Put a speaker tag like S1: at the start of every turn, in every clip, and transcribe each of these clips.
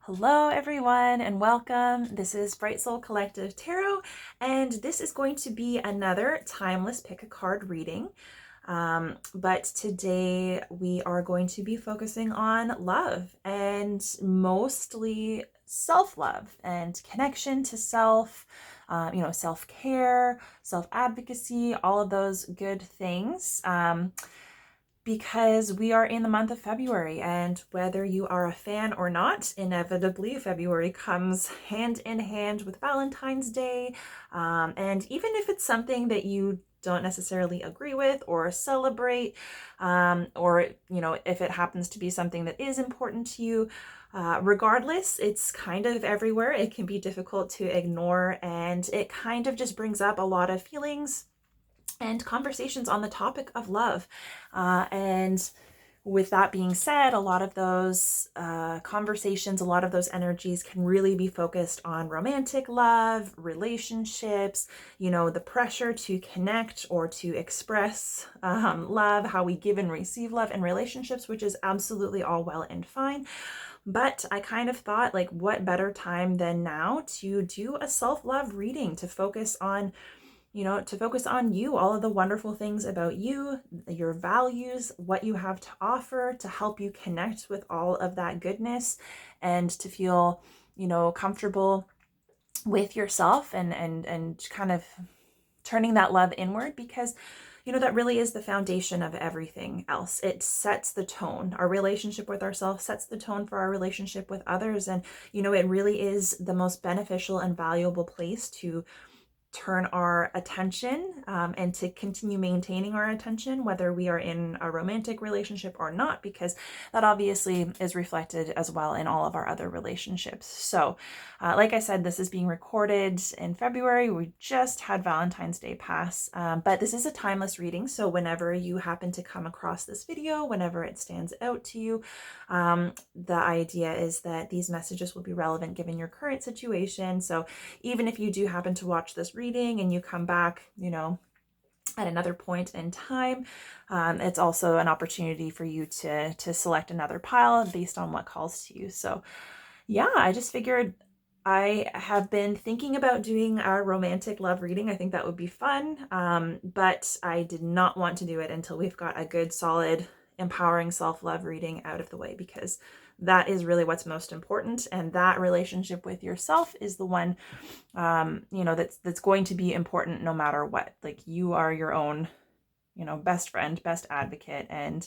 S1: Hello everyone and welcome. This is Bright Soul Collective Tarot and this is going to be another timeless pick a card reading. But today we are going to be focusing on love and mostly self-love and connection to self, self-care, self-advocacy, all of those good things. Because we are in the month of February, and whether you are a fan or not, inevitably February comes hand in hand with Valentine's Day. And even if it's something that you don't necessarily agree with or celebrate, or if it happens to be something that is important to you, regardless, it's kind of everywhere. It can be difficult to ignore, and it kind of just brings up a lot of feelings and conversations on the topic of love. And with that being said, a lot of those conversations, a lot of those energies can really be focused on romantic love, relationships, the pressure to connect or to express love, how we give and receive love in relationships, which is absolutely all well and fine. But I kind of thought, like, what better time than now to do a self-love reading, to focus on you, all of the wonderful things about you, your values, what you have to offer, to help you connect with all of that goodness and to feel, comfortable with yourself and kind of turning that love inward, because that really is the foundation of everything else. It sets the tone. Our relationship with ourselves sets the tone for our relationship with others. And, it really is the most beneficial and valuable place to turn our attention and to continue maintaining our attention, whether we are in a romantic relationship or not, because that obviously is reflected as well in all of our other relationships. So like I said, this is being recorded in February. We just had Valentine's Day pass, but this is a timeless reading. So whenever you happen to come across this video, whenever it stands out to you, the idea is that these messages will be relevant given your current situation. So even if you do happen to watch this reading and you come back, at another point in time, it's also an opportunity for you to select another pile based on what calls to you. So yeah, I just figured I have been thinking about doing a romantic love reading. I think that would be fun, but I did not want to do it until we've got a good, solid, empowering self-love reading out of the way, because that is really what's most important, and that relationship with yourself is the one that's going to be important no matter what. Like, you are your own best friend, best advocate. And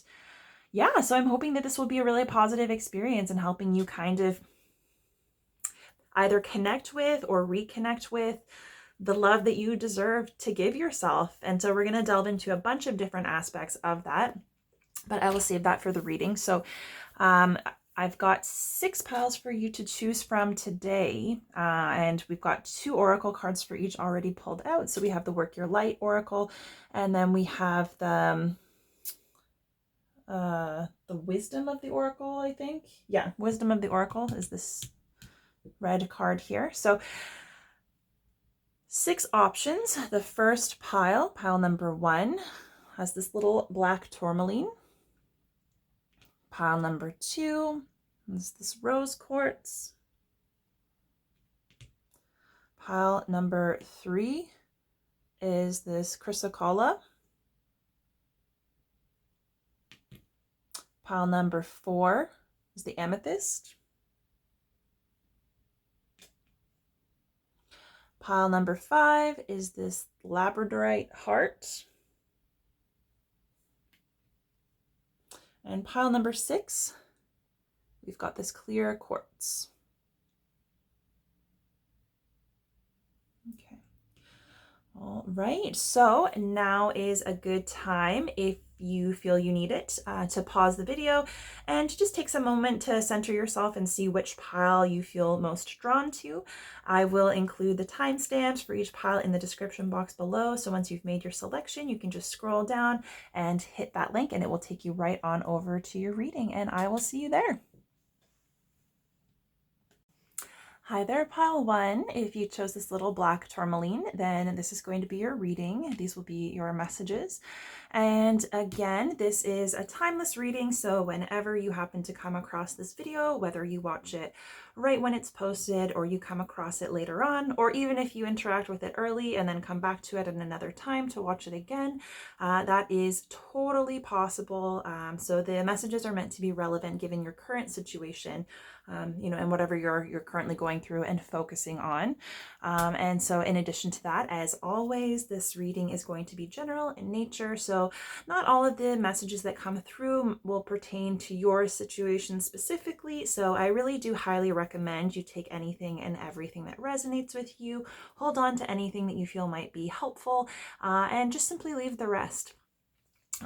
S1: yeah, so I'm hoping that this will be a really positive experience in helping you kind of either connect with or reconnect with the love that you deserve to give yourself. And so we're going to delve into a bunch of different aspects of that, but I will save that for the reading. So I've got 6 piles for you to choose from today, and we've got 2 oracle cards for each already pulled out. So we have the Work Your Light oracle, and then we have the Wisdom of the Oracle, I think. Yeah, Wisdom of the Oracle is this red card here. So 6 options. The first pile number 1, has this little black tourmaline. Pile number 2 is this rose quartz. Pile number 3 is this Chrysocolla. Pile number 4 is the Amethyst. Pile number 5 is this Labradorite heart. And pile number 6, we've got this clear quartz. Okay. All right, so now is a good time, if you feel you need it, to pause the video and just take some moment to center yourself and see which pile you feel most drawn to. I will include the timestamps for each pile in the description box below, so once you've made your selection, you can just scroll down and hit that link and it will take you right on over to your reading, and I will see you there. Hi there, pile one. If you chose this little black tourmaline, then this is going to be your reading. These will be your messages. And again, this is a timeless reading, so whenever you happen to come across this video, whether you watch it right when it's posted or you come across it later on, or even if you interact with it early and then come back to it at another time to watch it again, that is totally possible. So the messages are meant to be relevant given your current situation, and whatever you're currently going through and focusing on. And so in addition to that, as always, this reading is going to be general in nature. So not all of the messages that come through will pertain to your situation specifically. So I really do highly recommend you take anything and everything that resonates with you, hold on to anything that you feel might be helpful, and just simply leave the rest.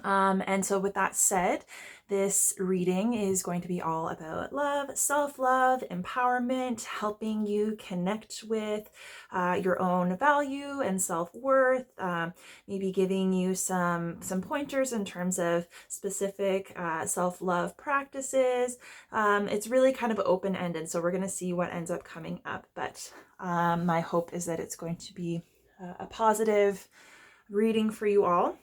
S1: And so with that said, this reading is going to be all about love, self-love, empowerment, helping you connect with your own value and self-worth, maybe giving you some pointers in terms of specific self-love practices. It's really kind of open-ended, so we're going to see what ends up coming up. But my hope is that it's going to be a positive reading for you all.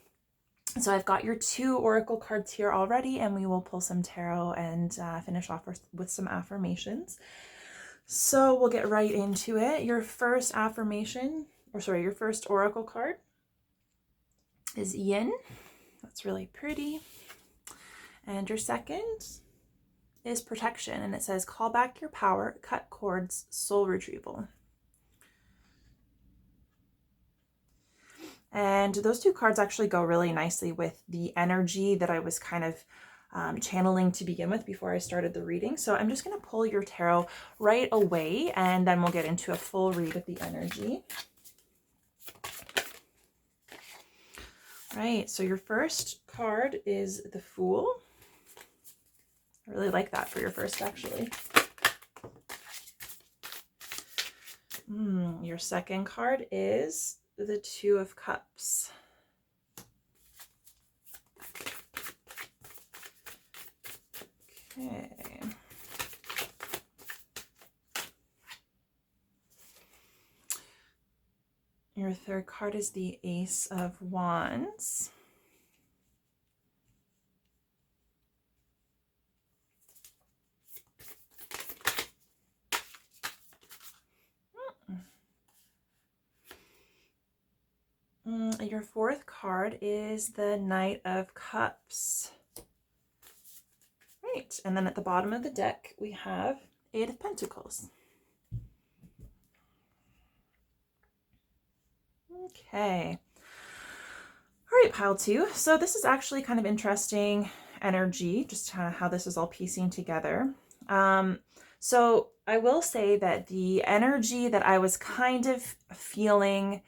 S1: So I've got your 2 oracle cards here already, and we will pull some tarot and finish off with some affirmations. So we'll get right into it. Your first your first oracle card is Yin. That's really pretty. And your second is Protection, and it says, call back your power, cut cords, soul retrieval. And those 2 cards actually go really nicely with the energy that I was kind of channeling to begin with before I started the reading. So I'm just going to pull your tarot right away, and then we'll get into a full read of the energy. All right, so your first card is the Fool. I really like that for your first, actually. Your second card is the 2 of Cups. Okay. Your third card is the Ace of Wands. Your fourth card is the Knight of Cups. Right, and then at the bottom of the deck, we have 8 of Pentacles. Okay. All right, pile 2. So this is actually kind of interesting energy, just kind of how this is all piecing together. So I will say that the energy that I was kind of feeling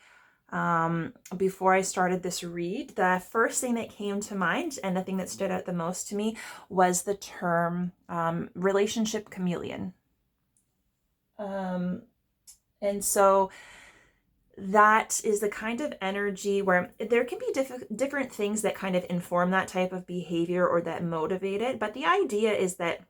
S1: before I started this read, the first thing that came to mind and the thing that stood out the most to me was the term relationship chameleon. And so that is the kind of energy where there can be different things that kind of inform that type of behavior or that motivate it. But the idea is that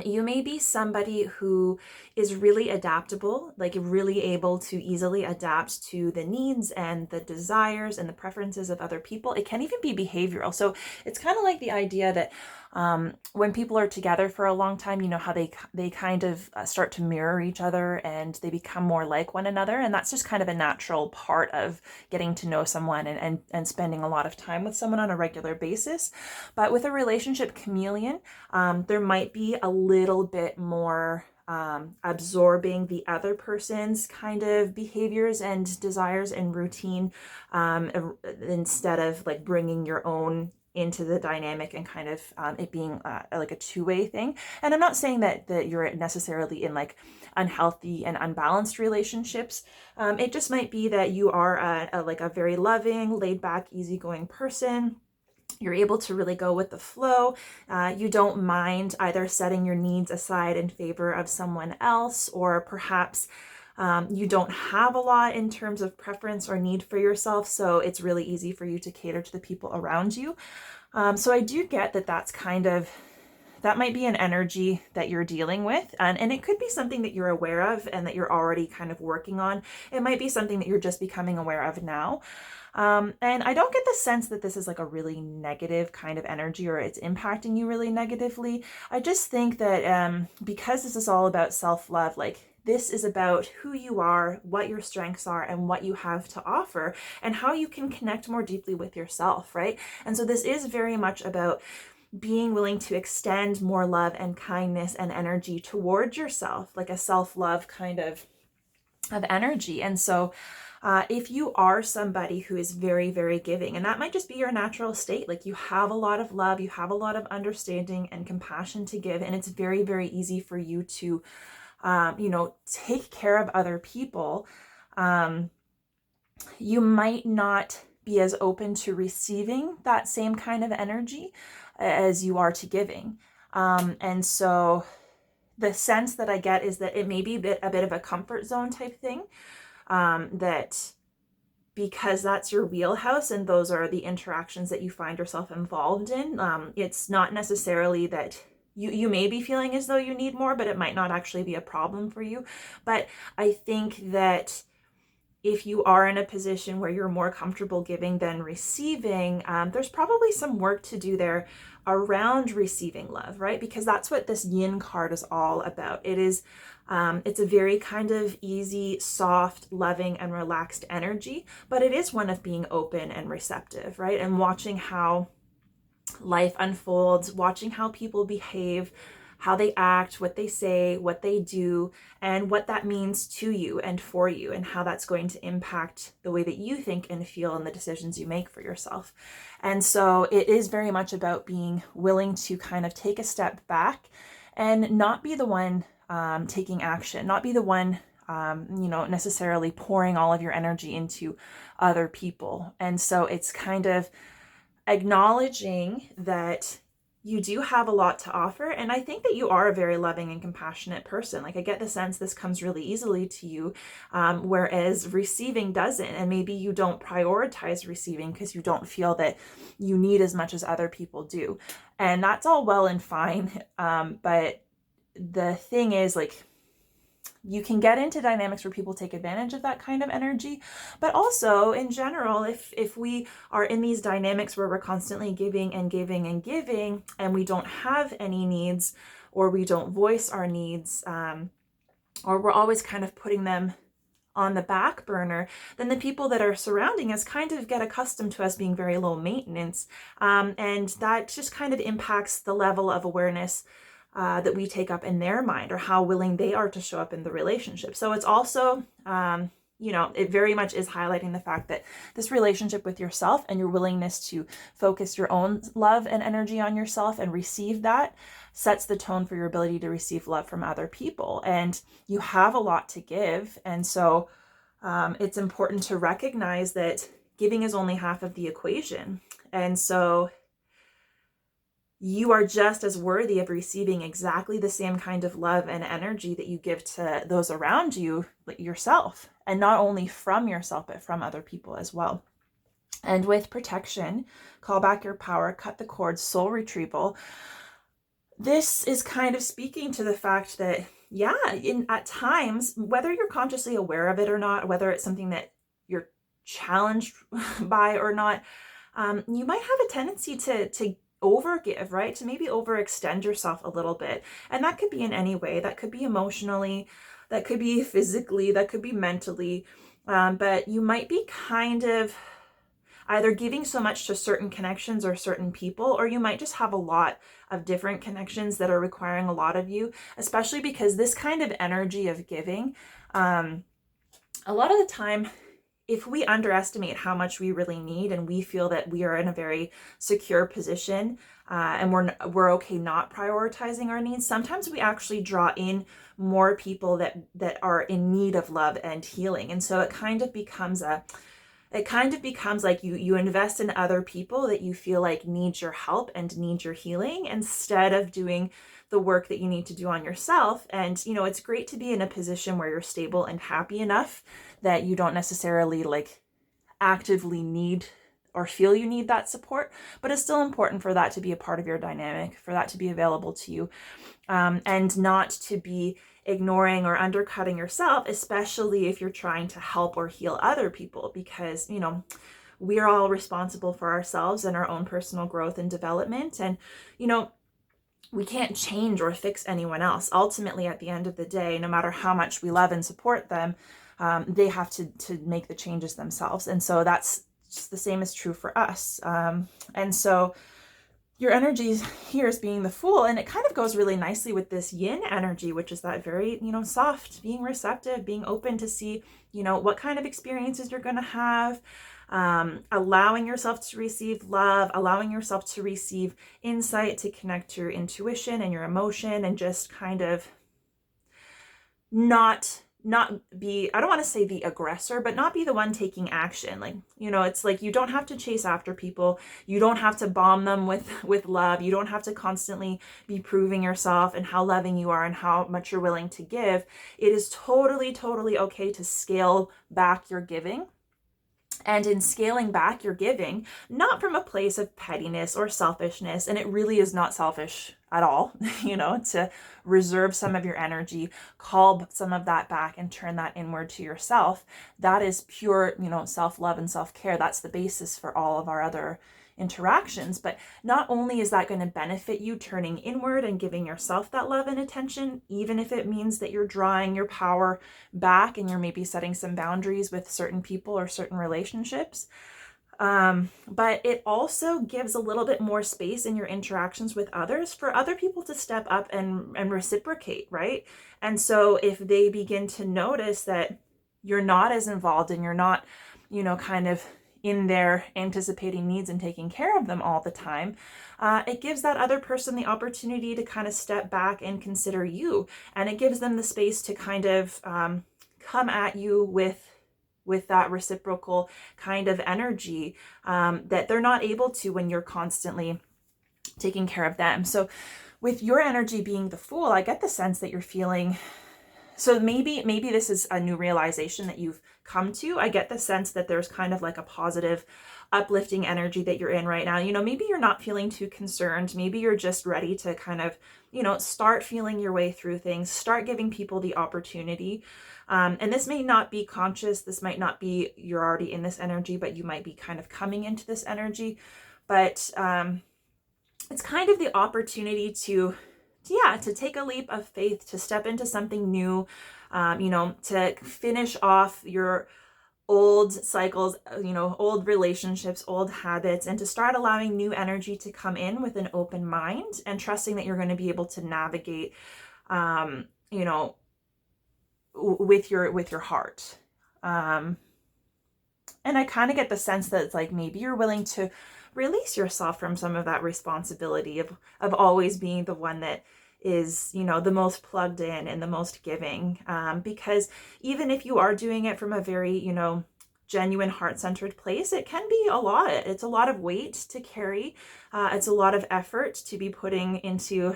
S1: you may be somebody who is really adaptable, like really able to easily adapt to the needs and the desires and the preferences of other people. It can even be behavioral. So it's kind of like the idea that when people are together for a long time, you know how they kind of start to mirror each other and they become more like one another. And that's just kind of a natural part of getting to know someone and spending a lot of time with someone on a regular basis. But with a relationship chameleon, there might be a little bit more absorbing the other person's kind of behaviors and desires and routine instead of like bringing your own into the dynamic and kind of it being like a two-way thing. And I'm not saying that you're necessarily in like unhealthy and unbalanced relationships. It just might be that you are a very loving, laid-back, easygoing person. You're able to really go with the flow. You don't mind either setting your needs aside in favor of someone else, or perhaps you don't have a lot in terms of preference or need for yourself, so it's really easy for you to cater to the people around you. So I do get that that's kind of that might be an energy that you're dealing with. And it could be something that you're aware of and that you're already kind of working on. It might be something that you're just becoming aware of now. And I don't get the sense that this is like a really negative kind of energy or it's impacting you really negatively. I just think that because this is all about self-love, like this is about who you are, what your strengths are, and what you have to offer, and how you can connect more deeply with yourself, right? And so this is very much about being willing to extend more love and kindness and energy towards yourself, like a self-love kind of energy. And so if you are somebody who is very, very giving, and that might just be your natural state, like you have a lot of love, you have a lot of understanding and compassion to give, and it's very, very easy for you to, take care of other people, you might not be as open to receiving that same kind of energy as you are to giving. And so the sense that I get is that it may be a bit of a comfort zone type thing, that because that's your wheelhouse and those are the interactions that you find yourself involved in, it's not necessarily that you may be feeling as though you need more, but it might not actually be a problem for you. But I think that if you are in a position where you're more comfortable giving than receiving, there's probably some work to do there around receiving love, right? Because that's what this yin card is all about. It is, it's a very kind of easy, soft, loving, and relaxed energy, but it is one of being open and receptive, right? And watching how life unfolds, watching how people behave, how they act, what they say, what they do, and what that means to you and for you, and how that's going to impact the way that you think and feel and the decisions you make for yourself. And so it is very much about being willing to kind of take a step back and not be the one taking action, not be the one necessarily pouring all of your energy into other people. And so it's kind of acknowledging that you do have a lot to offer. And I think that you are a very loving and compassionate person. Like I get the sense this comes really easily to you, whereas receiving doesn't. And maybe you don't prioritize receiving because you don't feel that you need as much as other people do. And that's all well and fine. But the thing is, like, you can get into dynamics where people take advantage of that kind of energy. But also in general, if we are in these dynamics where we're constantly giving and giving and giving, and we don't have any needs, or we don't voice our needs, or we're always kind of putting them on the back burner, then the people that are surrounding us kind of get accustomed to us being very low maintenance. And that just kind of impacts the level of awareness that we take up in their mind, or how willing they are to show up in the relationship. So it's also, it very much is highlighting the fact that this relationship with yourself and your willingness to focus your own love and energy on yourself and receive that sets the tone for your ability to receive love from other people. And you have a lot to give. And so it's important to recognize that giving is only half of the equation. And so you are just as worthy of receiving exactly the same kind of love and energy that you give to those around you, like yourself, and not only from yourself, but from other people as well. And with protection, call back your power, cut the cords, soul retrieval. This is kind of speaking to the fact that, at times, whether you're consciously aware of it or not, whether it's something that you're challenged by or not, you might have a tendency to overgive, right? To maybe overextend yourself a little bit. And that could be in any way. That could be emotionally, that could be physically, that could be mentally. But you might be kind of either giving so much to certain connections or certain people, or you might just have a lot of different connections that are requiring a lot of you, especially because this kind of energy of giving, a lot of the time, if we underestimate how much we really need and we feel that we are in a very secure position and we're okay not prioritizing our needs, sometimes we actually draw in more people that are in need of love and healing. And so it kind of becomes like you invest in other people that you feel like need your help and need your healing, instead of doing the work that you need to do on yourself. And, it's great to be in a position where you're stable and happy enough that you don't necessarily like actively need or feel you need that support, but it's still important for that to be a part of your dynamic, for that to be available to you, and not to be ignoring or undercutting yourself, especially if you're trying to help or heal other people, because, you know, we're all responsible for ourselves and our own personal growth and development. And, you know, we can't change or fix anyone else. Ultimately, at the end of the day, no matter how much we love and support them, they have to make the changes themselves. And so that's just the same is true for us. And so your energy here is being the Fool, and it kind of goes really nicely with this yin energy, which is that very, you know, soft, being receptive, being open to see, you know, what kind of experiences you're going to have, allowing yourself to receive love, allowing yourself to receive insight, to connect to your intuition and your emotion, and just kind of not be, I don't want to say the aggressor, but not be the one taking action. Like, you know, it's like, you don't have to chase after people. You don't have to bomb them with love. You don't have to constantly be proving yourself and how loving you are and how much you're willing to give. It is totally, totally okay to scale back your giving. And in scaling back your giving, not from a place of pettiness or selfishness, and it really is not selfish at all, you know, to reserve some of your energy, call some of that back and turn that inward to yourself. That is pure, you know, self-love and self-care. That's the basis for all of our other interactions. But not only is that going to benefit you turning inward and giving yourself that love and attention, even if it means that you're drawing your power back and you're maybe setting some boundaries with certain people or certain relationships, but it also gives a little bit more space in your interactions with others for other people to step up and reciprocate, right? And so if they begin to notice that you're not as involved and you're not, you know, kind of in there anticipating needs and taking care of them all the time, it gives that other person the opportunity to kind of step back and consider you. And it gives them the space to kind of come at you with that reciprocal kind of energy that they're not able to when you're constantly taking care of them. So with your energy being the Fool, I get the sense that you're feeling, so maybe this is a new realization that you've come to. I get the sense that there's kind of like a positive, uplifting energy that you're in right now. You know, maybe you're not feeling too concerned. Maybe you're just ready to kind of, you know, start feeling your way through things, start giving people the opportunity. And this may not be conscious. This might not be, you're already in this energy, but you might be kind of coming into this energy. But it's kind of the opportunity to take a leap of faith, to step into something new, you know, to finish off your old cycles, you know, old relationships, old habits, and to start allowing new energy to come in with an open mind and trusting that you're going to be able to navigate, you know, with your heart. And I kind of get the sense that it's like maybe you're willing to release yourself from some of that responsibility of always being the one that is, you know, the most plugged in and the most giving, because even if you are doing it from a very, you know, genuine heart-centered place, it can be a lot. It's a lot of weight to carry. It's a lot of effort to be putting into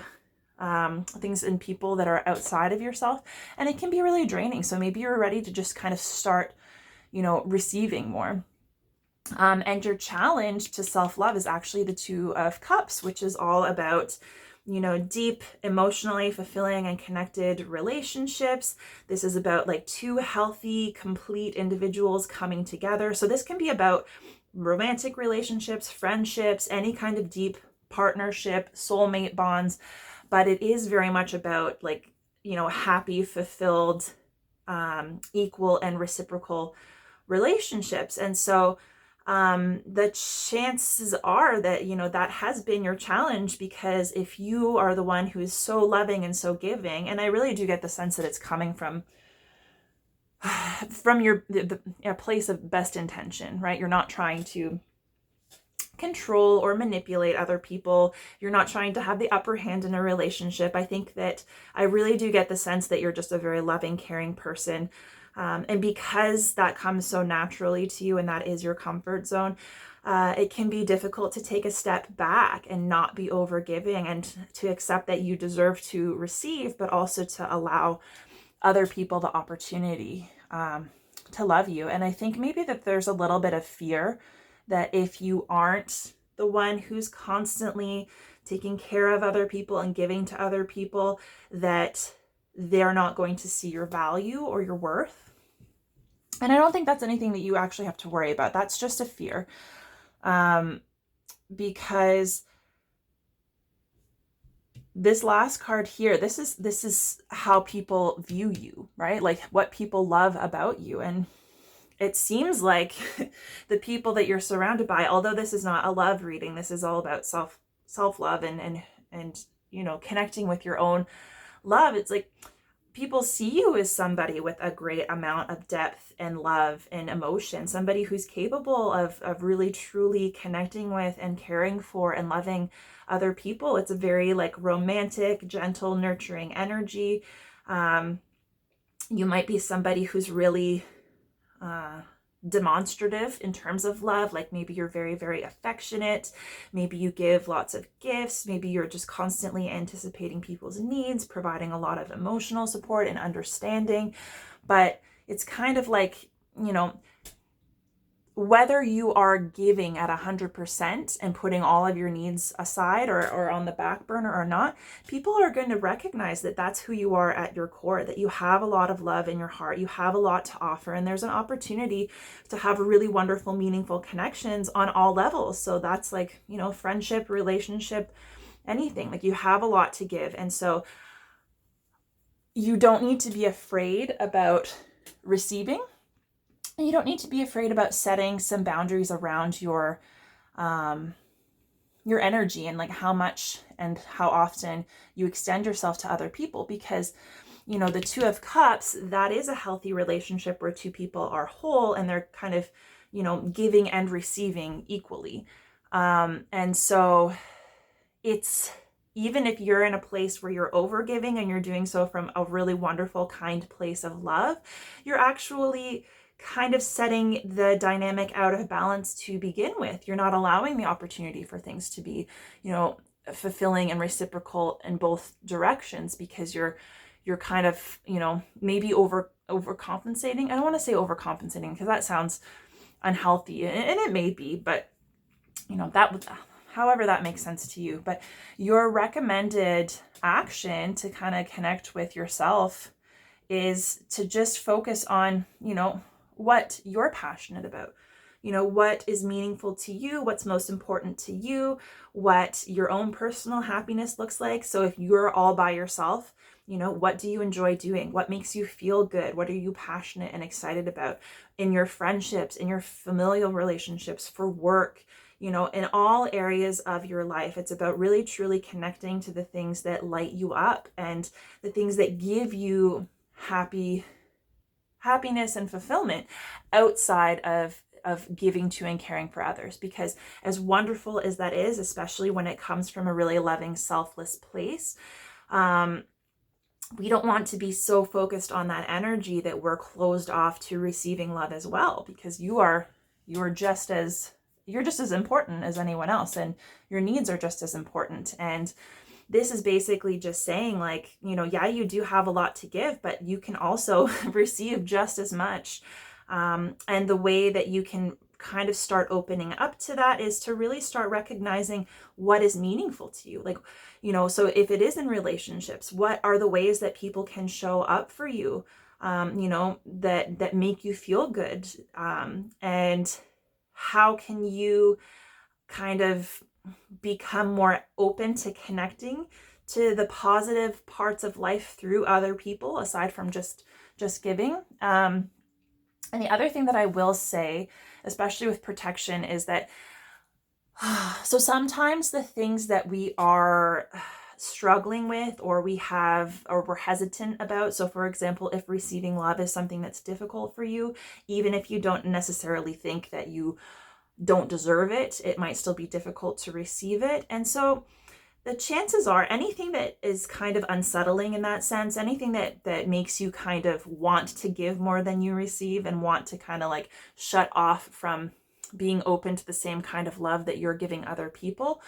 S1: things and people that are outside of yourself, and it can be really draining. So maybe you're ready to just kind of start, you know, receiving more. And your challenge to self-love is actually the Two of Cups, which is all about, you know, deep, emotionally fulfilling and connected relationships. This is about like two healthy, complete individuals coming together. So this can be about romantic relationships, friendships, any kind of deep partnership, soulmate bonds, but it is very much about like, you know, happy, fulfilled, equal and reciprocal relationships. And so the chances are that, you know, that has been your challenge, because if you are the one who is so loving and so giving, and I really do get the sense that it's coming from your a place of best intention, right? You're not trying to control or manipulate other people. You're not trying to have the upper hand in a relationship. I think that I really do get the sense that you're just a very loving, caring person. And because that comes so naturally to you and that is your comfort zone, it can be difficult to take a step back and not be overgiving, and to accept that you deserve to receive, but also to allow other people the opportunity to love you. And I think maybe that there's a little bit of fear that if you aren't the one who's constantly taking care of other people and giving to other people, that they're not going to see your value or your worth. And I don't think that's anything that you actually have to worry about. That's just a fear. Because this last card here, this is how people view you, right? Like what people love about you. And it seems like the people that you're surrounded by, although this is not a love reading, this is all about self-love and you know, connecting with your own love. It's like people see you as somebody with a great amount of depth and love and emotion, somebody who's capable of really truly connecting with and caring for and loving other people. It's a very like romantic, gentle, nurturing energy. You might be somebody who's really demonstrative in terms of love. Like maybe you're very, very affectionate. Maybe you give lots of gifts. Maybe you're just constantly anticipating people's needs, providing a lot of emotional support and understanding. But it's kind of like, you know, whether you are giving at 100% and putting all of your needs aside or on the back burner or not, people are going to recognize that that's who you are at your core, that you have a lot of love in your heart, you have a lot to offer, and there's an opportunity to have really wonderful, meaningful connections on all levels. So that's like, you know, friendship, relationship, anything. Like you have a lot to give. And so you don't need to be afraid about receiving. And you don't need to be afraid about setting some boundaries around your energy and like how much and how often you extend yourself to other people, because, you know, the Two of Cups, that is a healthy relationship where two people are whole and they're kind of, you know, giving and receiving equally. And so it's, even if you're in a place where you're overgiving and you're doing so from a really wonderful, kind place of love, you're actually kind of setting the dynamic out of balance to begin with. You're not allowing the opportunity for things to be, you know, fulfilling and reciprocal in both directions, because you're kind of, you know, maybe overcompensating. I don't want to say overcompensating because that sounds unhealthy, and it may be, but you know, that however that makes sense to you. But your recommended action to kind of connect with yourself is to just focus on, you know, what you're passionate about, you know, what is meaningful to you, what's most important to you, what your own personal happiness looks like. So if you're all by yourself, you know, what do you enjoy doing? What makes you feel good? What are you passionate and excited about in your friendships, in your familial relationships, for work, you know, in all areas of your life? It's about really truly connecting to the things that light you up and the things that give you happiness and fulfillment outside of giving to and caring for others. Because as wonderful as that is, especially when it comes from a really loving, selfless place, we don't want to be so focused on that energy that we're closed off to receiving love as well, because you're just as important as anyone else, and your needs are just as important. And this is basically just saying, like, you know, yeah, you do have a lot to give, but you can also receive just as much. And the way that you can kind of start opening up to that is to really start recognizing what is meaningful to you. Like, you know, so if it is in relationships, what are the ways that people can show up for you, you know, that make you feel good? And how can you kind of become more open to connecting to the positive parts of life through other people aside from just giving? And the other thing that I will say, especially with protection, is that so sometimes the things that we are struggling with or we're hesitant about, so for example, if receiving love is something that's difficult for you, even if you don't necessarily think that you don't deserve it, it might still be difficult to receive it. And so the chances are anything that is kind of unsettling in that sense, anything that makes you kind of want to give more than you receive and want to kind of like shut off from being open to the same kind of love that you're giving other people,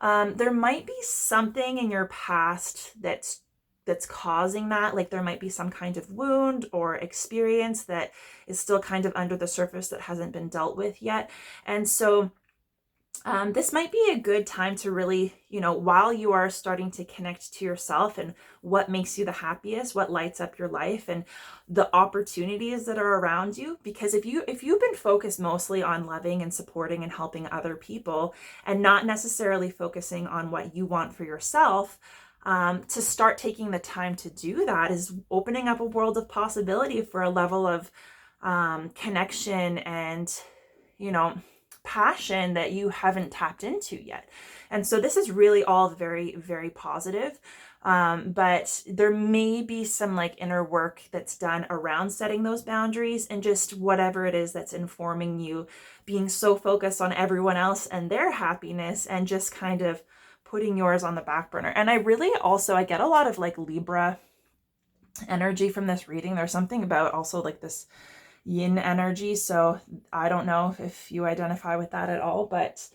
S1: there might be something in your past that's that's causing that. Like there might be some kind of wound or experience that is still kind of under the surface that hasn't been dealt with yet. And so this might be a good time to really, while you are starting to connect to yourself and what makes you the happiest, what lights up your life, and the opportunities that are around you. Because if you've been focused mostly on loving and supporting and helping other people, and not necessarily focusing on what you want for yourself, to start taking the time to do that is opening up a world of possibility for a level of connection and, passion that you haven't tapped into yet. And so this is really all very, very positive. But there may be some like inner work that's done around setting those boundaries, and just whatever it is that's informing you being so focused on everyone else and their happiness and just kind of putting yours on the back burner. And I get a lot of like Libra energy from this reading. There's something about also like this yin energy. So I don't know if you identify with that at all, but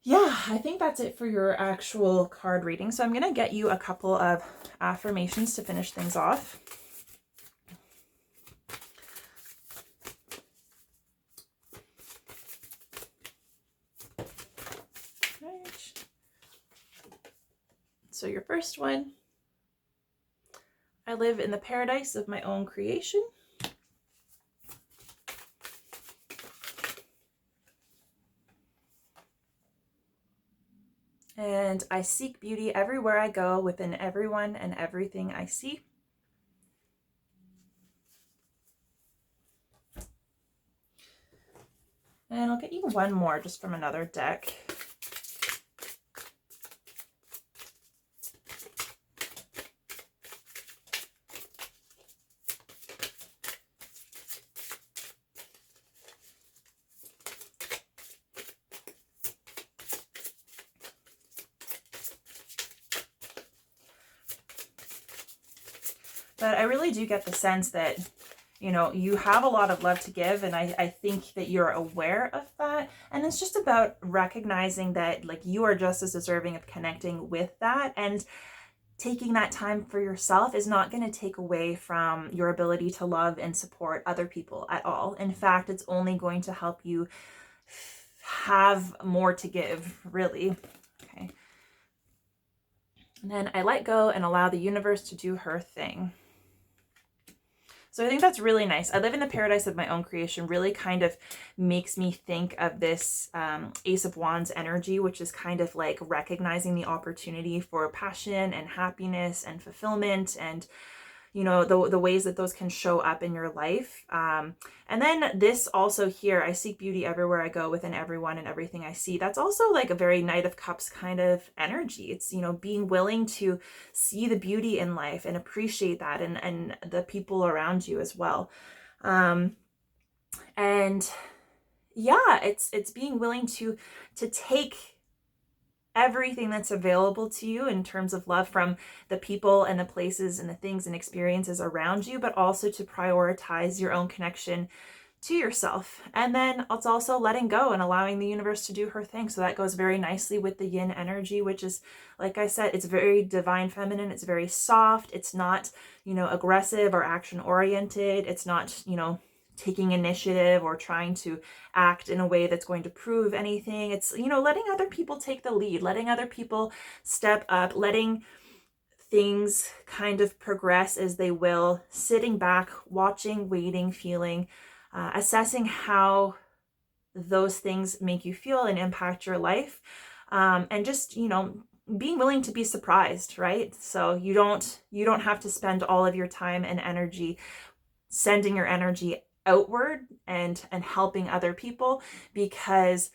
S1: yeah, I think that's it for your actual card reading. So I'm going to get you a couple of affirmations to finish things off. Right. So your first one, I live in the paradise of my own creation. And I seek beauty everywhere I go, within everyone and everything I see. And I'll get you one more just from another deck. But I really do get the sense that, you have a lot of love to give. And I think that you're aware of that. And it's just about recognizing that like you are just as deserving of connecting with that. And taking that time for yourself is not going to take away from your ability to love and support other people at all. In fact, it's only going to help you have more to give, really. Okay. And then I let go and allow the universe to do her thing. So I think that's really nice. I live in the paradise of my own creation really kind of makes me think of this Ace of Wands energy, which is kind of like recognizing the opportunity for passion and happiness and fulfillment, and the ways that those can show up in your life. And then this also here, I seek beauty everywhere I go, within everyone and everything I see. That's also like a very Knight of Cups kind of energy. It's, being willing to see the beauty in life and appreciate that, and the people around you as well. And yeah, it's being willing to take everything that's available to you in terms of love from the people and the places and the things and experiences around you, but also to prioritize your own connection to yourself. And then it's also letting go and allowing the universe to do her thing. So that goes very nicely with the yin energy, which is, like I said, it's very divine feminine. It's very soft. It's not, aggressive or action oriented. It's not, taking initiative or trying to act in a way that's going to prove anything. It's, letting other people take the lead, letting other people step up, letting things kind of progress as they will, sitting back, watching, waiting, feeling, assessing how those things make you feel and impact your life. And just, being willing to be surprised, right? So you don't have to spend all of your time and energy sending your energy outward and helping other people, because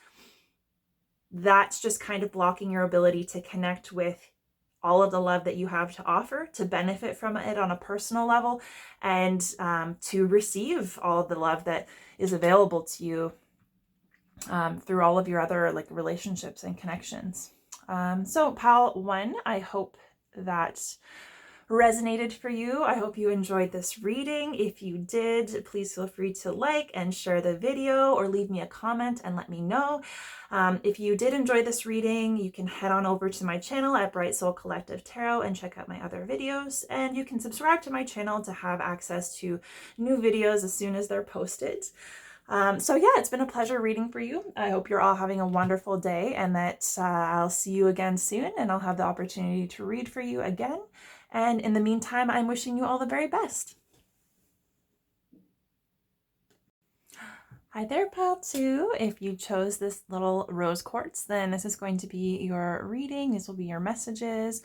S1: that's just kind of blocking your ability to connect with all of the love that you have to offer, to benefit from it on a personal level, and to receive all of the love that is available to you through all of your other like relationships and connections. So pile one, I hope that resonated for you. I hope you enjoyed this reading. If you did, please feel free to like and share the video or leave me a comment and let me know. If you did enjoy this reading, you can head on over to my channel at Bright Soul Collective Tarot and check out my other videos. And you can subscribe to my channel to have access to new videos as soon as they're posted. So yeah, it's been a pleasure reading for you. I hope you're all having a wonderful day and that I'll see you again soon and I'll have the opportunity to read for you again. And in the meantime, I'm wishing you all the very best. Hi there, pile 2. If you chose this little rose quartz, then this is going to be your reading. These will be your messages.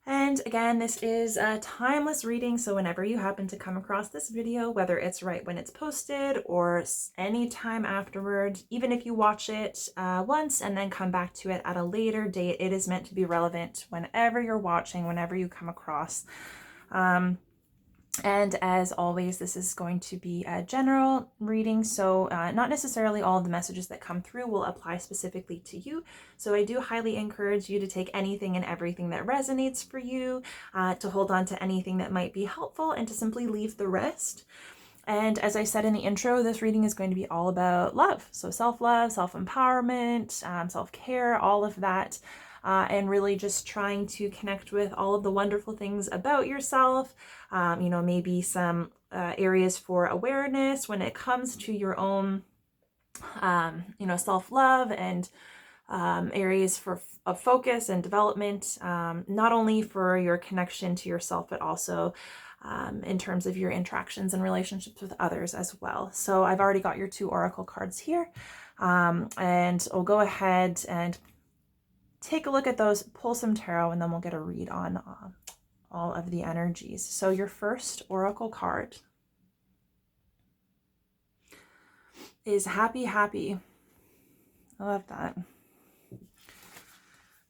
S1: And again, this is a timeless reading, so whenever you happen to come across this video, whether it's right when it's posted or any time afterward, even if you watch it once and then come back to it at a later date, it is meant to be relevant whenever you're watching, whenever you come across. And as always, this is going to be a general reading, so not necessarily all of the messages that come through will apply specifically to you. So I do highly encourage you to take anything and everything that resonates for you, to hold on to anything that might be helpful, and to simply leave the rest. And as I said in the intro, this reading is going to be all about love. So self-love, self-empowerment, self-care, all of that. And really just trying to connect with all of the wonderful things about yourself, you know, maybe some areas for awareness when it comes to your own, you know, self-love, and areas of focus and development, not only for your connection to yourself, but also in terms of your interactions and relationships with others as well. So I've already got your 2 oracle cards here, and I'll go ahead and take a look at those, pull some tarot, and then we'll get a read on all of the energies. So your first oracle card is happy, happy. I love that.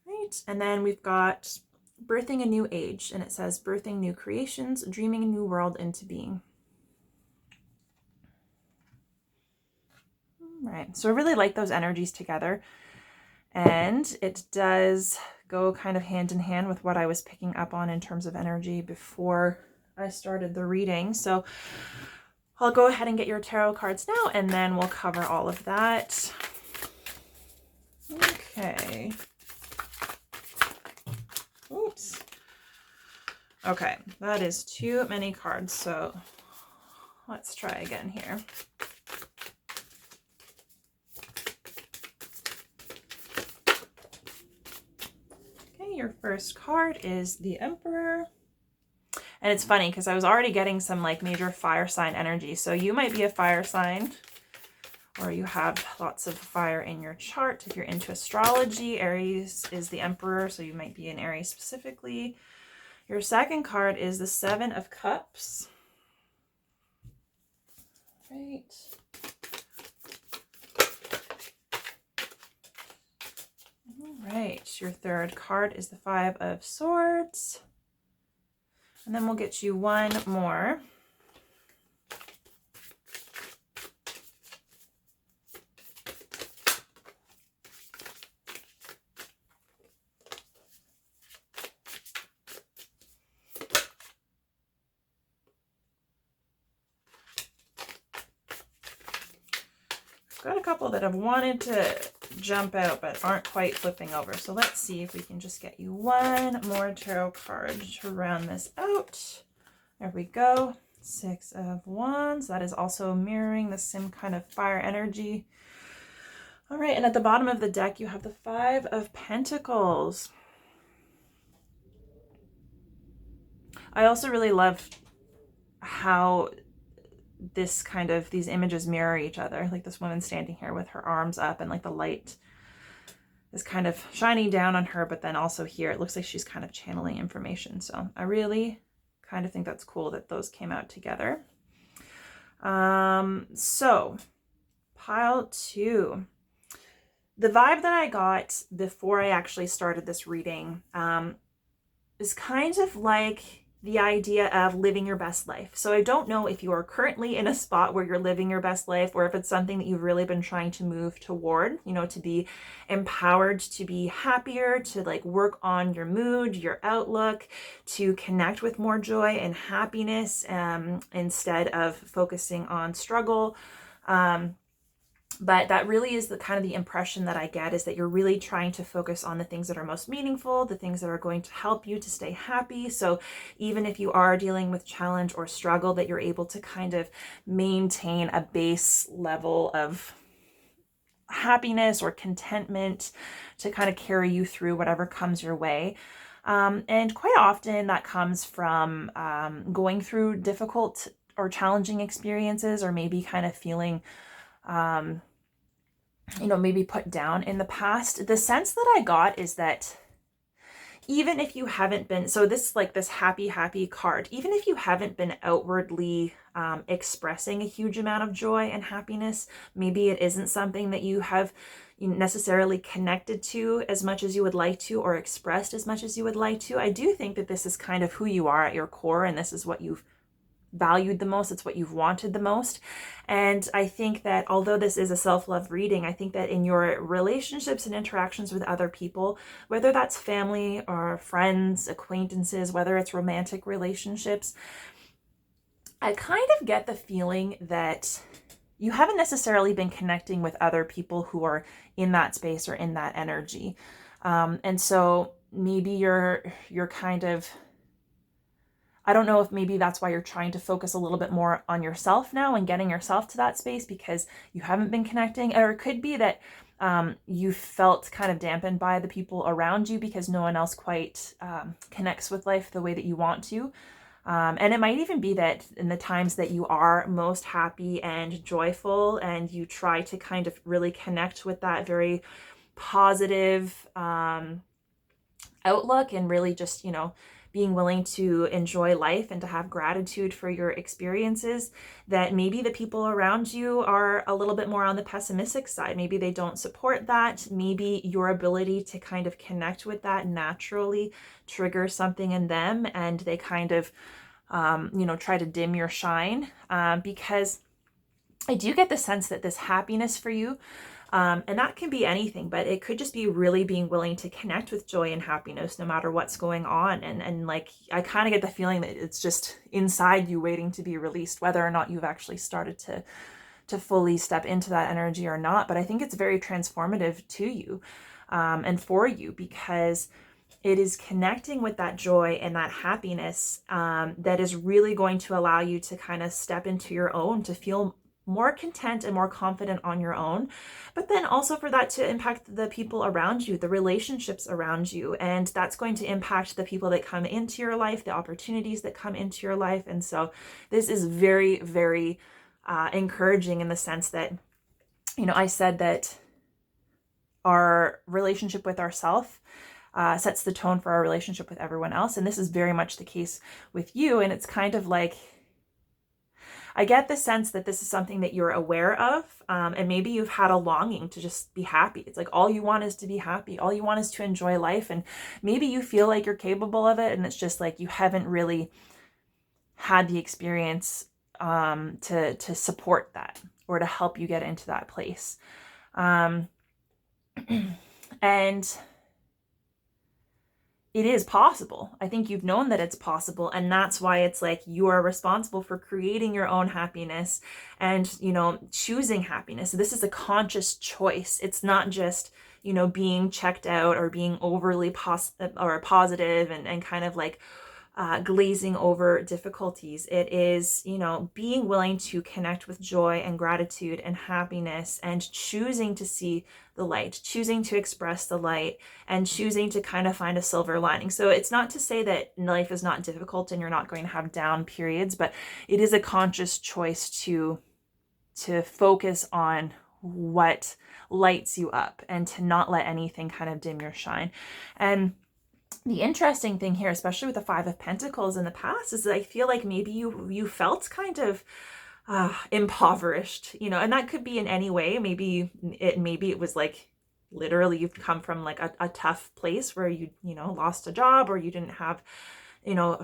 S1: Right, and then we've got birthing a new age, and it says birthing new creations, dreaming a new world into being. All right, so I really like those energies together. And it does go kind of hand in hand with what I was picking up on in terms of energy before I started the reading. So I'll go ahead and get your tarot cards now, and then we'll cover all of that. Okay. Oops. Okay, that is too many cards, so let's try again here. Your first card is the Emperor. And it's funny because I was already getting some like major fire sign energy. So you might be a fire sign, or you have lots of fire in your chart. If you're into astrology, Aries is the Emperor, so you might be an Aries specifically. Your second card is the 7 of Cups. Right. All right, your third card is the 5 of Swords. And then we'll get you one more. Got a couple that have wanted to jump out but aren't quite flipping over. So let's see if we can just get you one more tarot card to round this out. There we go. 6 of Wands. That is also mirroring the same kind of fire energy. All right, and at the bottom of the deck, you have the 5 of Pentacles. I also really love how this kind of, these images mirror each other. Like this woman standing here with her arms up, and like the light is kind of shining down on her, but then also here it looks like she's kind of channeling information. So I really kind of think that's cool that those came out together. So pile 2. The vibe that I got before I actually started this reading is kind of like the idea of living your best life. So I don't know if you are currently in a spot where you're living your best life, or if it's something that you've really been trying to move toward, to be empowered, to be happier, to like work on your mood, your outlook, to connect with more joy and happiness, instead of focusing on struggle. But that really is the kind of the impression that I get, is that you're really trying to focus on the things that are most meaningful, the things that are going to help you to stay happy. So even if you are dealing with challenge or struggle, that you're able to kind of maintain a base level of happiness or contentment to kind of carry you through whatever comes your way. And quite often that comes from going through difficult or challenging experiences, or maybe kind of feeling maybe put down in the past. The sense that I got is that even if you haven't been, so this like this happy card, even if you haven't been outwardly expressing a huge amount of joy and happiness, maybe it isn't something that you have necessarily connected to as much as you would like to, or expressed as much as you would like to. I do think that this is kind of who you are at your core, and this is what you've valued the most. It's what you've wanted the most. And I think that although this is a self-love reading, I think that in your relationships and interactions with other people, whether that's family or friends, acquaintances, whether it's romantic relationships, I kind of get the feeling that you haven't necessarily been connecting with other people who are in that space or in that energy. And so maybe you're kind of, I don't know if maybe that's why you're trying to focus a little bit more on yourself now and getting yourself to that space, because you haven't been connecting. Or it could be that you felt kind of dampened by the people around you because no one else quite connects with life the way that you want to. And it might even be that in the times that you are most happy and joyful, and you try to kind of really connect with that very positive outlook, and really just, being willing to enjoy life and to have gratitude for your experiences, that maybe the people around you are a little bit more on the pessimistic side. Maybe they don't support that. Maybe your ability to kind of connect with that naturally triggers something in them, and they kind of, try to dim your shine. Because I do get the sense that this happiness for you, and that can be anything, but it could just be really being willing to connect with joy and happiness no matter what's going on. And like, I kind of get the feeling that it's just inside you waiting to be released, whether or not you've actually started to fully step into that energy or not. But I think it's very transformative to you, and for you, because it is connecting with that joy and that happiness that is really going to allow you to kind of step into your own, to feel more content and more confident on your own, but then also for that to impact the people around you, the relationships around you. And that's going to impact the people that come into your life, the opportunities that come into your life. And so this is very, very encouraging, in the sense that, I said that our relationship with ourselves sets the tone for our relationship with everyone else. And this is very much the case with you. And it's kind of like, I get the sense that this is something that you're aware of, and maybe you've had a longing to just be happy. It's like all you want is to be happy. All you want is to enjoy life. And maybe you feel like you're capable of it, and it's just like you haven't really had the experience to support that, or to help you get into that place. And it is possible. I think you've known that it's possible, and that's why it's like you are responsible for creating your own happiness and, choosing happiness. So this is a conscious choice. It's not just, being checked out or being overly positive and kind of like glazing over difficulties. It is, being willing to connect with joy and gratitude and happiness, and choosing to see the light, choosing to express the light, and choosing to kind of find a silver lining. So it's not to say that life is not difficult and you're not going to have down periods, but it is a conscious choice to focus on what lights you up, and to not let anything kind of dim your shine. And the interesting thing here, especially with the Five of Pentacles in the past, is that I feel like maybe you felt kind of impoverished, and that could be in any way. Maybe it was like literally you've come from like a tough place where you lost a job, or you didn't have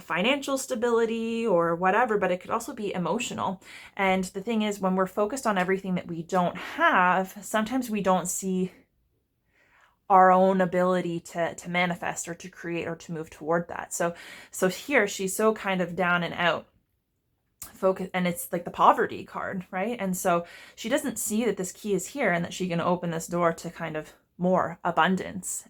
S1: financial stability or whatever, but it could also be emotional. And the thing is, when we're focused on everything that we don't have, sometimes we don't see our own ability to manifest or to create or to move toward that. So here she's so kind of down and out, focus, and it's like the poverty card, right? And so she doesn't see that this key is here and that she can open this door to kind of more abundance.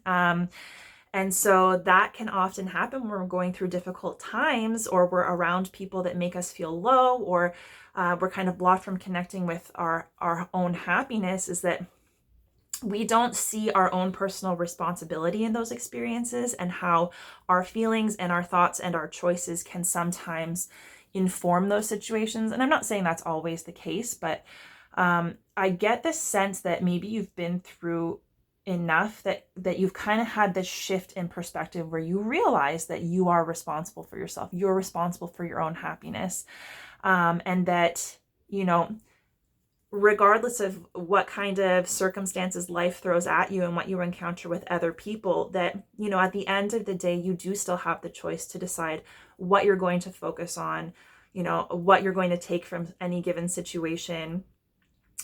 S1: And so that can often happen when we're going through difficult times, or we're around people that make us feel low, or we're kind of blocked from connecting with our own happiness, is that we don't see our own personal responsibility in those experiences, and how our feelings and our thoughts and our choices can sometimes inform those situations. And I'm not saying that's always the case, but I get this sense that maybe you've been through enough that you've kind of had this shift in perspective where you realize that you are responsible for yourself. You're responsible for your own happiness. And that, regardless of what kind of circumstances life throws at you and what you encounter with other people, that, at the end of the day, you do still have the choice to decide what you're going to focus on, what you're going to take from any given situation,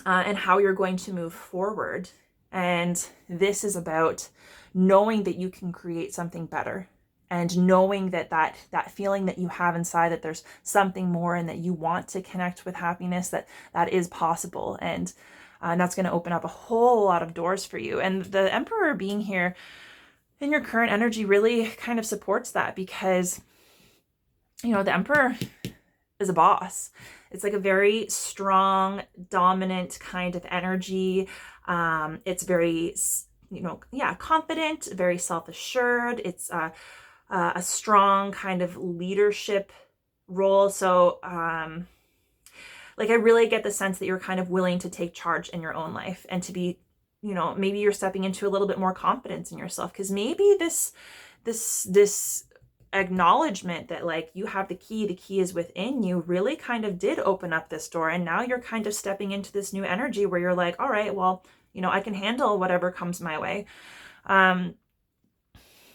S1: and how you're going to move forward. And this is about knowing that you can create something better, and knowing that feeling that you have inside, that there's something more and that you want to connect with happiness, that is possible. And that's going to open up a whole lot of doors for you. And the Emperor being here in your current energy really kind of supports that, because, the Emperor is a boss. It's like a very strong, dominant kind of energy. It's very, confident, very self-assured. It's a strong kind of leadership role. So, I really get the sense that you're kind of willing to take charge in your own life, and to be, maybe you're stepping into a little bit more confidence in yourself, because maybe this acknowledgement that you have the key is within you, really kind of did open up this door. And now you're kind of stepping into this new energy where you're like, all right, well, I can handle whatever comes my way. And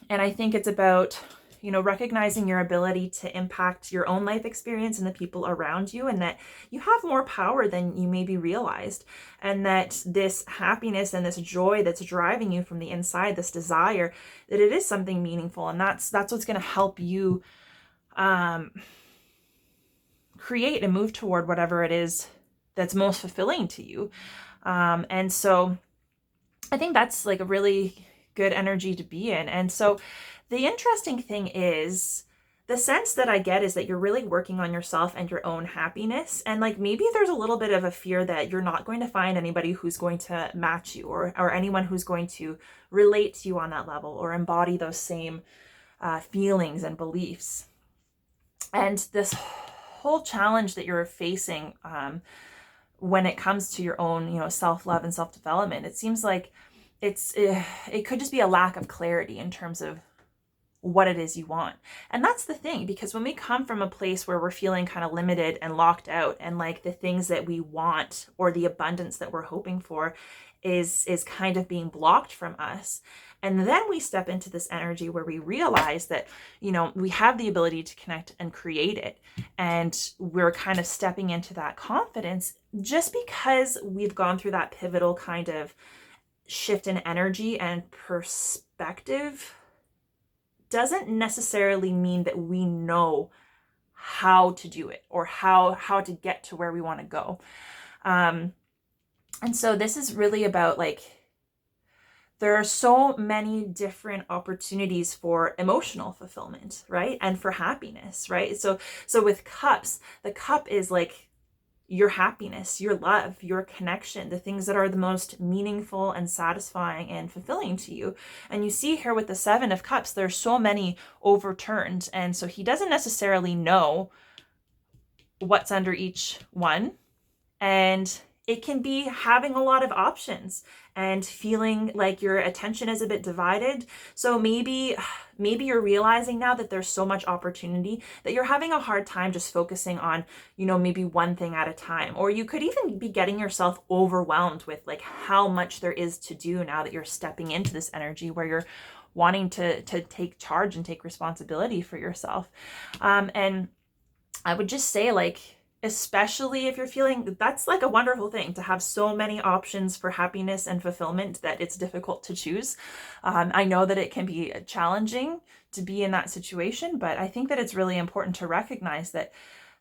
S1: I think it's about, recognizing your ability to impact your own life experience and the people around you, and that you have more power than you maybe realized. And that this happiness and this joy that's driving you from the inside, this desire, that it is something meaningful. And that's what's going to help you create and move toward whatever it is that's most fulfilling to you. And so I think that's a really good energy to be in. And so the interesting thing is, the sense that I get is that you're really working on yourself and your own happiness. And maybe there's a little bit of a fear that you're not going to find anybody who's going to match you, or anyone who's going to relate to you on that level, or embody those same feelings and beliefs. And this whole challenge that you're facing when it comes to your own, self-love and self-development, it seems like it could just be a lack of clarity in terms of what it is you want. And that's the thing, because when we come from a place where we're feeling kind of limited and locked out, and the things that we want, or the abundance that we're hoping for, is kind of being blocked from us. And then we step into this energy where we realize that, we have the ability to connect and create it. And we're kind of stepping into that confidence just because we've gone through that pivotal kind of shift in energy and perspective. Doesn't necessarily mean that we know how to do it, or how to get to where we want to go. And so this is really about there are so many different opportunities for emotional fulfillment, right? And for happiness, right? So with cups, the cup is your happiness, your love, your connection, the things that are the most meaningful and satisfying and fulfilling to you. And you see here with the 7 of Cups, there's so many overturned. And so he doesn't necessarily know what's under each one. And it can be having a lot of options and feeling like your attention is a bit divided. So maybe you're realizing now that there's so much opportunity that you're having a hard time just focusing on, maybe one thing at a time. Or you could even be getting yourself overwhelmed with how much there is to do now that you're stepping into this energy where you're wanting to take charge and take responsibility for yourself. And I would just say, like, especially if you're feeling, that's like a wonderful thing to have so many options for happiness and fulfillment that it's difficult to choose. I know that it can be challenging to be in that situation, but I think that it's really important to recognize that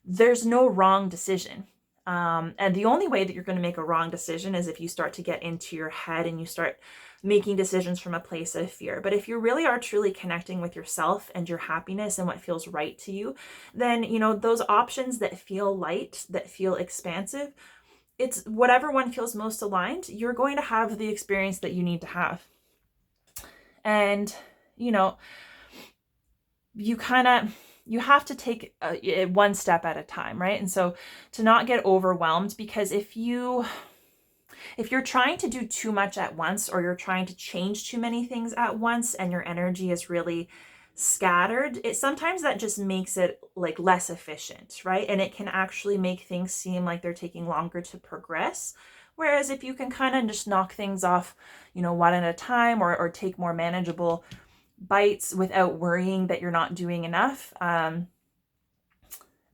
S1: there's no wrong decision. And the only way that you're going to make a wrong decision is if you start to get into your head and you start making decisions from a place of fear. But if you really are truly connecting with yourself and your happiness and what feels right to you, then, you know, those options that feel light, that feel expansive, it's whatever one feels most aligned, you're going to have the experience that you need to have. And, you know, you have to take it one step at a time, right? And so to not get overwhelmed, because if you're trying to do too much at once, or you're trying to change too many things at once and your energy is really scattered, sometimes that just makes it like less efficient, right? And it can actually make things seem like they're taking longer to progress. Whereas if you can kind of just knock things off, you know, one at a time, or take more manageable bites without worrying that you're not doing enough,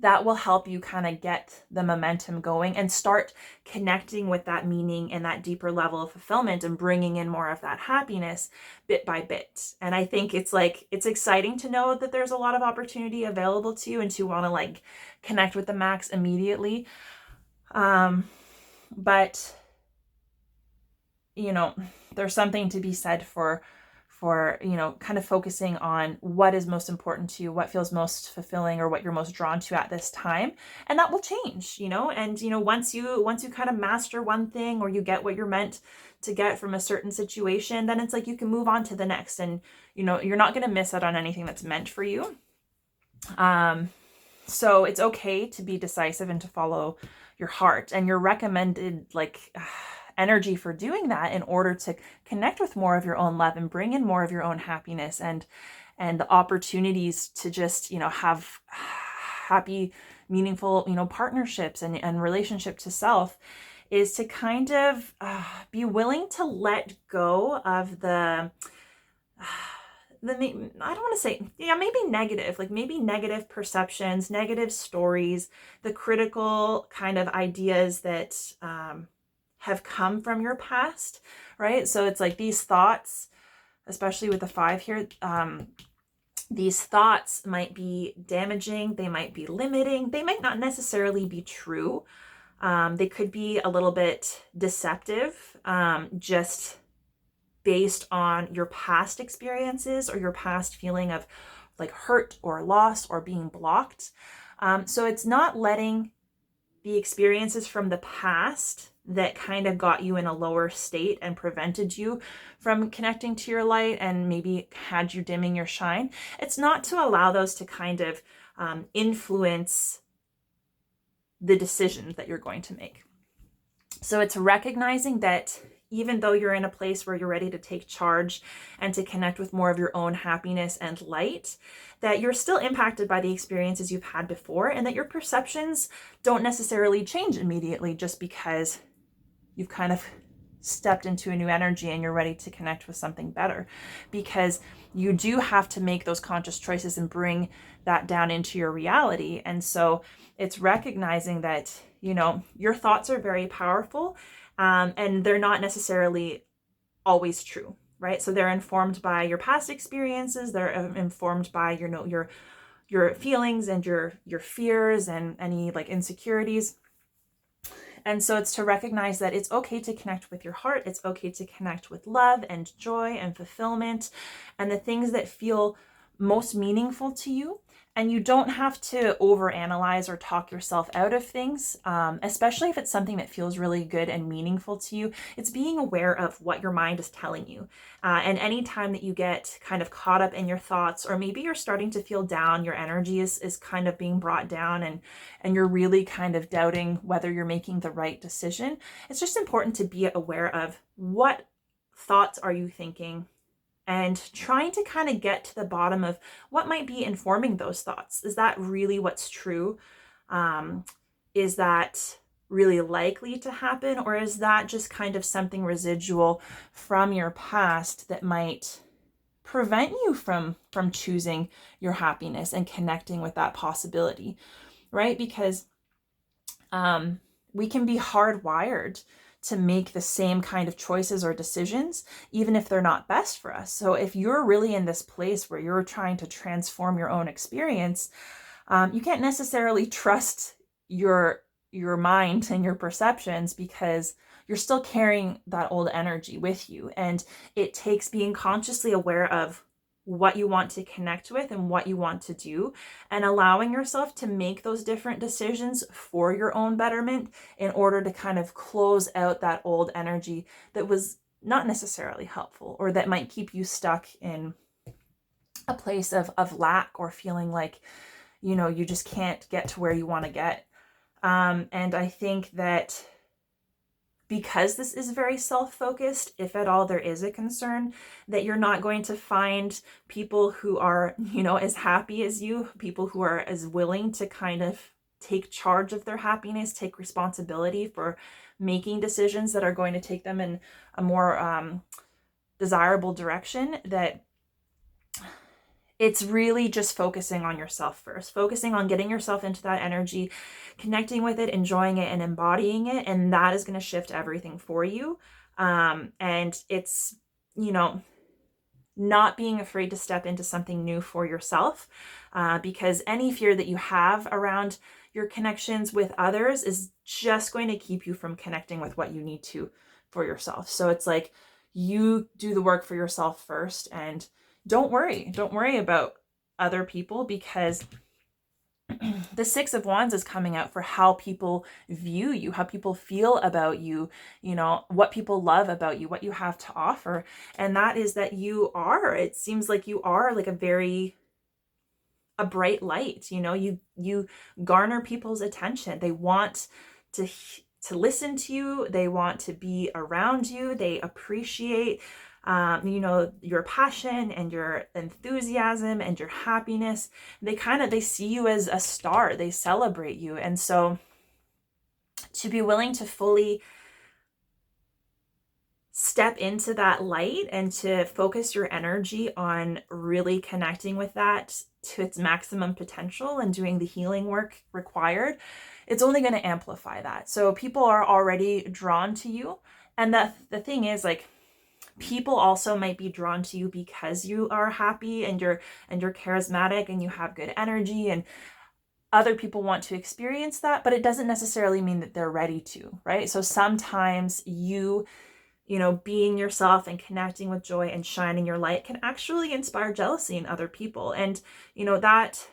S1: that will help you kind of get the momentum going and start connecting with that meaning and that deeper level of fulfillment and bringing in more of that happiness bit by bit. And I think it's exciting to know that there's a lot of opportunity available to you and to want to like connect with the max immediately. But, you know, there's something to be said for, you know, kind of focusing on what is most important to you, what feels most fulfilling, or what you're most drawn to at this time. And that will change, you know, and, you know, once you kind of master one thing, or you get what you're meant to get from a certain situation, then it's like you can move on to the next, and, you know, you're not going to miss out on anything that's meant for you. So it's okay to be decisive and to follow your heart, and your recommended energy for doing that in order to connect with more of your own love and bring in more of your own happiness and the opportunities to just, you know, have happy, meaningful, you know, partnerships and relationship to self, is to kind of be willing to let go of the I don't want to say, maybe negative perceptions, negative stories, the critical kind of ideas that have come from your past, right? So it's like these thoughts, especially with the 5 here, these thoughts might be damaging, they might be limiting, they might not necessarily be true. They could be a little bit deceptive, just based on your past experiences or your past feeling of like hurt or loss or being blocked. So it's not letting the experiences from the past that kind of got you in a lower state and prevented you from connecting to your light and maybe had you dimming your shine. It's not to allow those to kind of influence the decisions that you're going to make. So it's recognizing that even though you're in a place where you're ready to take charge and to connect with more of your own happiness and light, that you're still impacted by the experiences you've had before, and that your perceptions don't necessarily change immediately just because you've kind of stepped into a new energy and you're ready to connect with something better. Because you do have to make those conscious choices and bring that down into your reality. And so it's recognizing that, you know, your thoughts are very powerful, and they're not necessarily always true, right? So they're informed by your past experiences. They're informed by your feelings and your fears and any like insecurities. And so it's to recognize that it's okay to connect with your heart. It's okay to connect with love and joy and fulfillment and the things that feel most meaningful to you. And you don't have to overanalyze or talk yourself out of things, especially if it's something that feels really good and meaningful to you. It's being aware of what your mind is telling you. And any time that you get kind of caught up in your thoughts, or maybe you're starting to feel down, your energy is kind of being brought down, and you're really kind of doubting whether you're making the right decision, it's just important to be aware of what thoughts are you thinking, and trying to kind of get to the bottom of what might be informing those thoughts. Is that really what's true? Is that really likely to happen? Or is that just kind of something residual from your past that might prevent you from choosing your happiness and connecting with that possibility, right? Because we can be hardwired to make the same kind of choices or decisions, even if they're not best for us. So if you're really in this place where you're trying to transform your own experience, you can't necessarily trust your mind and your perceptions, because you're still carrying that old energy with you. And it takes being consciously aware of what you want to connect with and what you want to do, and allowing yourself to make those different decisions for your own betterment in order to kind of close out that old energy that was not necessarily helpful, or that might keep you stuck in a place of lack, or feeling like, you know, you just can't get to where you want to get. And I think that because this is very self-focused, if at all there is a concern, that you're not going to find people who are, you know, as happy as you, people who are as willing to kind of take charge of their happiness, take responsibility for making decisions that are going to take them in a more desirable direction. That it's really just focusing on yourself first, focusing on getting yourself into that energy, connecting with it, enjoying it, and embodying it. And that is going to shift everything for you. And it's, you know, not being afraid to step into something new for yourself, because any fear that you have around your connections with others is just going to keep you from connecting with what you need to for yourself. So it's like, you do the work for yourself first, and don't worry about other people, because the Six of Wands is coming out for how people view you, how people feel about you, you know, what people love about you, what you have to offer. And that is that it seems like you are like a bright light, you know, you garner people's attention. They want to listen to you. They want to be around you. They appreciate you know, your passion and your enthusiasm and your happiness. They see you as a star. They celebrate you. And so to be willing to fully step into that light and to focus your energy on really connecting with that to its maximum potential and doing the healing work required, it's only going to amplify that. So people are already drawn to you. And the thing is, like, people also might be drawn to you because you are happy and you're charismatic and you have good energy, and other people want to experience that, but it doesn't necessarily mean that they're ready to, right? So sometimes you know, being yourself and connecting with joy and shining your light can actually inspire jealousy in other people. And, you know, that's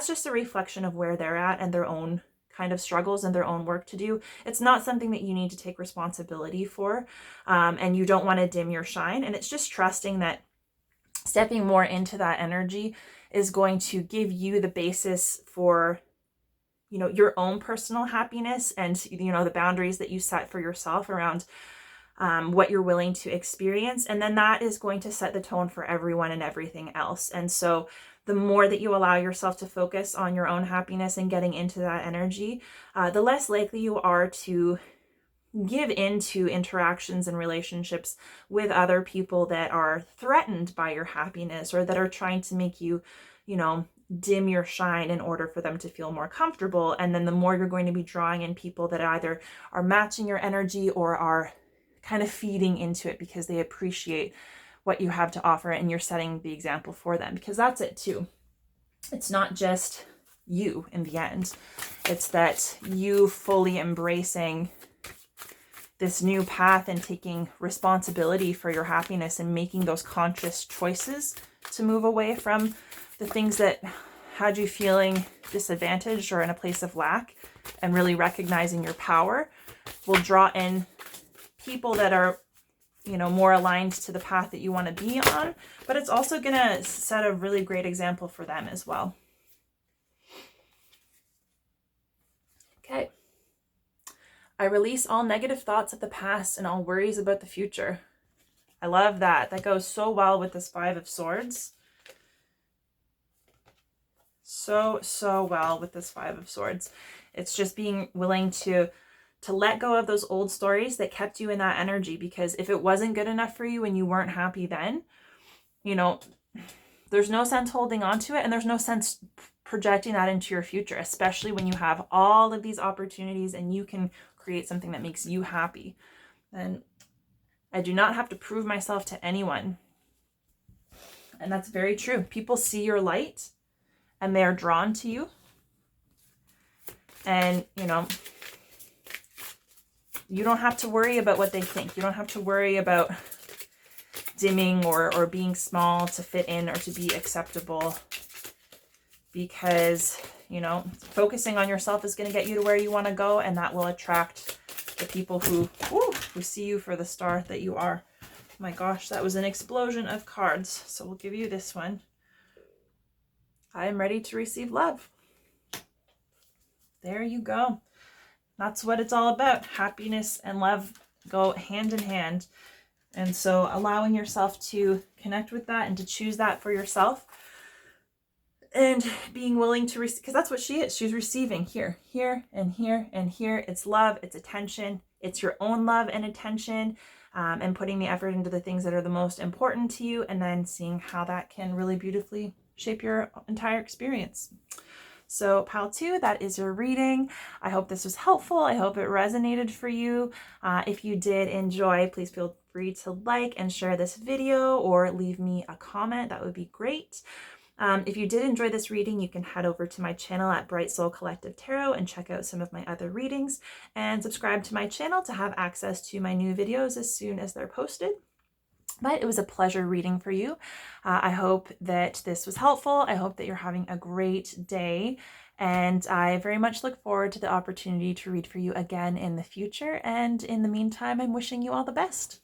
S1: just a reflection of where they're at and their own kind of struggles and their own work to do. It's not something that you need to take responsibility for, and you don't want to dim your shine. And it's just trusting that stepping more into that energy is going to give you the basis for, you know, your own personal happiness, and, you know, the boundaries that you set for yourself around what you're willing to experience. And then that is going to set the tone for everyone and everything else. And so the more that you allow yourself to focus on your own happiness and getting into that energy, the less likely you are to give into interactions and relationships with other people that are threatened by your happiness, or that are trying to make you, you know, dim your shine in order for them to feel more comfortable. And then the more you're going to be drawing in people that either are matching your energy or are kind of feeding into it because they appreciate what you have to offer, and you're setting the example for them. Because that's it too. It's not just you in the end. It's that you fully embracing this new path and taking responsibility for your happiness and making those conscious choices to move away from the things that had you feeling disadvantaged or in a place of lack, and really recognizing your power will draw in people that are, you know, more aligned to the path that you want to be on, but it's also going to set a really great example for them as well. Okay. I release all negative thoughts of the past and all worries about the future. I love that. That goes so well with this Five of Swords. So well with this Five of Swords. It's just being willing to let go of those old stories that kept you in that energy, because if it wasn't good enough for you and you weren't happy then, you know, there's no sense holding on to it, and there's no sense projecting that into your future, especially when you have all of these opportunities and you can create something that makes you happy. And I do not have to prove myself to anyone. And that's very true. People see your light and they are drawn to you. And, you know, you don't have to worry about what they think. You don't have to worry about dimming or being small to fit in or to be acceptable, because, you know, focusing on yourself is going to get you to where you want to go, and that will attract the people who see you for the star that you are. My gosh, that was an explosion of cards. So we'll give you this one. I am ready to receive love. There you go. That's what it's all about. Happiness and love go hand in hand. And so allowing yourself to connect with that and to choose that for yourself, and being willing to receive, because that's what she is. She's receiving here, here, and here, and here. It's love, it's attention, it's your own love and attention, and putting the effort into the things that are the most important to you, and then seeing how that can really beautifully shape your entire experience. So pile 2, that is your reading. I hope this was helpful. I hope it resonated for you. If you did enjoy, please feel free to like and share this video or leave me a comment. That would be great. If you did enjoy this reading, you can head over to my channel at Bright Soul Collective Tarot and check out some of my other readings, and subscribe to my channel to have access to my new videos as soon as they're posted. But it was a pleasure reading for you. I hope that this was helpful. I hope that you're having a great day. And I very much look forward to the opportunity to read for you again in the future. And in the meantime, I'm wishing you all the best.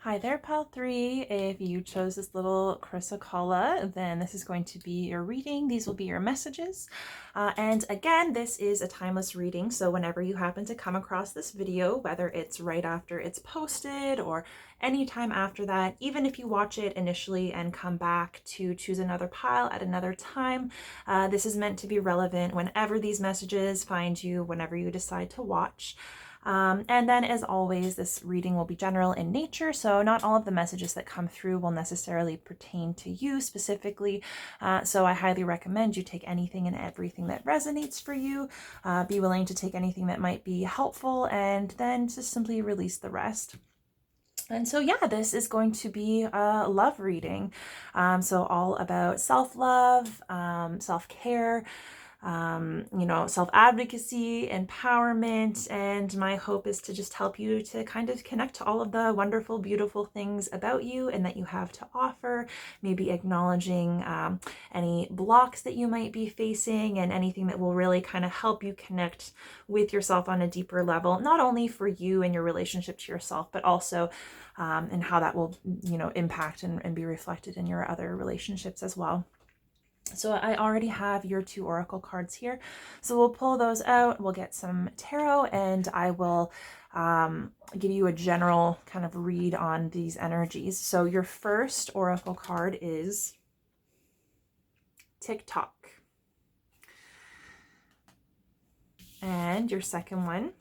S1: Hi there, pile 3. If you chose this little Chrysocolla, then this is going to be your reading. These will be your messages. And again, this is a timeless reading. So whenever you happen to come across this video, whether it's right after it's posted or any time after that, even if you watch it initially and come back to choose another pile at another time, this is meant to be relevant whenever these messages find you, whenever you decide to watch. And then, as always, this reading will be general in nature, so not all of the messages that come through will necessarily pertain to you specifically. So I highly recommend you take anything and everything that resonates for you, be willing to take anything that might be helpful, and then just simply release the rest. And so, yeah, this is going to be a love reading. So all about self-love, self-care, you know, self-advocacy, empowerment, and my hope is to just help you to kind of connect to all of the wonderful, beautiful things about you and that you have to offer, maybe acknowledging any blocks that you might be facing, and anything that will really kind of help you connect with yourself on a deeper level, not only for you and your relationship to yourself, but also and how that will, you know, impact and be reflected in your other relationships as well. So I already have your 2 oracle cards here. So we'll pull those out, we'll get some tarot, and I will give you a general kind of read on these energies. So your first oracle card is TikTok. And your second one,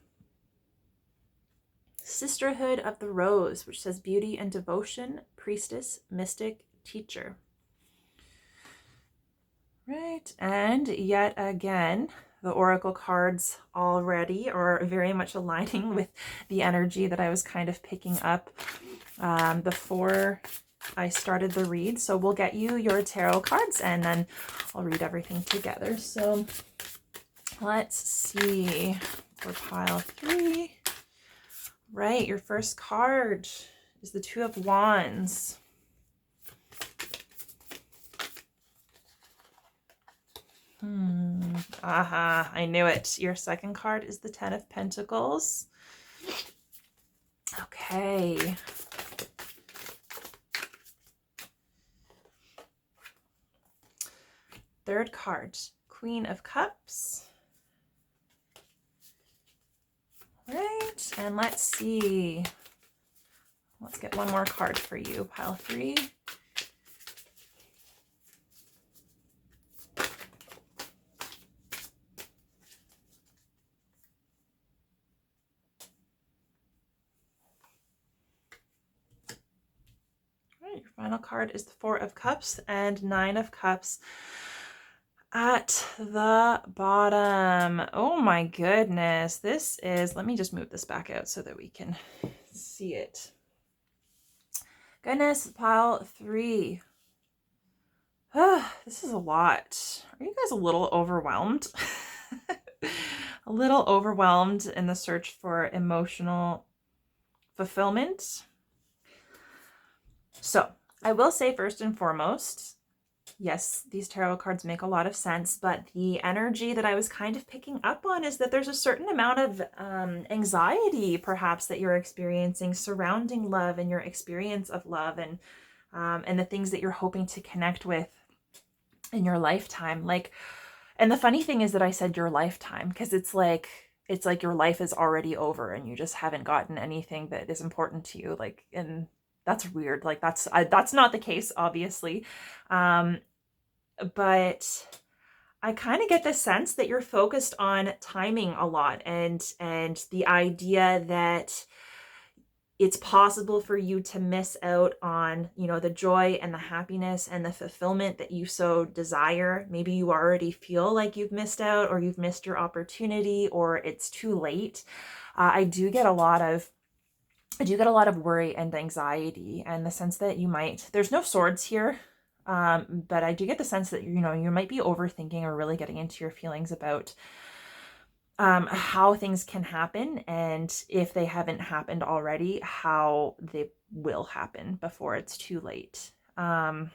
S1: Sisterhood of the Rose, which says beauty and devotion, priestess, mystic, teacher. Right, and yet again, the oracle cards already are very much aligning with the energy that I was kind of picking up before I started the read. So we'll get you your tarot cards and then I'll read everything together. So let's see for pile 3. Right, your first card is the 2 of Wands. I knew it. Your second card is the 10 of Pentacles. Okay. Third card, Queen of Cups. Right, and let's see. Let's get one more card for you, pile 3. final card is the Four of Cups and Nine of Cups at the bottom. Oh my goodness. This is, let me just move this back out so that we can see it. Goodness, pile 3. This is a lot. Are you guys a little overwhelmed? A little overwhelmed in the search for emotional fulfillment? So I will say first and foremost, yes, these tarot cards make a lot of sense, but the energy that I was kind of picking up on is that there's a certain amount of anxiety perhaps that you're experiencing surrounding love and your experience of love and the things that you're hoping to connect with in your lifetime. Like, and the funny thing is that I said your lifetime, because it's like your life is already over and you just haven't gotten anything that is important to you. Like, and that's weird. Like that's not the case, obviously. But I kind of get the sense that you're focused on timing a lot and the idea that it's possible for you to miss out on, you know, the joy and the happiness and the fulfillment that you so desire. Maybe you already feel like you've missed out, or you've missed your opportunity, or it's too late. I do get a lot of worry and anxiety, and the sense that you might, there's no swords here, but I do get the sense that, you know, you might be overthinking or really getting into your feelings about how things can happen, and if they haven't happened already, how they will happen before it's too late. And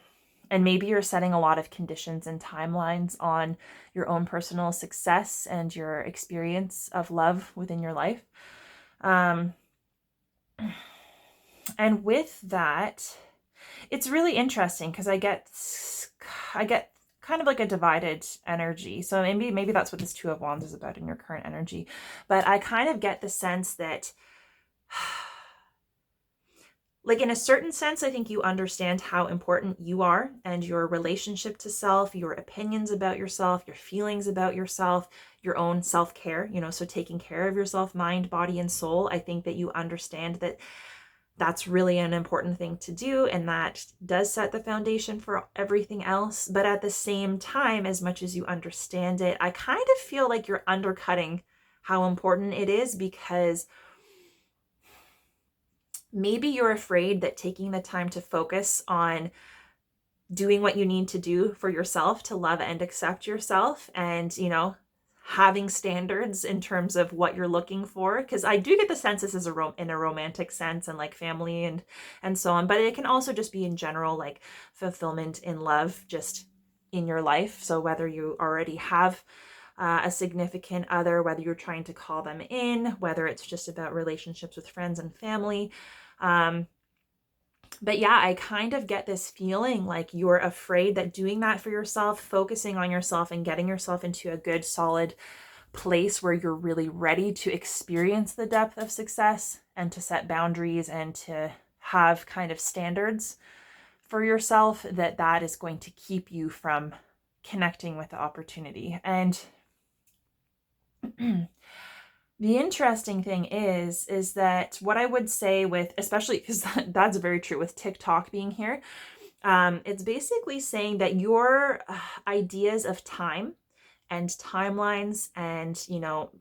S1: maybe you're setting a lot of conditions and timelines on your own personal success and your experience of love within your life. And with that, it's really interesting because I get kind of like a divided energy. So maybe that's what this Two of Wands is about in your current energy. But I kind of get the sense that, like, in a certain sense, I think you understand how important you are and your relationship to self, your opinions about yourself, your feelings about yourself, your own self-care, you know, so taking care of yourself, mind, body, and soul. I think that you understand that that's really an important thing to do, and that does set the foundation for everything else. But at the same time, as much as you understand it, I kind of feel like you're undercutting how important it is, because maybe you're afraid that taking the time to focus on doing what you need to do for yourself to love and accept yourself, and, you know, having standards in terms of what you're looking for, because I do get the sense this is in a romantic sense, and like family and so on, but it can also just be in general, like fulfillment in love just in your life. So whether you already have a significant other, whether you're trying to call them in, whether it's just about relationships with friends and family, but yeah, I kind of get this feeling like you're afraid that doing that for yourself, focusing on yourself and getting yourself into a good, solid place where you're really ready to experience the depth of success and to set boundaries and to have kind of standards for yourself, that is going to keep you from connecting with the opportunity. And the interesting thing is that what I would say with, especially because that's very true with TikTok being here, it's basically saying that your ideas of time and timelines and, you know,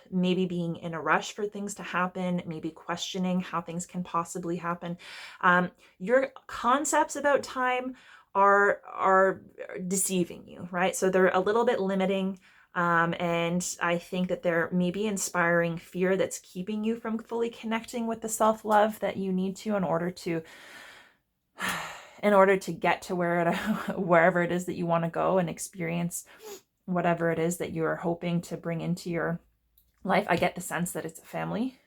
S1: maybe being in a rush for things to happen, maybe questioning how things can possibly happen, your concepts about time are deceiving you, right? So they're a little bit limiting. And I think that they're maybe inspiring fear that's keeping you from fully connecting with the self-love that you need to in order to get to wherever it is that you want to go and experience whatever it is that you're hoping to bring into your life. I get the sense that it's a family,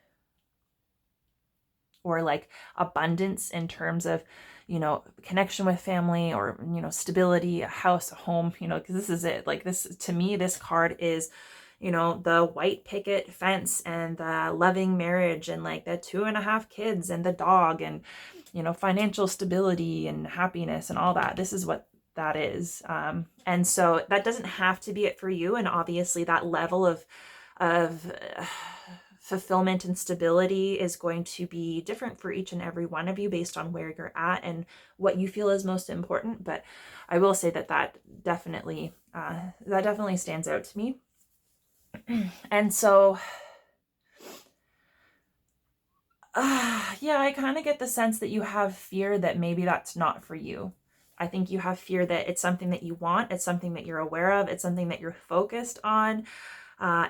S1: or like abundance in terms of, you know, connection with family, or, you know, stability, a house, a home, you know, because this is it. Like this, to me, this card is, you know, the white picket fence and the loving marriage and like the 2.5 kids and the dog and, you know, financial stability and happiness and all that. This is what that is. And so that doesn't have to be it for you. And obviously that level of fulfillment and stability is going to be different for each and every one of you based on where you're at and what you feel is most important. But I will say that that definitely stands out to me. And so, yeah, I kind of get the sense that you have fear that maybe that's not for you. I think you have fear that it's something that you want. It's something that you're aware of. It's something that you're focused on.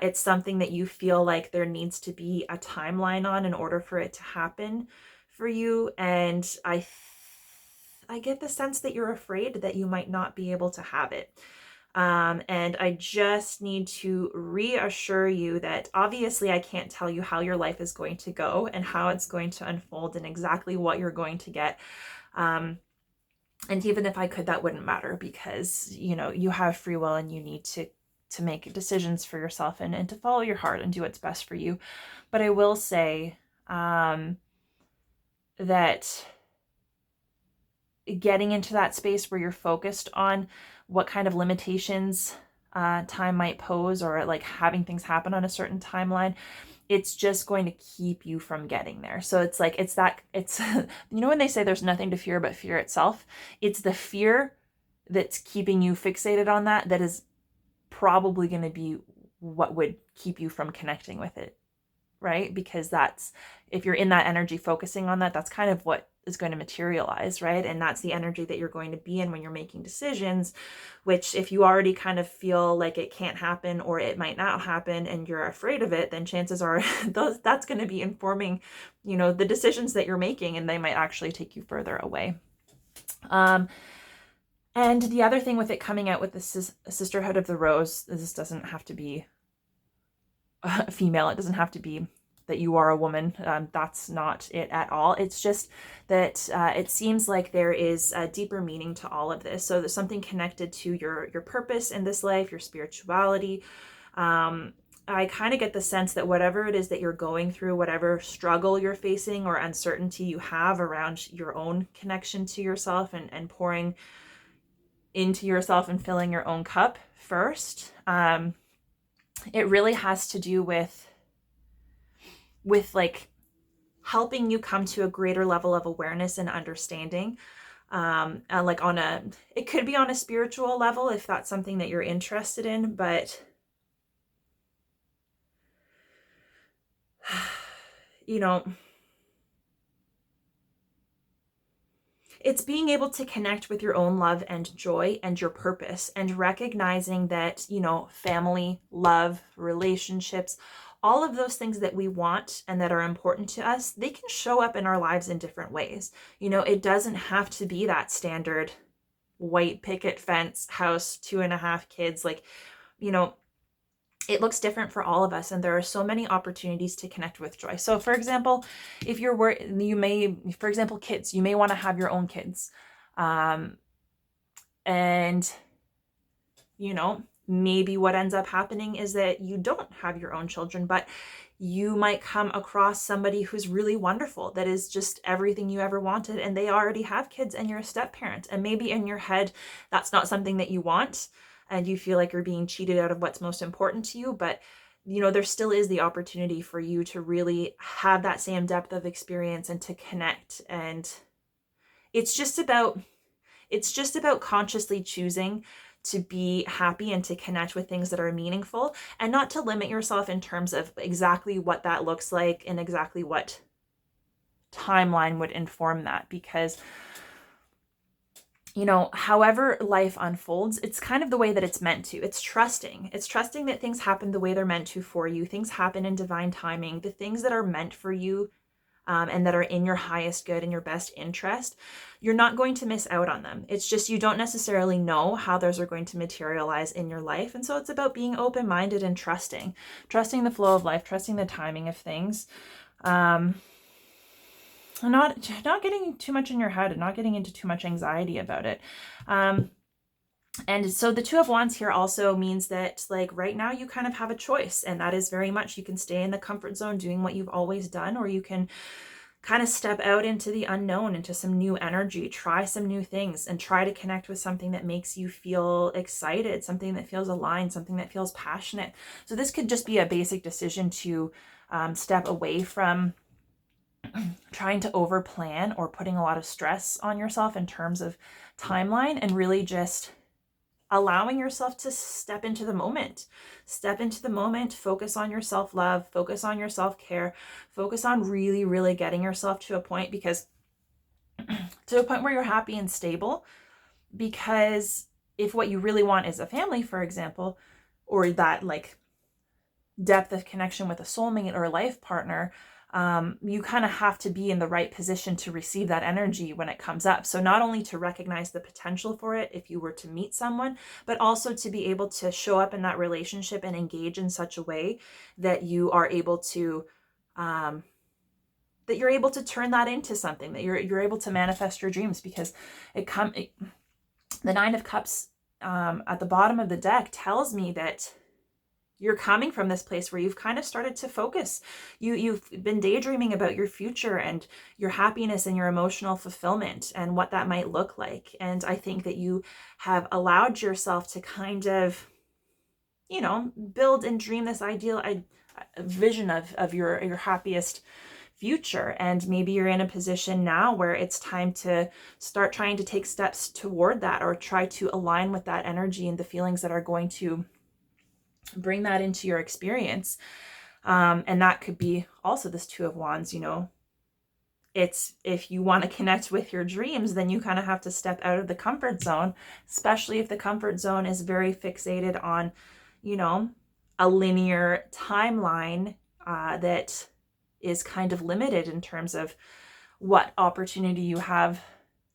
S1: It's something that you feel like there needs to be a timeline on in order for it to happen for you. And I get the sense that you're afraid that you might not be able to have it. And I just need to reassure you that obviously I can't tell you how your life is going to go and how it's going to unfold and exactly what you're going to get. And even if I could, that wouldn't matter because, you know, you have free will and you need to make decisions for yourself and to follow your heart and do what's best for you. But I will say that getting into that space where you're focused on what kind of limitations time might pose, or like having things happen on a certain timeline, it's just going to keep you from getting there. So it's like, it's you know, when they say there's nothing to fear but fear itself, it's the fear that's keeping you fixated on that is probably going to be what would keep you from connecting with it, right? Because that's, if you're in that energy focusing on that, that's kind of what is going to materialize, right? And that's the energy that you're going to be in when you're making decisions, which if you already kind of feel like it can't happen or it might not happen and you're afraid of it, then chances are that's going to be informing, you know, the decisions that you're making, and they might actually take you further away. And the other thing with it coming out with the Sisterhood of the Rose, this doesn't have to be a female. It doesn't have to be that you are a woman. That's not it at all. It's just that it seems like there is a deeper meaning to all of this. So there's something connected to your purpose in this life, your spirituality. I kind of get the sense that whatever it is that you're going through, whatever struggle you're facing or uncertainty you have around your own connection to yourself and pouring into yourself and filling your own cup first, it really has to do with like helping you come to a greater level of awareness and understanding. Like it could be on a spiritual level if that's something that you're interested in, but you know, it's being able to connect with your own love and joy and your purpose, and recognizing that, you know, family, love, relationships, all of those things that we want and that are important to us, they can show up in our lives in different ways. You know, it doesn't have to be that standard white picket fence house, 2.5 kids. Like, you know, it looks different for all of us, and there are so many opportunities to connect with joy. So for example, if you're for example, kids, you may want to have your own kids. And you know, maybe what ends up happening is that you don't have your own children, but you might come across somebody who's really wonderful, that is just everything you ever wanted, and they already have kids and you're a step parent. And maybe in your head, that's not something that you want, and you feel like you're being cheated out of what's most important to you. But, you know, there still is the opportunity for you to really have that same depth of experience and to connect. And it's just about consciously choosing to be happy and to connect with things that are meaningful, and not to limit yourself in terms of exactly what that looks like and exactly what timeline would inform that. Because, you know, however life unfolds, it's kind of the way that it's meant to. It's trusting that things happen the way they're meant to for you. Things happen in divine timing. The things that are meant for you and that are in your highest good and your best interest, you're not going to miss out on them. It's just you don't necessarily know how those are going to materialize in your life. And so it's about being open-minded and trusting the flow of life, trusting the timing of things. Not getting too much in your head and not getting into too much anxiety about it. And so the Two of Wands here also means that, like, right now you kind of have a choice, and that is very much, you can stay in the comfort zone doing what you've always done, or you can kind of step out into the unknown, into some new energy, try some new things, and try to connect with something that makes you feel excited, something that feels aligned, something that feels passionate. So this could just be a basic decision to step away from trying to over plan or putting a lot of stress on yourself in terms of timeline, and really just allowing yourself to step into the moment. Step into the moment, focus on your self-love, focus on your self-care, focus on really, really getting yourself to a point, because to a point where you're happy and stable. Because if what you really want is a family, for example, or that like depth of connection with a soulmate or a life partner, you kind of have to be in the right position to receive that energy when it comes up. So not only to recognize the potential for it if you were to meet someone, but also to be able to show up in that relationship and engage in such a way that you are able to that you're able to turn that into something, that you're able to manifest your dreams. Because the Nine of Cups at the bottom of the deck tells me that you're coming from this place where you've kind of started to focus. You've been daydreaming about your future and your happiness and your emotional fulfillment and what that might look like. And I think that you have allowed yourself to kind of, build and dream this ideal vision of your happiest future. And maybe you're in a position now where it's time to start trying to take steps toward that, or try to align with that energy and the feelings that are going to bring that into your experience. And that could be also this Two of Wands. It's, if you want to connect with your dreams, then you kind of have to step out of the comfort zone, especially if the comfort zone is very fixated on, a linear timeline that is kind of limited in terms of what opportunity you have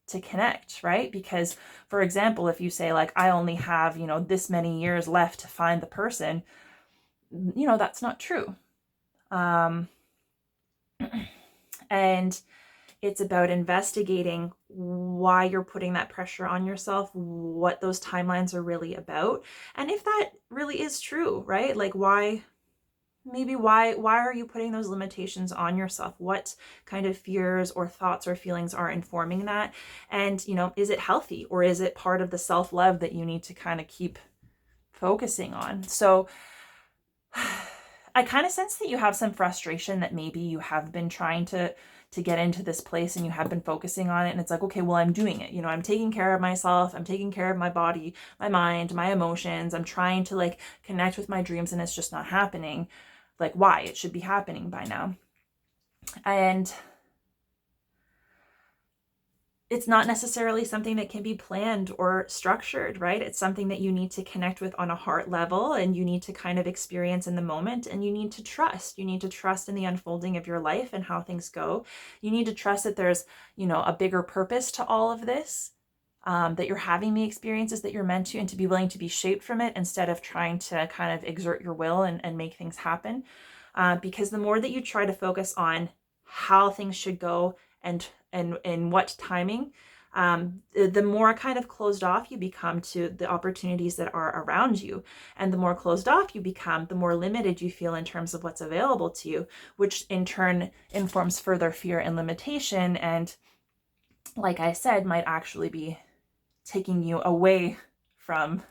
S1: to connect, right? Because, for example, if you say like, I only have, this many years left to find the person, that's not true. And it's about investigating why you're putting that pressure on yourself, what those timelines are really about. And if that really is true, right? Like why are you putting those limitations on yourself? What kind of fears or thoughts or feelings are informing that? And, is it healthy, or is it part of the self-love that you need to kind of keep focusing on? So I kind of sense that you have some frustration that maybe you have been trying to get into this place and you have been focusing on it. And it's like, okay, well, I'm doing it. I'm taking care of myself. I'm taking care of my body, my mind, my emotions. I'm trying to like connect with my dreams, and it's just not happening. Like, why? It should be happening by now. And it's not necessarily something that can be planned or structured, right? It's something that you need to connect with on a heart level, and you need to kind of experience in the moment, and you need to trust. You need to trust in the unfolding of your life and how things go. You need to trust that there's, a bigger purpose to all of this, that you're having the experiences that you're meant to, and to be willing to be shaped from it instead of trying to kind of exert your will and make things happen. Because the more that you try to focus on how things should go and what timing, the more kind of closed off you become to the opportunities that are around you. And the more closed off you become, the more limited you feel in terms of what's available to you, which in turn informs further fear and limitation. And like I said, might actually be taking you away from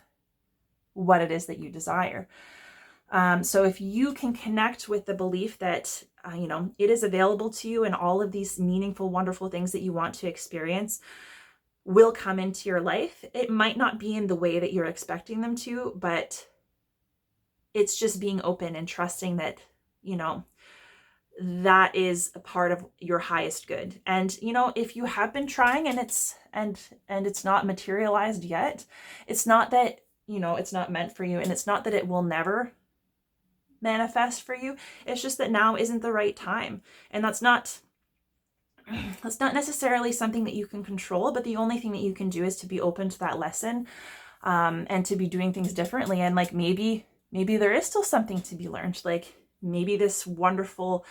S1: what it is that you desire. So if you can connect with the belief that, it is available to you, and all of these meaningful, wonderful things that you want to experience will come into your life. It might not be in the way that you're expecting them to, but it's just being open and trusting that, that is a part of your highest good. And, if you have been trying and it's not materialized yet, it's not that, it's not meant for you, and it's not that it will never manifest for you. It's just that now isn't the right time. And that's not necessarily something that you can control, but the only thing that you can do is to be open to that lesson, and to be doing things differently. And like, maybe there is still something to be learned. Like, maybe this wonderful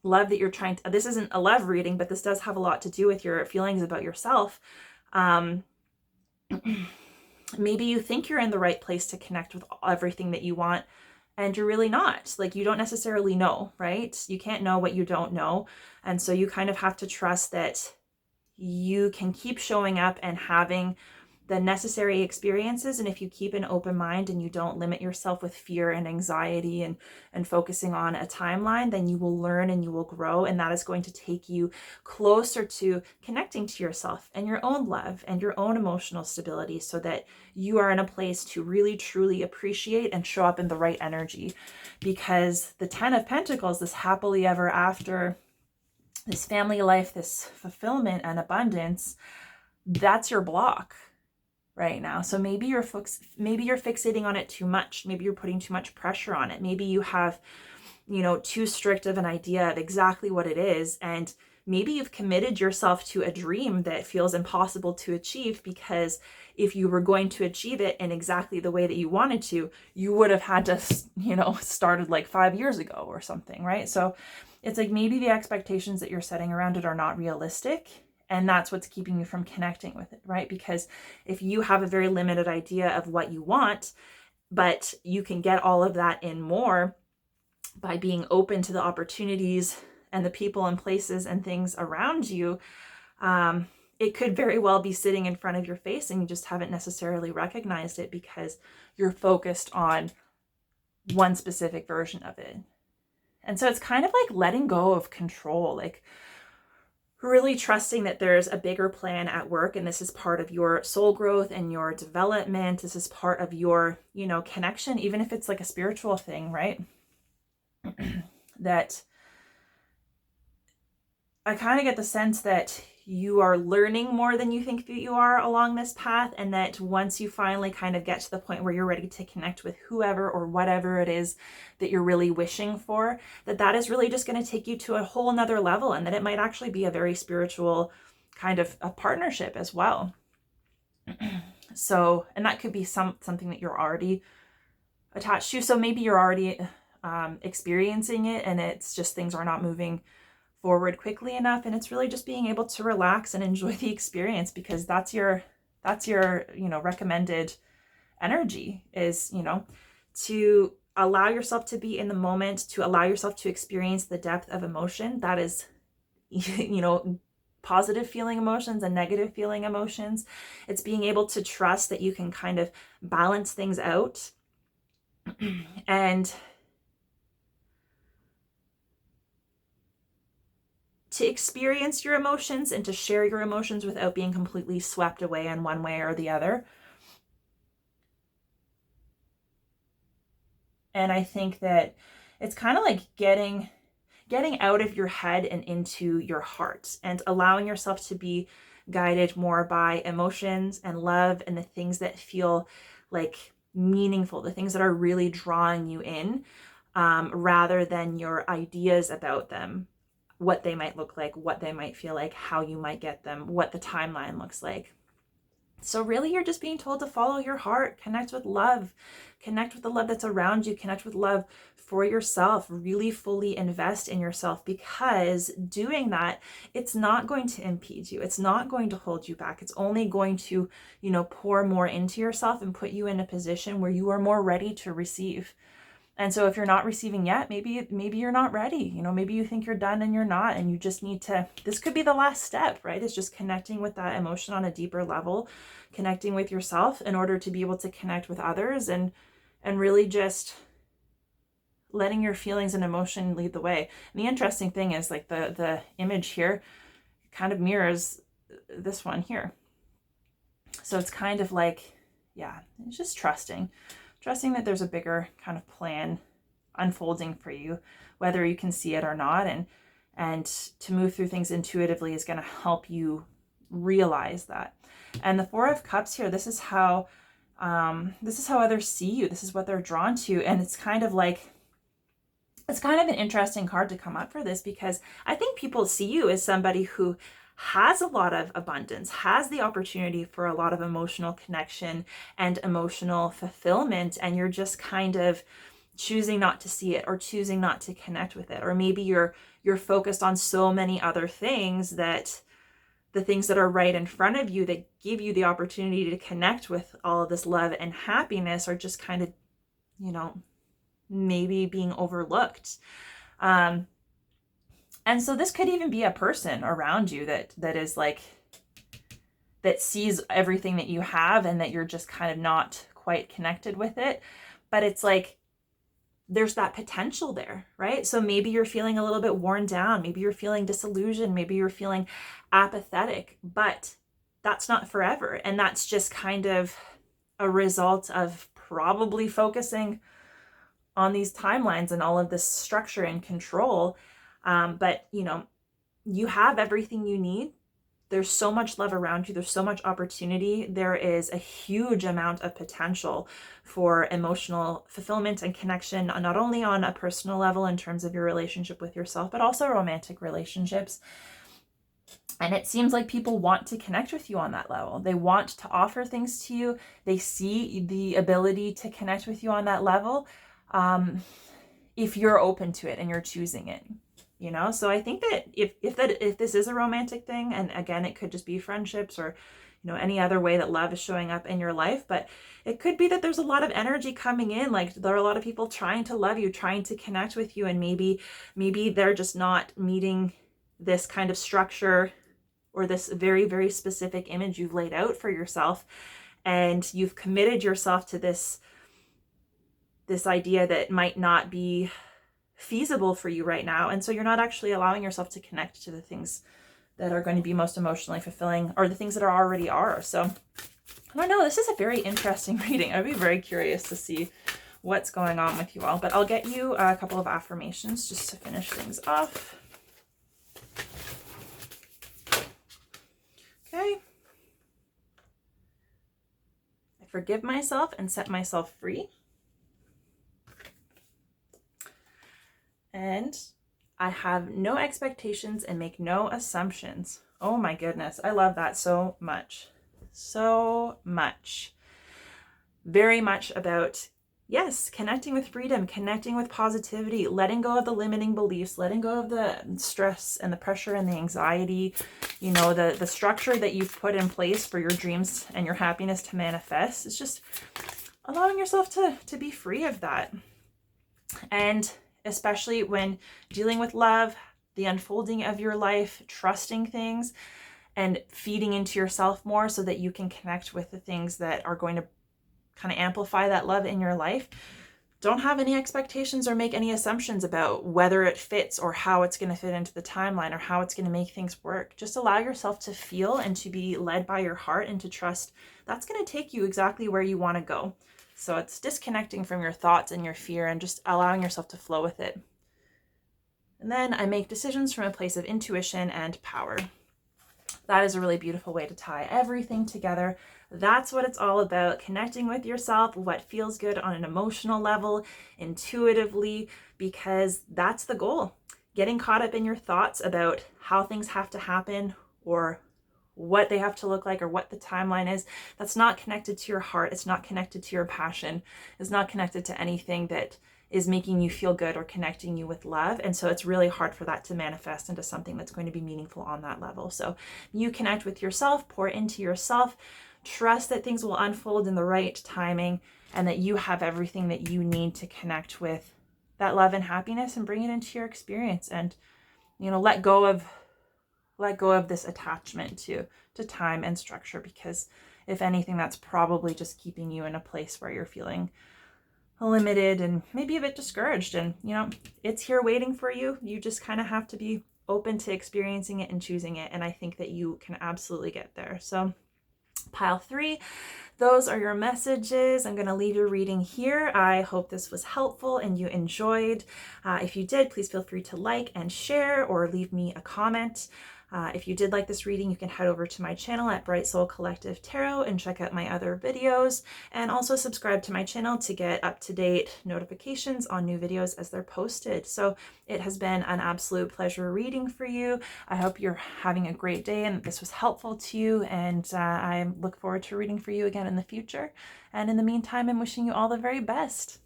S1: love that you're trying to, this isn't a love reading, but this does have a lot to do with your feelings about yourself. Maybe you think you're in the right place to connect with everything that you want and you're really not. Like, you don't necessarily know, right? You can't know what you don't know. And so you kind of have to trust that you can keep showing up and having the necessary experiences. And if you keep an open mind and you don't limit yourself with fear and anxiety and focusing on a timeline, then you will learn and you will grow. And that is going to take you closer to connecting to yourself and your own love and your own emotional stability, so that you are in a place to really, truly appreciate and show up in the right energy. Because the 10 of Pentacles, this happily ever after, this family life, this fulfillment and abundance, that's your block right now. So maybe you're fixating on it too much. Maybe you're putting too much pressure on it. Maybe you have, too strict of an idea of exactly what it is. And maybe you've committed yourself to a dream that feels impossible to achieve, because if you were going to achieve it in exactly the way that you wanted to, you would have had to, started like 5 years ago or something, right? So it's like maybe the expectations that you're setting around it are not realistic. And that's what's keeping you from connecting with it, right? Because if you have a very limited idea of what you want, but you can get all of that and more by being open to the opportunities and the people and places and things around you, it could very well be sitting in front of your face and you just haven't necessarily recognized it because you're focused on one specific version of it. And so it's kind of like letting go of control, like really trusting that there's a bigger plan at work, and this is part of your soul growth and your development. This is part of your, connection, even if it's like a spiritual thing, right? That I kind of get the sense that you are learning more than you think that you are along this path, and that once you finally kind of get to the point where you're ready to connect with whoever or whatever it is that you're really wishing for, that is really just going to take you to a whole nother level, and that it might actually be a very spiritual kind of a partnership as well. So, and that could be something that you're already attached to. So maybe you're already experiencing it, and it's just things are not moving forward quickly enough, and it's really just being able to relax and enjoy the experience, because that's your recommended energy is, to allow yourself to be in the moment, to allow yourself to experience the depth of emotion that is, positive feeling emotions and negative feeling emotions. It's being able to trust that you can kind of balance things out and to experience your emotions and to share your emotions without being completely swept away in one way or the other. And I think that it's kind of like getting out of your head and into your heart, and allowing yourself to be guided more by emotions and love and the things that feel like meaningful, the things that are really drawing you in, rather than your ideas about them, what they might look like, what they might feel like, how you might get them, what the timeline looks like. So really, you're just being told to follow your heart, connect with love, connect with the love that's around you, connect with love for yourself, really fully invest in yourself, because doing that, it's not going to impede you. It's not going to hold you back. It's only going to, pour more into yourself and put you in a position where you are more ready to receive. And so if you're not receiving yet, maybe you're not ready. Maybe you think you're done and you're not, and you just need to, this could be the last step, right? It's just connecting with that emotion on a deeper level, connecting with yourself in order to be able to connect with others, and really just letting your feelings and emotion lead the way. And the interesting thing is, like, the image here kind of mirrors this one here. So it's kind of like, yeah, it's just trusting that there's a bigger kind of plan unfolding for you, whether you can see it or not. And to move through things intuitively is going to help you realize that. And the Four of Cups here, this is how others see you. This is what they're drawn to. And it's kind of an interesting card to come up for this, because I think people see you as somebody who has a lot of abundance, has the opportunity for a lot of emotional connection and emotional fulfillment, and you're just kind of choosing not to see it or choosing not to connect with it. Or maybe you're focused on so many other things, that the things that are right in front of you that give you the opportunity to connect with all of this love and happiness are just kind of, maybe being overlooked. And so this could even be a person around you that is like, that sees everything that you have and that you're just kind of not quite connected with it. But it's like, there's that potential there, right? So maybe you're feeling a little bit worn down. Maybe you're feeling disillusioned. Maybe you're feeling apathetic, but that's not forever. And that's just kind of a result of probably focusing on these timelines and all of this structure and control. But you know, you have everything you need. There's so much love around you. There's so much opportunity. There is a huge amount of potential for emotional fulfillment and connection, not only on a personal level in terms of your relationship with yourself, but also romantic relationships. And it seems like people want to connect with you on that level. They want to offer things to you. They see the ability to connect with you on that level, if you're open to it and you're choosing it. You know, so I think that if this is a romantic thing, and again, it could just be friendships or, you know, any other way that love is showing up in your life, but it could be that there's a lot of energy coming in. Like there are a lot of people trying to love you, trying to connect with you, and maybe they're just not meeting this kind of structure or this very, very specific image you've laid out for yourself, and you've committed yourself to this idea that might not be feasible for you right now. And so you're not actually allowing yourself to connect to the things that are going to be most emotionally fulfilling, or the things that already are. So I don't know, this is a very interesting reading. I'd be very curious to see what's going on with you all, but I'll get you a couple of affirmations just to finish things off. Okay. I forgive myself and set myself free. And I have no expectations and make no assumptions. Oh my goodness. I love that so much. So much. Very much about, yes, connecting with freedom, connecting with positivity, letting go of the limiting beliefs, letting go of the stress and the pressure and the anxiety, you know, the structure that you've put in place for your dreams and your happiness to manifest. It's just allowing yourself to be free of that. And especially when dealing with love, the unfolding of your life, trusting things, and feeding into yourself more so that you can connect with the things that are going to kind of amplify that love in your life. Don't have any expectations or make any assumptions about whether it fits or how it's going to fit into the timeline or how it's going to make things work. Just allow yourself to feel and to be led by your heart and to trust that's going to take you exactly where you want to go. So it's disconnecting from your thoughts and your fear and just allowing yourself to flow with it. And then I make decisions from a place of intuition and power. That is a really beautiful way to tie everything together. That's what it's all about, connecting with yourself, what feels good on an emotional level, intuitively, because that's the goal. Getting caught up in your thoughts about how things have to happen or what they have to look like or what the timeline is, that's not connected to your heart. It's not connected to your passion. It's not connected to anything that is making you feel good or connecting you with love. And so it's really hard for that to manifest into something that's going to be meaningful on that level. So you connect with yourself, pour into yourself, trust that things will unfold in the right timing and that you have everything that you need to connect with that love and happiness and bring it into your experience. And, you know, let go of this attachment to time and structure, because if anything, that's probably just keeping you in a place where you're feeling limited and maybe a bit discouraged. And, you know, it's here waiting for you. You just kind of have to be open to experiencing it and choosing it. And I think that you can absolutely get there. So pile 3, those are your messages. I'm going to leave your reading here. I hope this was helpful and you enjoyed. If you did, please feel free to like and share or leave me a comment. If you did like this reading, you can head over to my channel at Bright Soul Collective Tarot and check out my other videos, and also subscribe to my channel to get up-to-date notifications on new videos as they're posted. So it has been an absolute pleasure reading for you. I hope you're having a great day and this was helpful to you, and I look forward to reading for you again in the future. And in the meantime, I'm wishing you all the very best.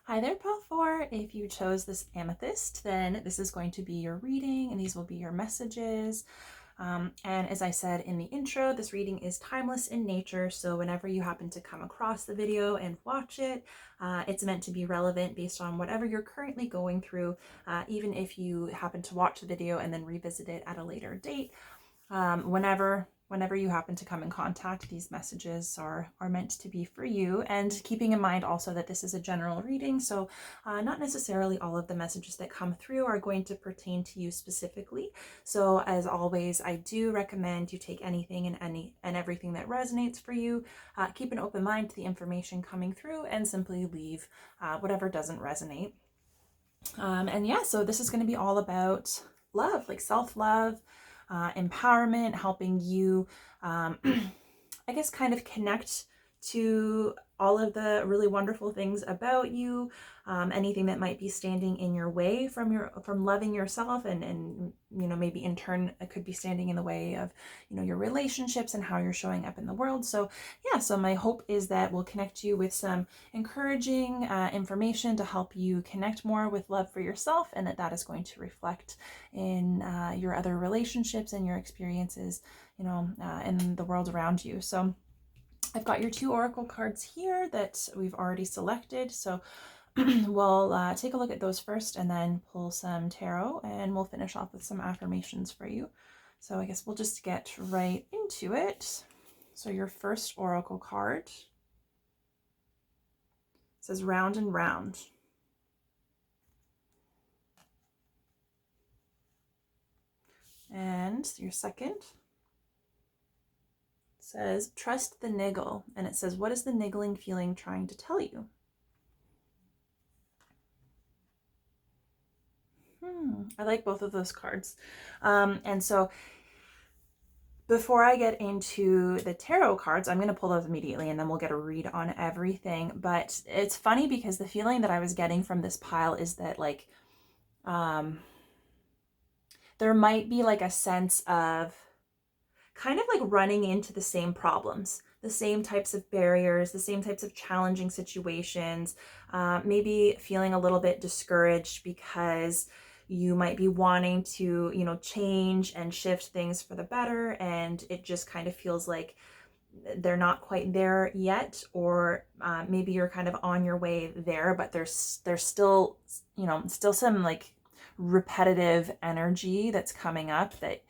S1: Hi there, pile 4. If you chose this amethyst, then this is going to be your reading and these will be your messages. And as I said in the intro, this reading is timeless in nature. So whenever you happen to come across the video and watch it, it's meant to be relevant based on whatever you're currently going through, even if you happen to watch the video and then revisit it at a later date. Whenever you happen to come in contact, these messages are meant to be for you, and keeping in mind also that this is a general reading, so not necessarily all of the messages that come through are going to pertain to you specifically. So as always, I do recommend you take anything and everything that resonates for you, keep an open mind to the information coming through, and simply leave whatever doesn't resonate. And yeah, so this is going to be all about love, like self-love, empowerment, helping you, I guess, kind of connect to all of the really wonderful things about you, anything that might be standing in your way from loving yourself, and maybe in turn it could be standing in the way of your relationships and how you're showing up in the world. So yeah, so my hope is that we'll connect you with some encouraging information to help you connect more with love for yourself, and that is going to reflect in your other relationships and your experiences in the world around you. So I've got your 2 oracle cards here that we've already selected. So we'll take a look at those first and then pull some tarot, and we'll finish off with some affirmations for you. So I guess we'll just get right into it. So your first oracle card says round and round. And your second says trust the niggle, and it says, what is the niggling feeling trying to tell you? I like both of those cards. And so before I get into the tarot cards, I'm going to pull those immediately and then we'll get a read on everything. But it's funny because the feeling that I was getting from this pile is that like there might be like a sense of kind of like running into the same problems, the same types of barriers, the same types of challenging situations, maybe feeling a little bit discouraged because you might be wanting to, change and shift things for the better, and it just kind of feels like they're not quite there yet, or maybe you're kind of on your way there, but there's still, still some like repetitive energy that's coming up that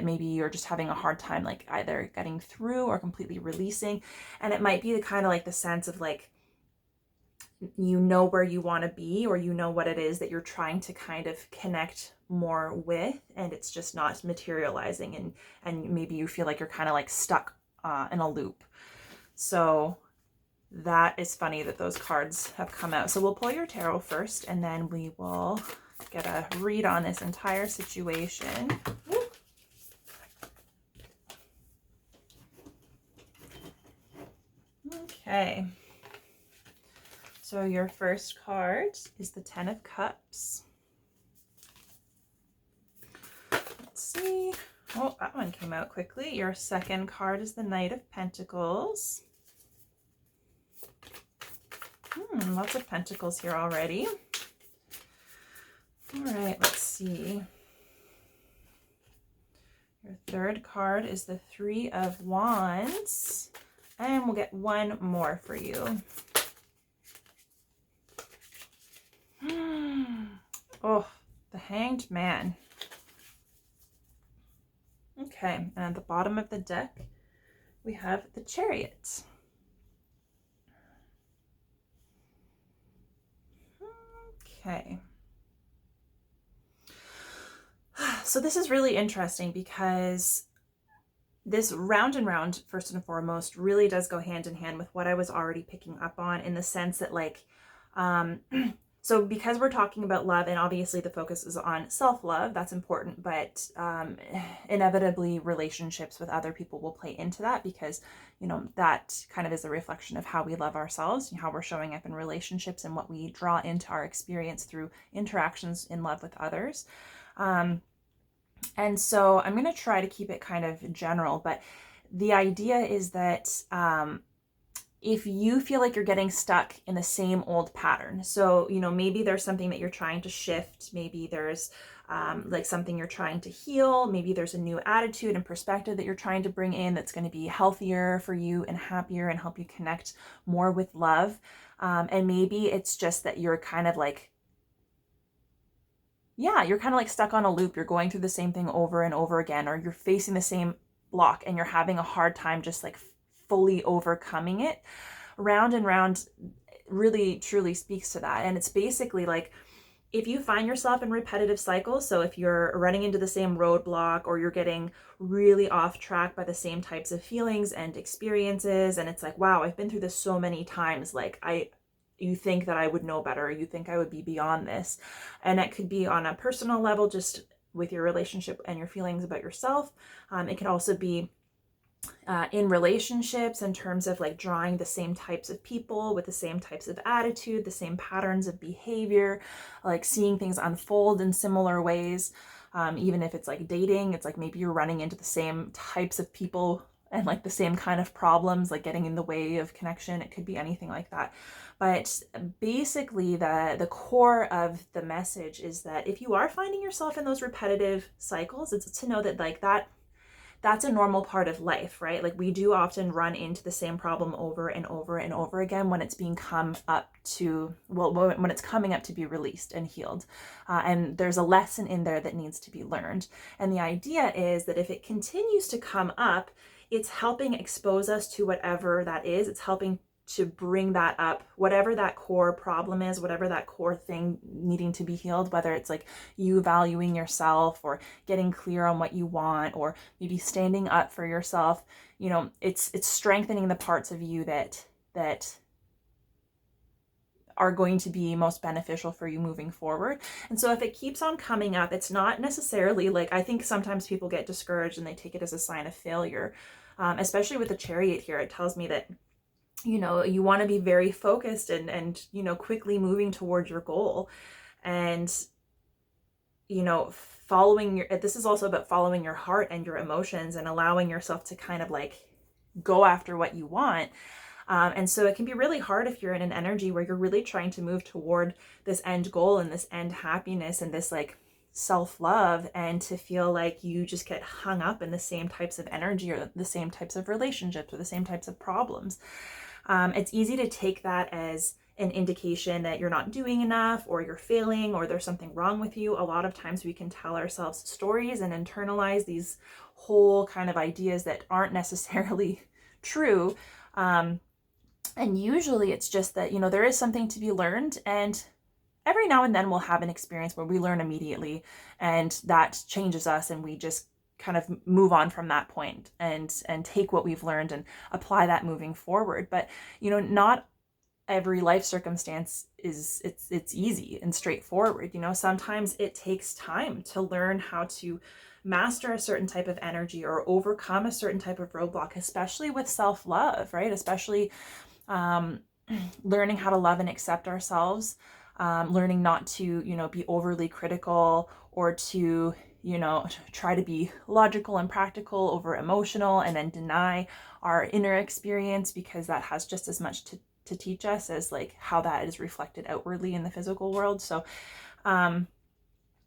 S1: maybe you're just having a hard time like either getting through or completely releasing. And it might be the kind of like the sense of like, where you want to be, or what it is that you're trying to kind of connect more with, and it's just not materializing, and maybe you feel like you're kind of like stuck in a loop. So that is funny that those cards have come out. So we'll pull your tarot first, and then we will get a read on this entire situation. Okay. So your first card is the 10 of Cups. Let's see. Oh, that one came out quickly. Your second card is the Knight of Pentacles. Lots of pentacles here already. All right, let's see. Your third card is the 3 of Wands. And we'll get one more for you. Oh, the Hanged Man. Okay, and at the bottom of the deck, we have the Chariot. Okay. So this is really interesting because this round and round, first and foremost, really does go hand in hand with what I was already picking up on, in the sense that like, so because we're talking about love, and obviously the focus is on self-love, that's important, but inevitably relationships with other people will play into that, because, that kind of is a reflection of how we love ourselves and how we're showing up in relationships and what we draw into our experience through interactions in love with others. And so I'm going to try to keep it kind of general, but the idea is that if you feel like you're getting stuck in the same old pattern, so, maybe there's something that you're trying to shift, maybe there's like something you're trying to heal. Maybe there's a new attitude and perspective that you're trying to bring in that's going to be healthier for you and happier and help you connect more with love. And maybe it's just that you're kind of like, yeah, you're kind of like stuck on a loop. You're going through the same thing over and over again, or you're facing the same block and you're having a hard time just like fully overcoming it. Round and round really truly speaks to that. And it's basically like, if you find yourself in repetitive cycles, so if you're running into the same roadblock or you're getting really off track by the same types of feelings and experiences, and it's like, wow, I've been through this so many times, like you think that I would know better, you think I would be beyond this. And it could be on a personal level, just with your relationship and your feelings about yourself. It can also be in relationships, in terms of like drawing the same types of people with the same types of attitude, the same patterns of behavior, like seeing things unfold in similar ways. Even if it's like dating, it's like maybe you're running into the same types of people and like the same kind of problems, like getting in the way of connection. It could be anything like that. But basically the core of the message is that if you are finding yourself in those repetitive cycles, it's to know that like that's a normal part of life, right? Like we do often run into the same problem over and over and over again when it's being come up to, well, when it's coming up to be released and healed. And there's a lesson in there that needs to be learned. And the idea is that if it continues to come up, it's helping expose us to whatever that is. It's helping to bring that up, whatever that core problem is, whatever that core thing needing to be healed, whether it's like you valuing yourself or getting clear on what you want, or maybe standing up for yourself. You know, it's strengthening the parts of you that are going to be most beneficial for you moving forward. And so if it keeps on coming up, it's not necessarily like, I think sometimes people get discouraged and they take it as a sign of failure, especially with the Chariot here. It tells me that, you know, you want to be very focused and, you know, quickly moving towards your goal. And, you know, this is also about following your heart and your emotions and allowing yourself to kind of like go after what you want. And so it can be really hard if you're in an energy where you're really trying to move toward this end goal and this end happiness and this like self-love, and to feel like you just get hung up in the same types of energy or the same types of relationships or the same types of problems. It's easy to take that as an indication that you're not doing enough, or you're failing, or there's something wrong with you. A lot of times we can tell ourselves stories and internalize these whole kind of ideas that aren't necessarily true. And usually it's just that, you know, there is something to be learned, and every now and then we'll have an experience where we learn immediately and that changes us, and we just kind of move on from that point and take what we've learned and apply that moving forward. But, you know, not every life circumstance is it's easy and straightforward. You know, sometimes it takes time to learn how to master a certain type of energy or overcome a certain type of roadblock, especially with self-love, right? Especially learning how to love and accept ourselves, learning not to, you know, be overly critical, or to, you know, try to be logical and practical over emotional, and then deny our inner experience, because that has just as much to teach us as like how that is reflected outwardly in the physical world. So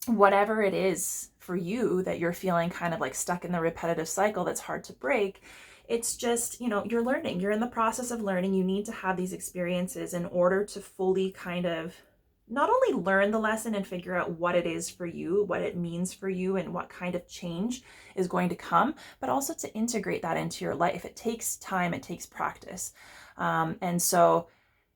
S1: whatever it is for you that you're feeling kind of like stuck in the repetitive cycle that's hard to break, it's just, you know, you're learning, you're in the process of learning. You need to have these experiences in order to fully kind of not only learn the lesson and figure out what it is for you, what it means for you, and what kind of change is going to come, but also to integrate that into your life. It takes time, it takes practice. And so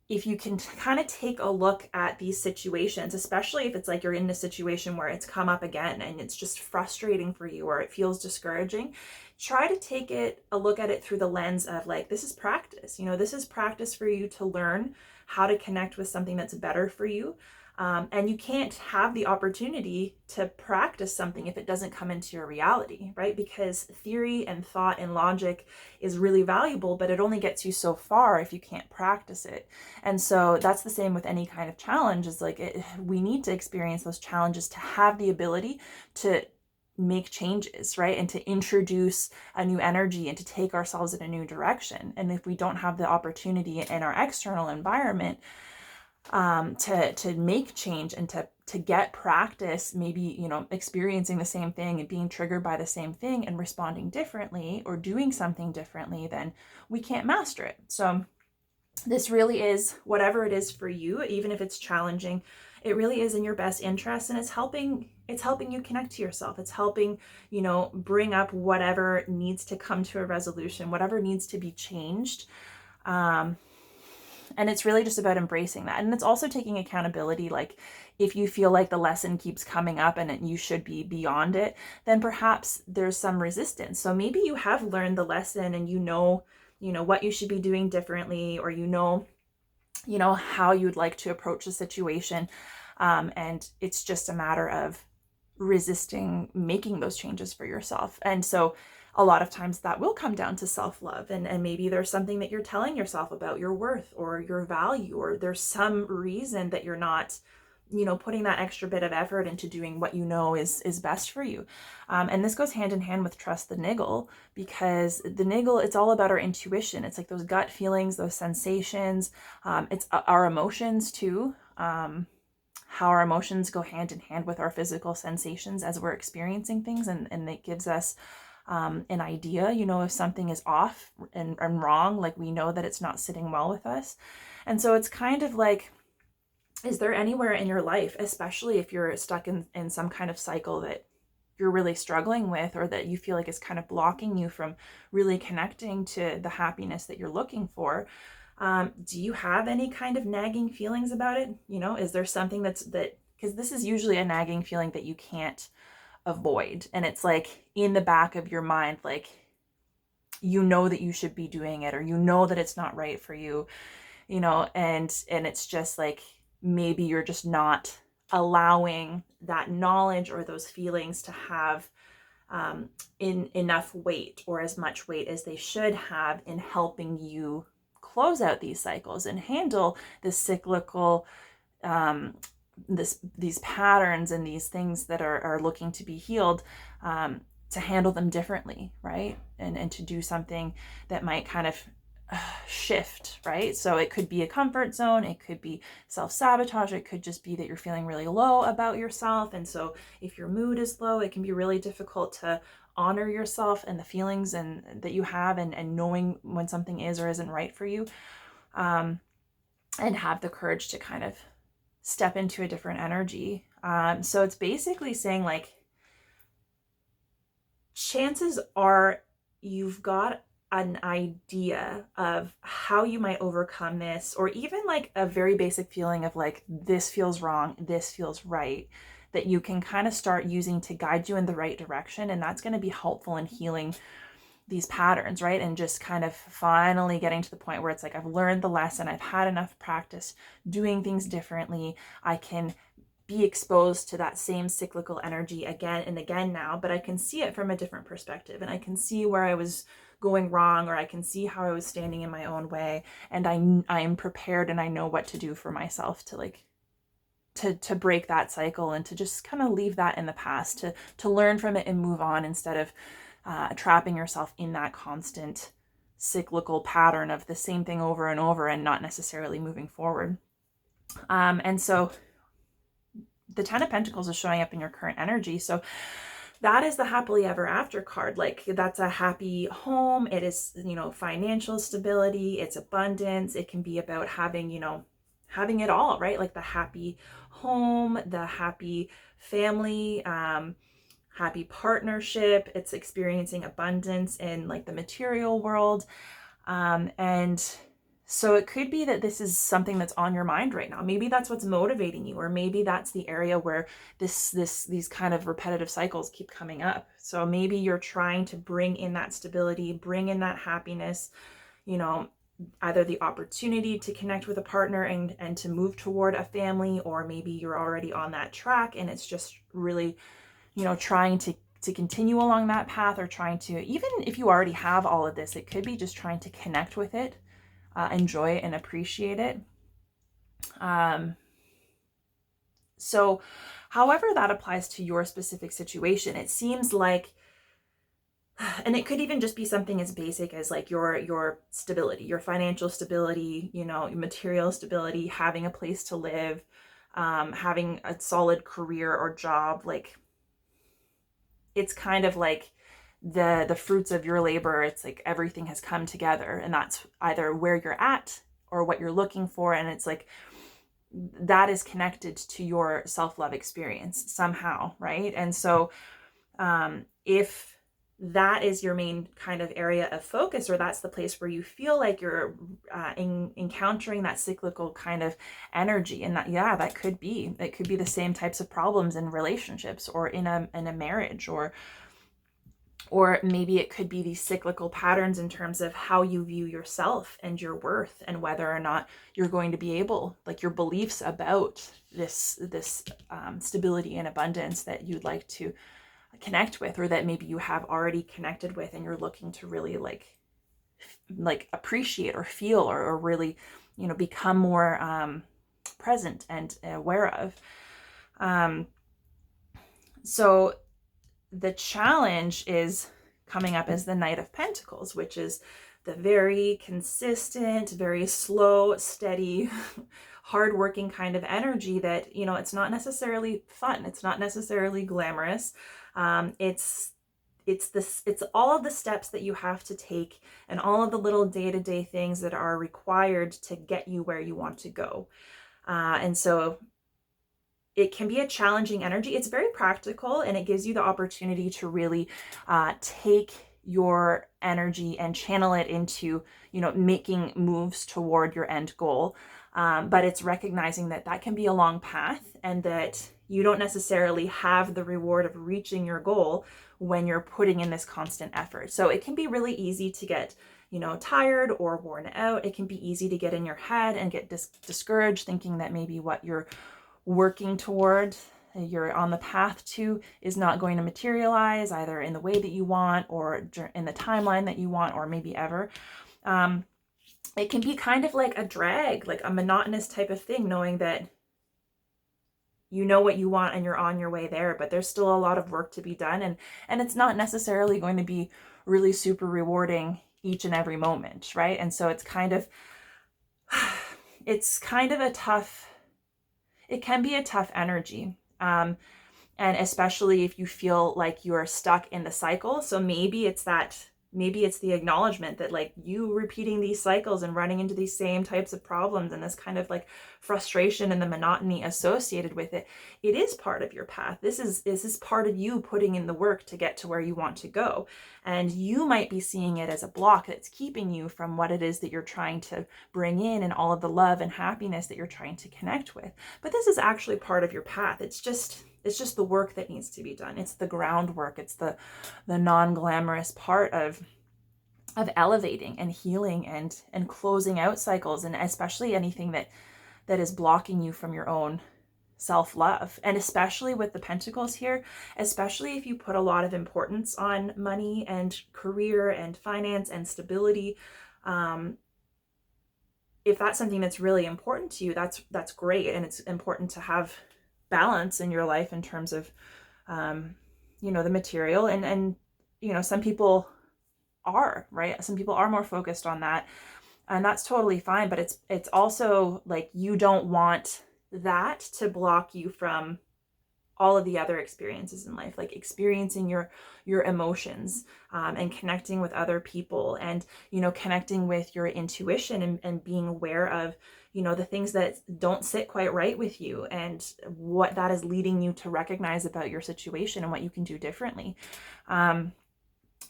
S1: if you can kind of take a look at these situations, especially if it's like you're in a situation where it's come up again and it's just frustrating for you, or it feels discouraging, try to take a look at it through the lens of like, this is practice. You know, this is practice for you to learn how to connect with something that's better for you. And you can't have the opportunity to practice something if it doesn't come into your reality, right? Because theory and thought and logic is really valuable, but it only gets you so far if you can't practice it. And so that's the same with any kind of challenge. Is like we need to experience those challenges to have the ability to make changes, right? And to introduce a new energy and to take ourselves in a new direction. And if we don't have the opportunity in our external environment, to make change and to get practice, maybe, you know, experiencing the same thing and being triggered by the same thing and responding differently or doing something differently, then we can't master it. So this really is, whatever it is for you, even if it's challenging, it really is in your best interest, and it's helping you connect to yourself. It's helping, you know, bring up whatever needs to come to a resolution, whatever needs to be changed. And it's really just about embracing that. And it's also taking accountability. Like, if you feel like the lesson keeps coming up and you should be beyond it, then perhaps there's some resistance. So maybe you have learned the lesson and you know what you should be doing differently, or you know how you'd like to approach the situation. And it's just a matter of resisting making those changes for yourself. And so a lot of times that will come down to self-love, and maybe there's something that you're telling yourself about your worth or your value, or there's some reason that you're not, you know, putting that extra bit of effort into doing what you know is best for you. And this goes hand in hand with trust the niggle, because the niggle, it's all about our intuition. It's like those gut feelings, those sensations. It's our emotions too. How our emotions go hand in hand with our physical sensations as we're experiencing things, and it gives us an idea, you know, if something is off and wrong, like we know that it's not sitting well with us. And so it's kind of like, is there anywhere in your life, especially if you're stuck in some kind of cycle that you're really struggling with, or that you feel like is kind of blocking you from really connecting to the happiness that you're looking for? Do you have any kind of nagging feelings about it? You know, is there something because this is usually a nagging feeling that you can't avoid. And it's like in the back of your mind, like, you know that you should be doing it, or you know that it's not right for you, you know, and it's just like, maybe you're just not allowing that knowledge or those feelings to have in enough weight, or as much weight as they should have, in helping you close out these cycles and handle this cyclical these patterns and these things that are looking to be healed, to handle them differently, right? And to do something that might kind of shift, right? So it could be a comfort zone, it could be self-sabotage, it could just be that you're feeling really low about yourself. And so if your mood is low, it can be really difficult to honor yourself and the feelings and that you have, and knowing when something is or isn't right for you, and have the courage to kind of step into a different energy. So it's basically saying, like, chances are you've got an idea of how you might overcome this, or even like a very basic feeling of like, this feels wrong, this feels right, that you can kind of start using to guide you in the right direction. And that's going to be helpful in healing these patterns, right? And just kind of finally getting to the point where it's like, I've learned the lesson, I've had enough practice doing things differently, I can be exposed to that same cyclical energy again and again now, but I can see it from a different perspective, and I can see where I was going wrong, or I can see how I was standing in my own way, and I am prepared, and I know what to do for myself to like to break that cycle, and to just kind of leave that in the past, to learn from it and move on, instead of trapping yourself in that constant cyclical pattern of the same thing over and over and not necessarily moving forward. And so the 10 of Pentacles is showing up in your current energy. So that is the happily ever after card. Like, that's a happy home. It is, you know, financial stability, it's abundance. It can be about having, you know, having it all, right? Like the happy home, the happy family, happy partnership. It's experiencing abundance in like the material world. And so it could be that this is something that's on your mind right now. Maybe that's what's motivating you, or maybe that's the area where these kind of repetitive cycles keep coming up. So maybe you're trying to bring in that stability, bring in that happiness, you know, either the opportunity to connect with a partner and to move toward a family, or maybe you're already on that track and it's just really, you know, trying to continue along that path, or trying to, even if you already have all of this, it could be just trying to connect with it, enjoy it and appreciate it. So however that applies to your specific situation, it seems like and it could even just be something as basic as like your stability, your financial stability, you know, material stability, having a place to live, having a solid career or job. Like, it's kind of like the fruits of your labor. It's like everything has come together, and that's either where you're at or what you're looking for. And it's like that is connected to your self-love experience somehow, right? And so if that is your main kind of area of focus, or that's the place where you feel like you're encountering that cyclical kind of energy, and that, yeah, that could be, it could be the same types of problems in relationships or in a marriage, or maybe it could be these cyclical patterns in terms of how you view yourself and your worth, and whether or not you're going to be able, like your beliefs about this stability and abundance that you'd like to connect with, or that maybe you have already connected with, and you're looking to really like appreciate or feel, or really, you know, become more present and aware of. So the challenge is coming up as the Knight of Pentacles, which is the very consistent, very slow, steady, hardworking kind of energy that, you know, it's not necessarily fun. It's not necessarily glamorous. It's all of the steps that you have to take, and all of the little day-to-day things that are required to get you where you want to go. And so it can be a challenging energy. It's very practical, and it gives you the opportunity to really take your energy and channel it into, you know, making moves toward your end goal. But it's recognizing that that can be a long path, and that you don't necessarily have the reward of reaching your goal when you're putting in this constant effort. So it can be really easy to get, you know, tired or worn out. It can be easy to get in your head and get discouraged, thinking that maybe what you're working toward, you're on the path to, is not going to materialize either in the way that you want, or in the timeline that you want, or maybe ever. It can be kind of like a drag, like a monotonous type of thing, knowing that you know what you want and you're on your way there, but there's still a lot of work to be done, and it's not necessarily going to be really super rewarding each and every moment, right? And so it's kind of a tough, it can be a tough energy. And especially if you feel like you're stuck in the cycle. So maybe it's the acknowledgement that, like, you repeating these cycles and running into these same types of problems, and this kind of like frustration and the monotony associated with it, it is part of your path. This is part of you putting in the work to get to where you want to go. And you might be seeing it as a block that's keeping you from what it is that you're trying to bring in, and all of the love and happiness that you're trying to connect with. But this is actually part of your path. It's just the work that needs to be done. It's the groundwork. It's the non-glamorous part of elevating and healing and closing out cycles, and especially anything that is blocking you from your own self-love. And especially with the Pentacles here, especially if you put a lot of importance on money and career and finance and stability, if that's something that's really important to you, that's great. And it's important to have balance in your life in terms of, you know, the material, and, you know, some people are, right? Some people are more focused on that, and that's totally fine. But it's also like, you don't want that to block you from all of the other experiences in life, like experiencing your emotions, and connecting with other people, and, you know, connecting with your intuition, and being aware of, you know, the things that don't sit quite right with you, and what that is leading you to recognize about your situation, and what you can do differently.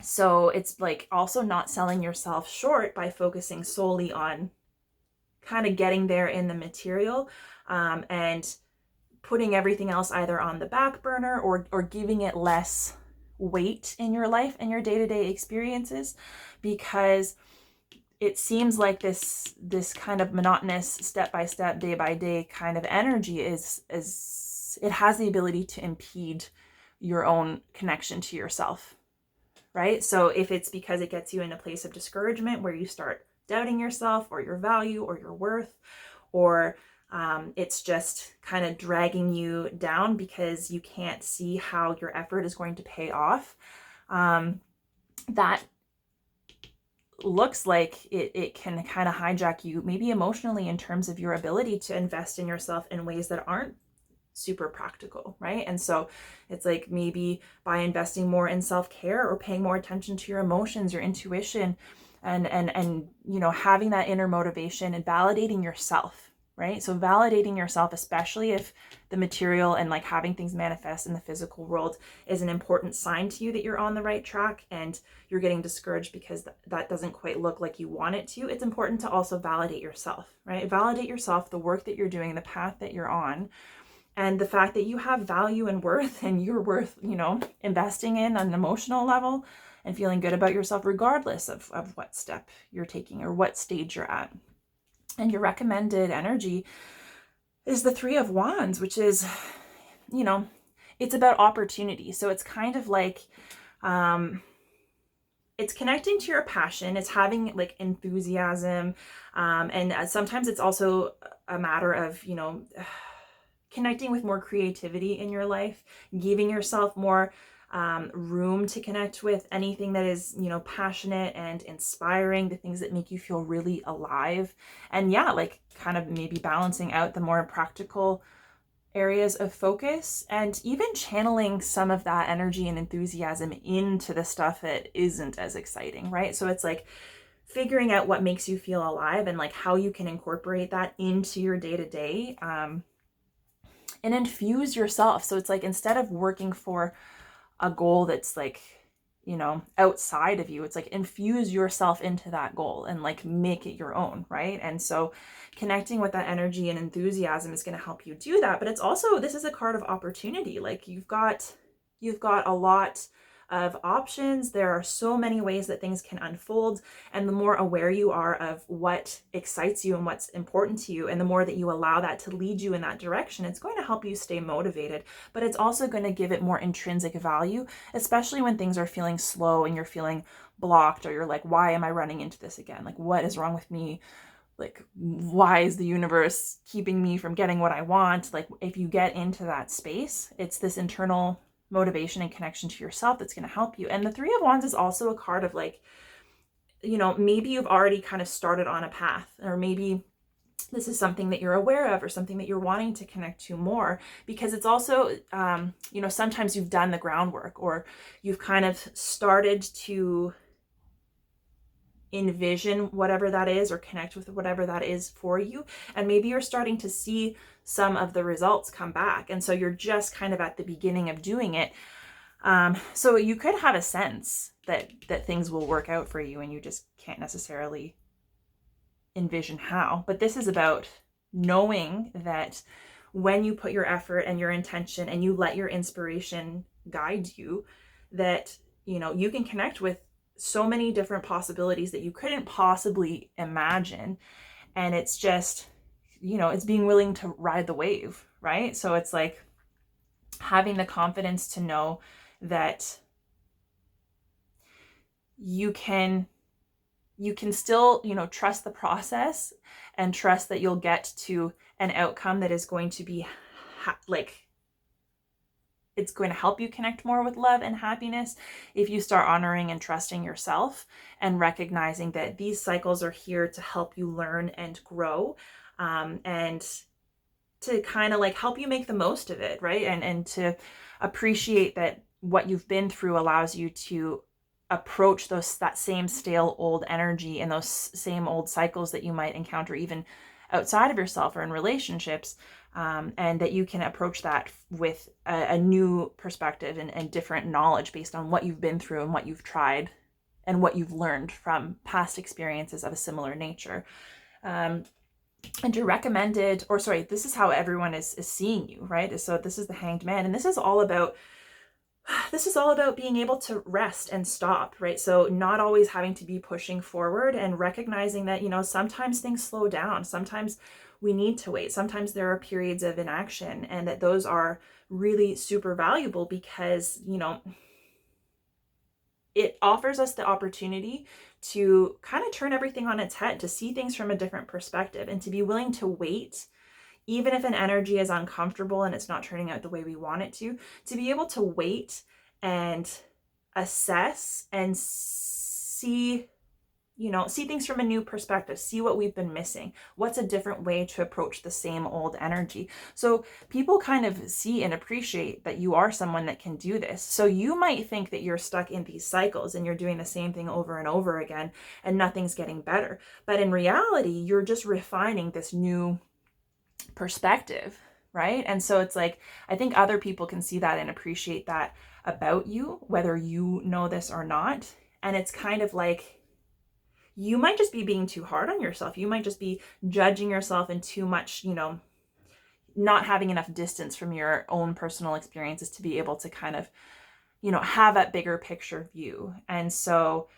S1: So it's like also not selling yourself short by focusing solely on kind of getting there in the material, and putting everything else either on the back burner, or giving it less weight in your life and your day-to-day experiences, because it seems like this kind of monotonous, step-by-step, day-by-day kind of energy is it has the ability to impede your own connection to yourself, right? So if it's because it gets you in a place of discouragement where you start doubting yourself, or your value, or your worth, or it's just kind of dragging you down because you can't see how your effort is going to pay off, that looks like it can kind of hijack you, maybe emotionally, in terms of your ability to invest in yourself in ways that aren't super practical, right? And so it's like maybe by investing more in self-care or paying more attention to your emotions, your intuition, and you know, having that inner motivation and validating yourself, right? So validating yourself, especially if the material and like having things manifest in the physical world is an important sign to you that you're on the right track and you're getting discouraged because that doesn't quite look like you want it to. It's important to also validate yourself, right? Validate yourself, the work that you're doing, the path that you're on, and the fact that you have value and worth, and you're worth, you know, investing in on an emotional level and feeling good about yourself regardless of what step you're taking or what stage you're at. And your recommended energy is the Three of Wands, which is, you know, it's about opportunity. So it's kind of like, it's connecting to your passion. It's having like enthusiasm. And sometimes it's also a matter of, you know, connecting with more creativity in your life, giving yourself more room to connect with anything that is, you know, passionate and inspiring, the things that make you feel really alive. And yeah, like kind of maybe balancing out the more practical areas of focus and even channeling some of that energy and enthusiasm into the stuff that isn't as exciting, right? So it's like figuring out what makes you feel alive and like how you can incorporate that into your day-to-day, and infuse yourself. So it's like, instead of working for a goal that's like, you know, outside of you, it's like infuse yourself into that goal and like make it your own, right? And so connecting with that energy and enthusiasm is going to help you do that. But it's also, this is a card of opportunity. Like you've got a lot of options. There are so many ways that things can unfold, and the more aware you are of what excites you and what's important to you, and the more that you allow that to lead you in that direction, it's going to help you stay motivated. But it's also going to give it more intrinsic value, especially when things are feeling slow and you're feeling blocked, or you're like, why am I running into this again? Like, what is wrong with me? Like, why is the universe keeping me from getting what I want? Like, if you get into that space, it's this internal motivation and connection to yourself that's going to help you. And the Three of Wands is also a card of like, you know, maybe you've already kind of started on a path, or maybe this is something that you're aware of or something that you're wanting to connect to more, because it's also, you know, sometimes you've done the groundwork, or you've kind of started to envision whatever that is or connect with whatever that is for you. And maybe you're starting to see some of the results come back. And so you're just kind of at the beginning of doing it. So you could have a sense that things will work out for you, and you just can't necessarily envision how. But this is about knowing that when you put your effort and your intention and you let your inspiration guide you, that, you know, you can connect with so many different possibilities that you couldn't possibly imagine. And it's just, you know, it's being willing to ride the wave, right? So it's like having the confidence to know that you can still, you know, trust the process and trust that you'll get to an outcome that is going to be like, it's going to help you connect more with love and happiness if you start honoring and trusting yourself and recognizing that these cycles are here to help you learn and grow, and to kind of like help you make the most of it, right? And to appreciate that what you've been through allows you to approach that same stale old energy and those same old cycles that you might encounter even outside of yourself or in relationships, and that you can approach that with a new perspective and different knowledge based on what you've been through and what you've tried and what you've learned from past experiences of a similar nature. And you're recommended, or sorry, this is how everyone is seeing you, right? So this is the Hanged Man, and this is all about being able to rest and stop, right? So not always having to be pushing forward, and recognizing that, you know, sometimes things slow down. Sometimes we need to wait. Sometimes there are periods of inaction, and that those are really super valuable because, you know, it offers us the opportunity to kind of turn everything on its head, to see things from a different perspective, and to be willing to wait, even if an energy is uncomfortable and it's not turning out the way we want it to be able to wait and assess and see, see things from a new perspective, see what we've been missing. What's a different way to approach the same old energy? So people kind of see and appreciate that you are someone that can do this. So you might think that you're stuck in these cycles and you're doing the same thing over and over again and nothing's getting better. But in reality, you're just refining this new perspective, right? And so it's like, I think other people can see that and appreciate that about you, whether you know this or not. And it's kind of like, you might just be being too hard on yourself. You might just be judging yourself and too much, not having enough distance from your own personal experiences to be able to kind of, have that bigger picture view. And so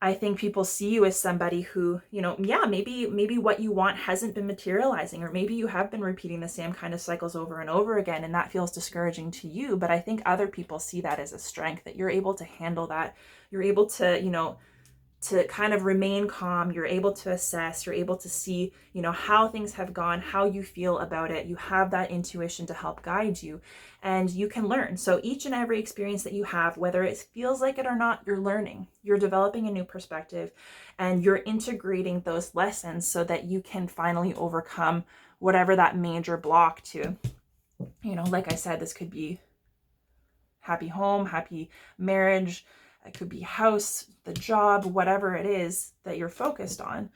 S1: I think people see you as somebody who, maybe what you want hasn't been materializing, or maybe you have been repeating the same kind of cycles over and over again, and that feels discouraging to you. But I think other people see that as a strength, that you're able to handle that. You're able to, to kind of remain calm. You're able to assess, you're able to see, how things have gone, how you feel about it. You have that intuition to help guide you, and you can learn. So each and every experience that you have, whether it feels like it or not, you're learning, you're developing a new perspective, and you're integrating those lessons so that you can finally overcome whatever that major block to, like I said, this could be happy home, happy marriage, it could be house, the job, whatever it is that you're focused on.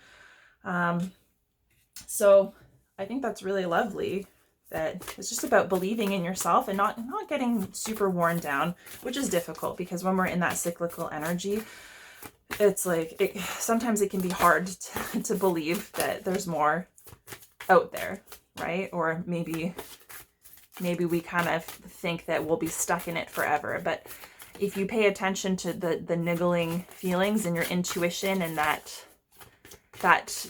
S1: So I think that's really lovely, that it's just about believing in yourself and not getting super worn down, which is difficult because when we're in that cyclical energy, it's like, sometimes it can be hard to believe that there's more out there, right? Or maybe we kind of think that we'll be stuck in it forever. But if you pay attention to the niggling feelings and your intuition and that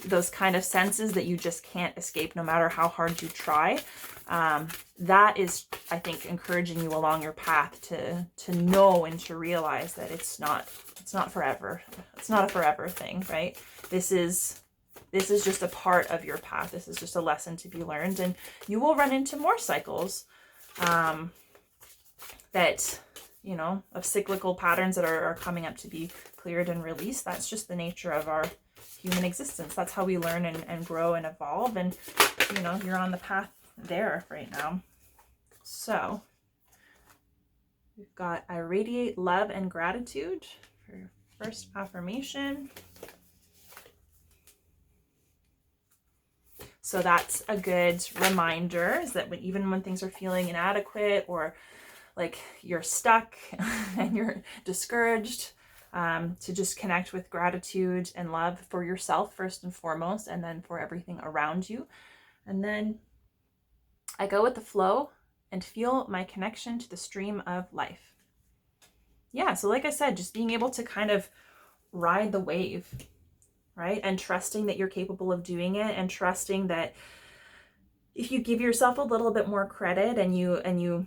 S1: those kind of senses that you just can't escape no matter how hard you try, that is, I think, encouraging you along your path to know and to realize that it's not forever. It's not a forever thing, right? This is just a part of your path. This is just a lesson to be learned, and you will run into more cycles that, of cyclical patterns that are coming up to be cleared and released. That's just the nature of our human existence. That's how we learn and grow and evolve. And, you're on the path there right now. So we've got, I radiate love and gratitude for your first affirmation. So that's a good reminder, is that even when things are feeling inadequate or like you're stuck and you're discouraged, to just connect with gratitude and love for yourself first and foremost, and then for everything around you. And then I go with the flow and feel my connection to the stream of life. Yeah, so like I said, just being able to kind of ride the wave, right? And trusting that you're capable of doing it, and trusting that if you give yourself a little bit more credit and you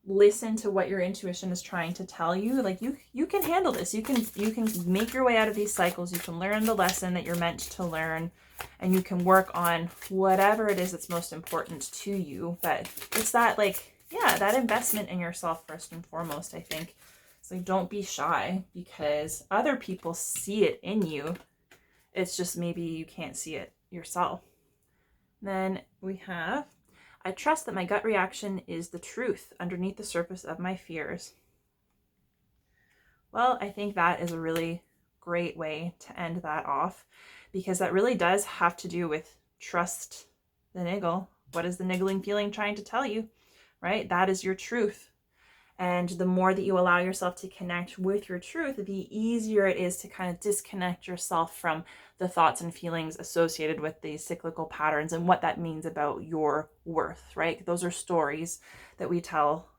S1: listen to what your intuition is trying to tell you, like you can handle this. You can make your way out of these cycles. You can learn the lesson that you're meant to learn, and you can work on whatever it is that's most important to you. But it's that, like, yeah, that investment in yourself first and foremost, I think. So don't be shy, because other people see it in you. It's just maybe you can't see it yourself. Then we have, I trust that my gut reaction is the truth underneath the surface of my fears. Well, I think that is a really great way to end that off, because that really does have to do with trust the niggle. What is the niggling feeling trying to tell you, right? That is your truth. And the more that you allow yourself to connect with your truth, the easier it is to kind of disconnect yourself from the thoughts and feelings associated with these cyclical patterns and what that means about your worth, right? Those are stories that we tell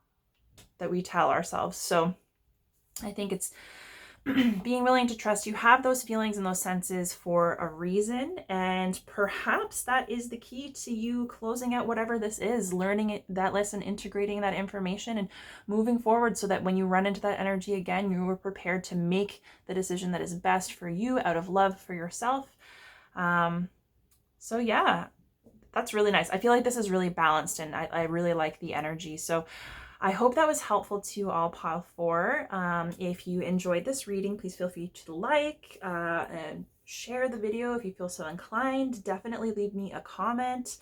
S1: ourselves. So I think it's being willing to trust you have those feelings and those senses for a reason, and perhaps that is the key to you closing out whatever this is, learning it, that lesson, integrating that information, and moving forward, so that when you run into that energy again, you are prepared to make the decision that is best for you out of love for yourself. So yeah, that's really nice. I feel like this is really balanced, and I really like the energy. So I hope that was helpful to all pile 4. If you enjoyed this reading, please feel free to like and share the video if you feel so inclined. Definitely leave me a comment.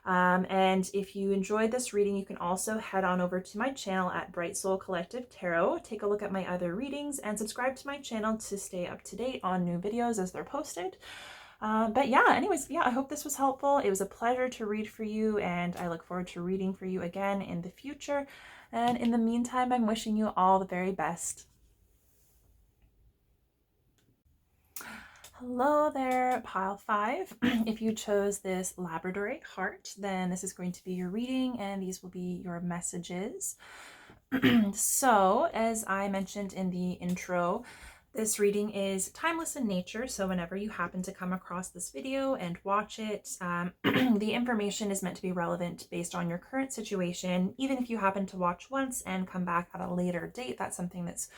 S1: And if you enjoyed this reading, you can also head on over to my channel at Bright Soul Collective Tarot. Take a look at my other readings and subscribe to my channel to stay up to date on new videos as they're posted. But yeah, anyways, yeah, I hope this was helpful. It was a pleasure to read for you, and I look forward to reading for you again in the future. And in the meantime, I'm wishing you all the very best. Hello there, pile 5. If you chose this Labradorite heart, then this is going to be your reading, and these will be your messages. So, as I mentioned in the intro, this reading is timeless in nature, so whenever you happen to come across this video and watch it, the information is meant to be relevant based on your current situation. Even if you happen to watch once and come back at a later date, that's something that's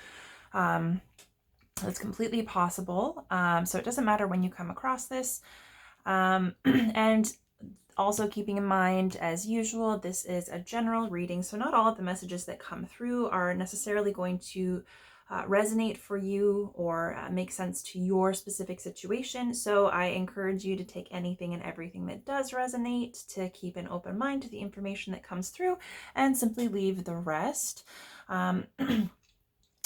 S1: completely possible. So it doesn't matter when you come across this. And also keeping in mind, as usual, this is a general reading, so not all of the messages that come through are necessarily going to resonate for you or make sense to your specific situation. So I encourage you to take anything and everything that does resonate, to keep an open mind to the information that comes through, and simply leave the rest.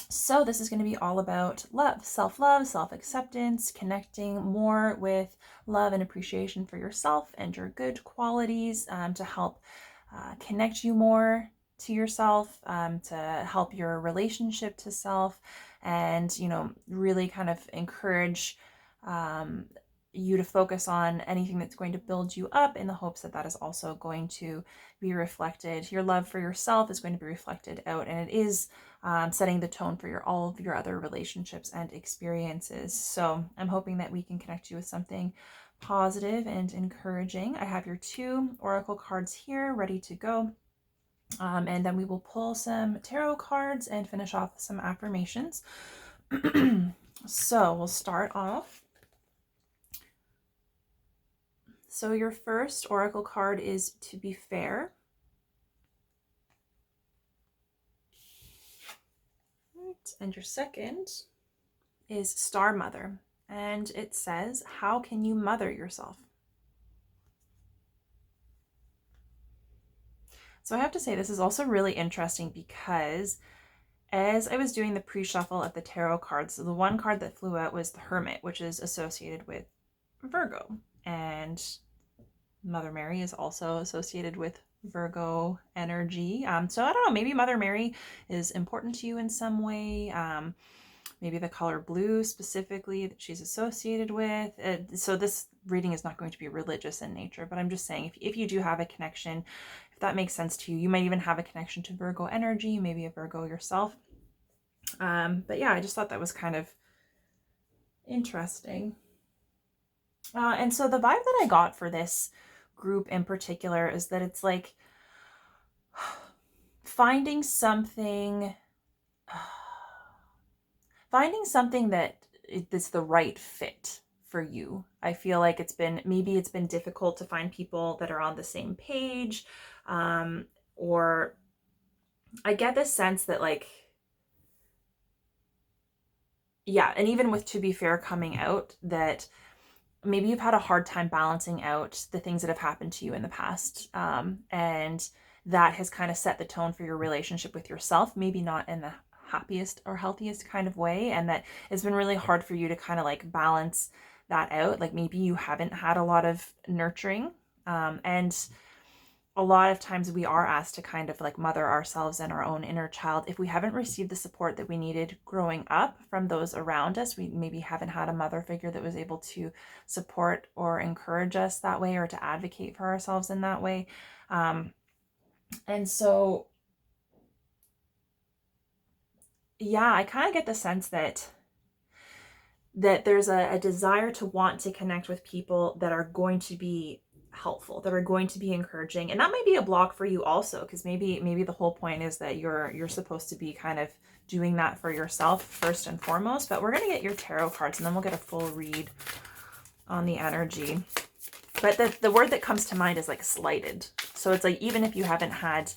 S1: So this is going to be all about love, self-love, self-acceptance, connecting more with love and appreciation for yourself and your good qualities, to help connect you more to yourself, to help your relationship to self, and, you know, really kind of encourage you to focus on anything that's going to build you up, in the hopes that that is also going to be reflected. Your love for yourself is going to be reflected out, and it is setting the tone for all of your other relationships and experiences. So I'm hoping that we can connect you with something positive and encouraging. I have your 2 oracle cards here ready to go. And then we will pull some tarot cards and finish off with some affirmations. So we'll start off. So your first oracle card is to be fair. Right. And your second is Star Mother. And it says, how can you mother yourself? So I have to say, this is also really interesting because as I was doing the pre-shuffle of the tarot cards, the one card that flew out was the Hermit, which is associated with Virgo. And Mother Mary is also associated with Virgo energy. So I don't know, maybe Mother Mary is important to you in some way. Maybe the color blue specifically that she's associated with. So this reading is not going to be religious in nature, but I'm just saying, if you do have a connection, if that makes sense to you, you might even have a connection to Virgo energy, maybe a Virgo yourself. But yeah, I just thought that was kind of interesting. And so the vibe that I got for this group in particular is that it's like finding something that is the right fit for you. I feel like maybe it's been difficult to find people that are on the same page, or I get the sense that, like, yeah, and even with To Be Fair coming out, that maybe you've had a hard time balancing out the things that have happened to you in the past, and that has kind of set the tone for your relationship with yourself, maybe not in the happiest or healthiest kind of way, and that it's been really hard for you to kind of like balance that out. Like maybe you haven't had a lot of nurturing, and a lot of times we are asked to kind of like mother ourselves and our own inner child. If we haven't received the support that we needed growing up from those around us, we maybe haven't had a mother figure that was able to support or encourage us that way, or to advocate for ourselves in that way. And so, yeah, I kind of get the sense that there's a desire to want to connect with people that are going to be helpful, that are going to be encouraging. And that might be a block for you also, because maybe the whole point is that you're supposed to be kind of doing that for yourself first and foremost. But we're going to get your tarot cards and then we'll get a full read on the energy. But the word that comes to mind is like slighted. So it's like, even if you haven't had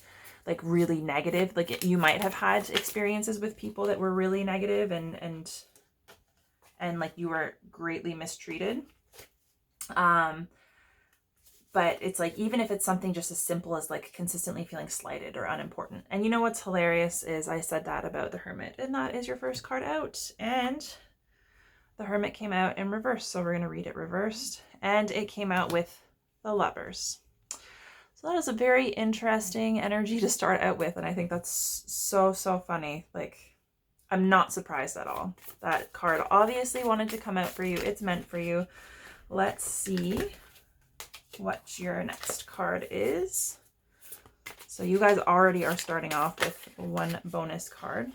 S1: like really negative. Like you might have had experiences with people that were really negative and like you were greatly mistreated. But it's like, even if it's something just as simple as like consistently feeling slighted or unimportant. And you know what's hilarious is I said that about the Hermit, and that is your first card out. And the Hermit came out in reverse. So we're going to read it reversed. And it came out with the Lovers. So that is a very interesting energy to start out with. And I think that's so, so funny. Like, I'm not surprised at all. That card obviously wanted to come out for you. It's meant for you. Let's see what your next card is. So you guys already are starting off with one bonus card.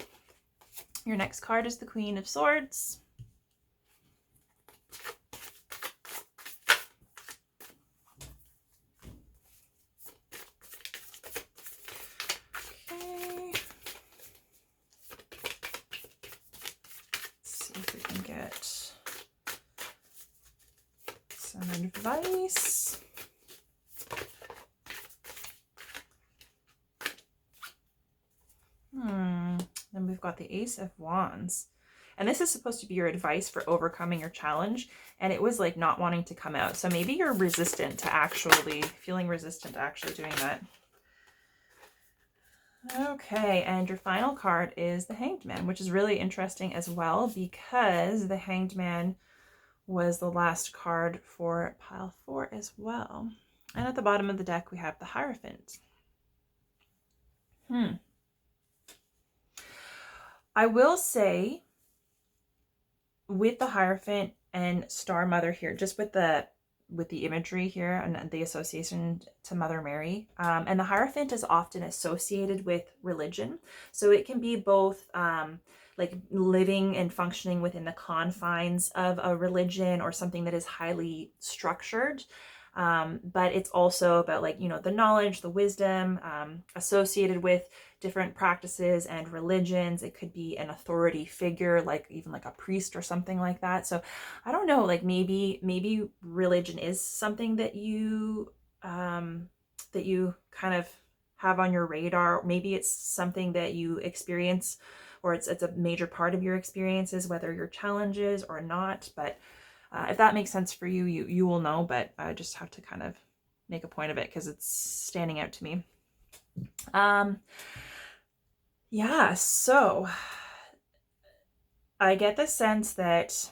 S1: Your next card is the Queen of Swords. Okay. Let's see if we can get some advice. Then we've got the Ace of Wands. And this is supposed to be your advice for overcoming your challenge. And it was like not wanting to come out. So maybe you're resistant to feeling resistant to actually doing that. Okay, and your final card is the Hanged Man, which is really interesting as well because the Hanged Man was the last card for pile 4 as well. And at the bottom of the deck, we have the Hierophant. I will say with the Hierophant and Star Mother here, just with the imagery here and the association to Mother Mary, and the Hierophant is often associated with religion. So it can be both like living and functioning within the confines of a religion or something that is highly structured. But it's also about like, you know, the knowledge, the wisdom associated with different practices and religions. It could be an authority figure, like even like a priest or something like that. So I don't know, like maybe religion is something that you kind of have on your radar. Maybe it's something that you experience, or it's a major part of your experiences, whether your challenges or not. But if that makes sense for you, you will know, but I just have to kind of make a point of it because it's standing out to me. Yeah, so I get the sense that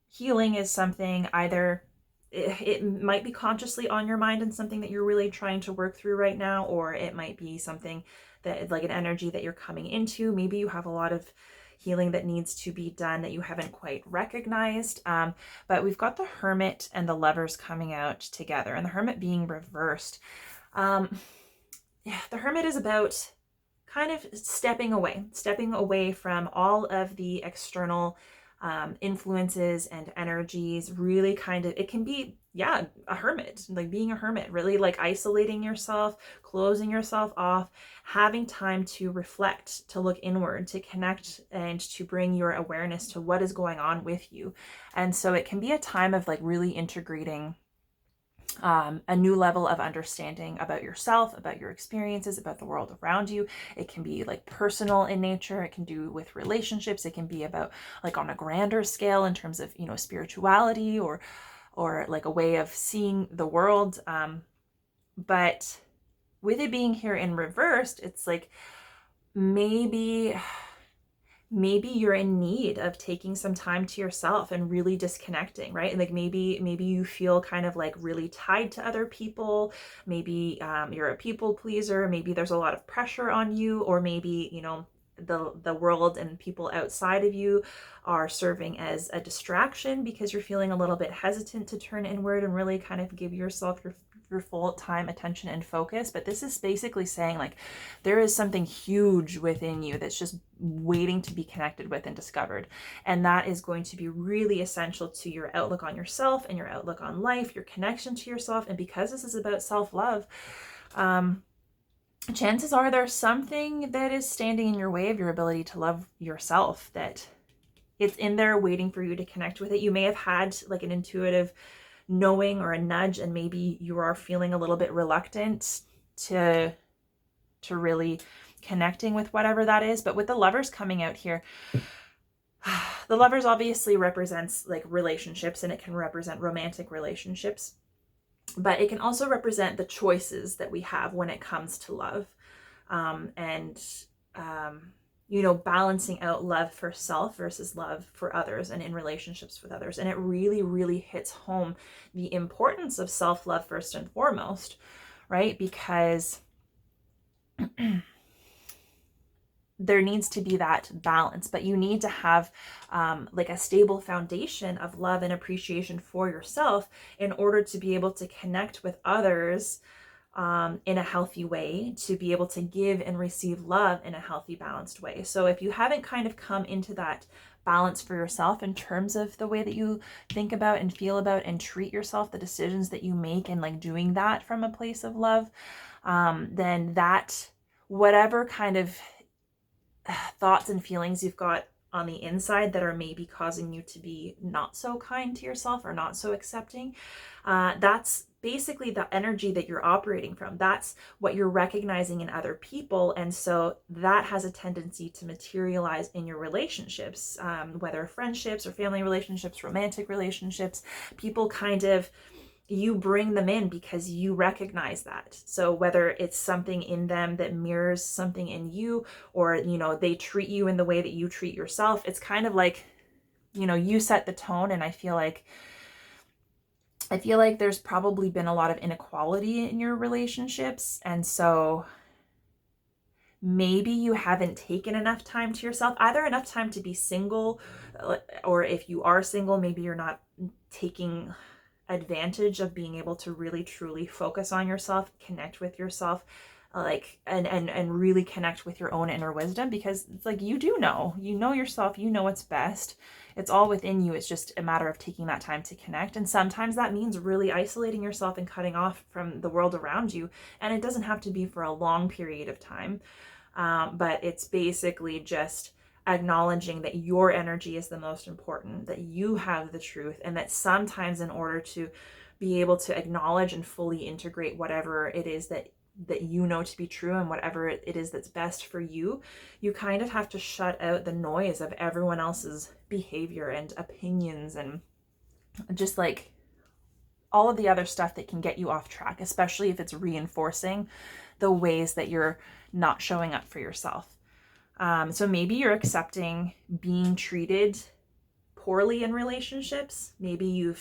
S1: healing is something either it might be consciously on your mind and something that you're really trying to work through right now, or it might be something that like an energy that you're coming into. Maybe you have a lot of healing that needs to be done that you haven't quite recognized. But we've got the Hermit and the Lovers coming out together, and the Hermit being reversed. Yeah, the Hermit is about kind of stepping away from all of the external influences and energies. Really kind of, it can be, yeah, a hermit, like being a hermit, really like isolating yourself, closing yourself off, having time to reflect, to look inward, to connect, and to bring your awareness to what is going on with you. And so it can be a time of like really integrating a new level of understanding about yourself, about your experiences, about the world around you. It can be like personal in nature. It can do with relationships. It can be about like on a grander scale in terms of, you know, spirituality or like a way of seeing the world. But with it being here in reversed, it's like maybe you're in need of taking some time to yourself and really disconnecting, right? And like maybe you feel kind of like really tied to other people. Maybe you're a people pleaser. Maybe there's a lot of pressure on you, or maybe, you know, the world and people outside of you are serving as a distraction because you're feeling a little bit hesitant to turn inward and really kind of give yourself your full time, attention, and focus. But this is basically saying like there is something huge within you that's just waiting to be connected with and discovered. And that is going to be really essential to your outlook on yourself and your outlook on life, your connection to yourself. And because this is about self-love, chances are there's something that is standing in your way of your ability to love yourself, that it's in there waiting for you to connect with it. You may have had like an intuitive knowing or a nudge, and maybe you are feeling a little bit reluctant to to really connecting with whatever that is. But with the Lovers coming out here, the Lovers obviously represents like relationships, and it can represent romantic relationships, but it can also represent the choices that we have when it comes to love. And you know, balancing out love for self versus love for others and in relationships with others. And it really, really hits home the importance of self-love first and foremost, right? Because there needs to be that balance, but you need to have like a stable foundation of love and appreciation for yourself in order to be able to connect with others in a healthy way, to be able to give and receive love in a healthy, balanced way. So if you haven't kind of come into that balance for yourself in terms of the way that you think about and feel about and treat yourself, the decisions that you make, and like doing that from a place of love, then that whatever kind of thoughts and feelings you've got on the inside that are maybe causing you to be not so kind to yourself or not so accepting, that's basically the energy that you're operating from. That's what you're recognizing in other people. And so that has a tendency to materialize in your relationships, whether friendships or family relationships, romantic relationships. People kind of, you bring them in because you recognize that. So whether it's something in them that mirrors something in you, or, you know, they treat you in the way that you treat yourself, it's kind of like, you know, you set the tone. And I feel like there's probably been a lot of inequality in your relationships. And so maybe you haven't taken enough time to yourself, either enough time to be single, or if you are single, maybe you're not taking advantage of being able to really truly focus on yourself, connect with yourself, like and really connect with your own inner wisdom, because it's like you know yourself, you know what's best. It's all within you. It's just a matter of taking that time to connect. And sometimes that means really isolating yourself and cutting off from the world around you. And it doesn't have to be for a long period of time. But it's basically just acknowledging that your energy is the most important, that you have the truth, and that sometimes in order to be able to acknowledge and fully integrate whatever it is that you know to be true and whatever it is that's best for you, you kind of have to shut out the noise of everyone else's behavior and opinions and just like all of the other stuff that can get you off track, especially if it's reinforcing the ways that you're not showing up for yourself. So maybe you're accepting being treated poorly in relationships. Maybe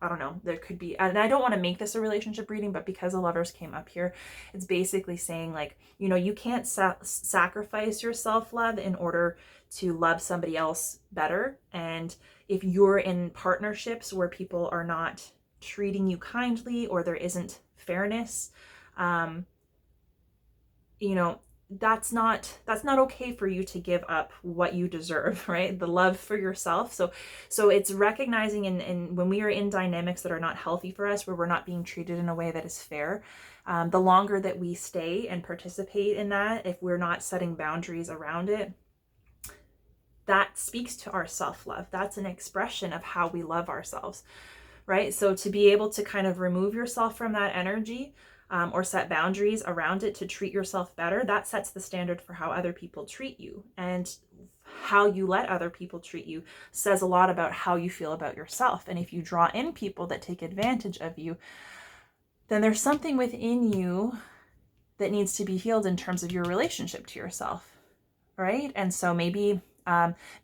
S1: I don't know, there could be, and I don't want to make this a relationship reading, but because the Lovers came up here, it's basically saying like, you know, you can't sacrifice your self-love in order to love somebody else better. And if you're in partnerships where people are not treating you kindly, or there isn't fairness, you know, that's not okay for you to give up what you deserve, right? The love for yourself. So it's recognizing and when we are in dynamics that are not healthy for us, where we're not being treated in a way that is fair, the longer that we stay and participate in that, if we're not setting boundaries around it, that speaks to our self-love. That's an expression of how we love ourselves, right? So to be able to kind of remove yourself from that energy, or set boundaries around it to treat yourself better, that sets the standard for how other people treat you. And how you let other people treat you says a lot about how you feel about yourself. And if you draw in people that take advantage of you, then there's something within you that needs to be healed in terms of your relationship to yourself, right? And so maybe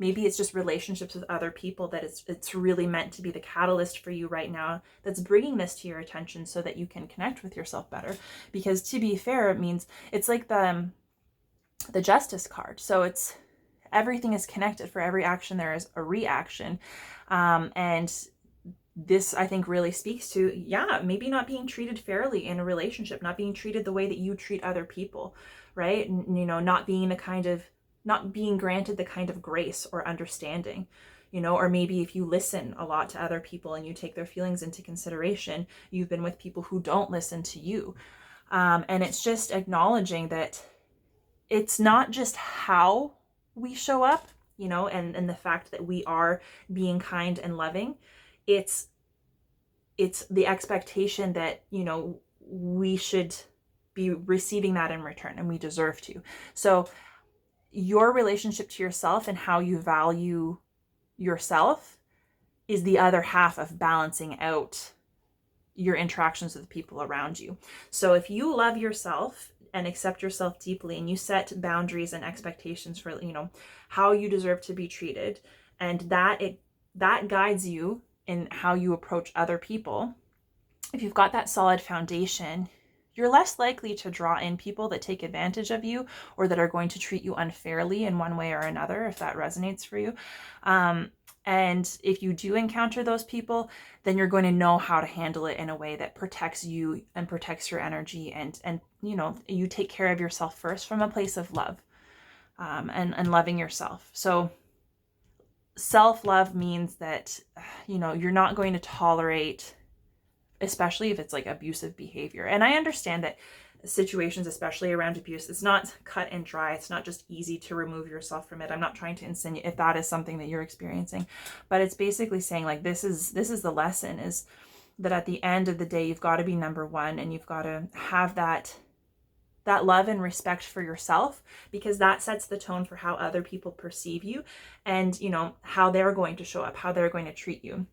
S1: it's just relationships with other people that it's really meant to be the catalyst for you right now that's bringing this to your attention so that you can connect with yourself better. Because to be fair, it means it's like the Justice card. So it's everything is connected. For every action there is a reaction, and this I think really speaks to maybe not being treated fairly in a relationship, not being treated the way that you treat other people, right? You know, not being granted the kind of grace or understanding, you know, or maybe if you listen a lot to other people and you take their feelings into consideration, you've been with people who don't listen to you. And it's just acknowledging that it's not just how we show up, you know, and the fact that we are being kind and loving. It's the expectation that, you know, we should be receiving that in return, and we deserve to. So your relationship to yourself and how you value yourself is the other half of balancing out your interactions with people around you. So if you love yourself and accept yourself deeply, and you set boundaries and expectations for, you know, how you deserve to be treated, and that guides you in how you approach other people. If you've got that solid foundation, you're less likely to draw in people that take advantage of you or that are going to treat you unfairly in one way or another, if that resonates for you. And if you do encounter those people, then you're going to know how to handle it in a way that protects you and protects your energy. And you know, you take care of yourself first from a place of love, and loving yourself. So self-love means that, you know, you're not going to tolerate, especially if it's like abusive behavior. And I understand that situations, especially around abuse, it's not cut and dry. It's not just easy to remove yourself from it. I'm not trying to insinuate if that is something that you're experiencing, but it's basically saying like, this is the lesson, is that at the end of the day, you've got to be number one, and you've got to have that love and respect for yourself, because that sets the tone for how other people perceive you, and, you know, how they're going to show up, how they're going to treat you.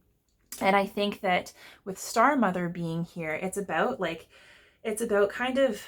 S1: And I think that with Star Mother being here, it's about kind of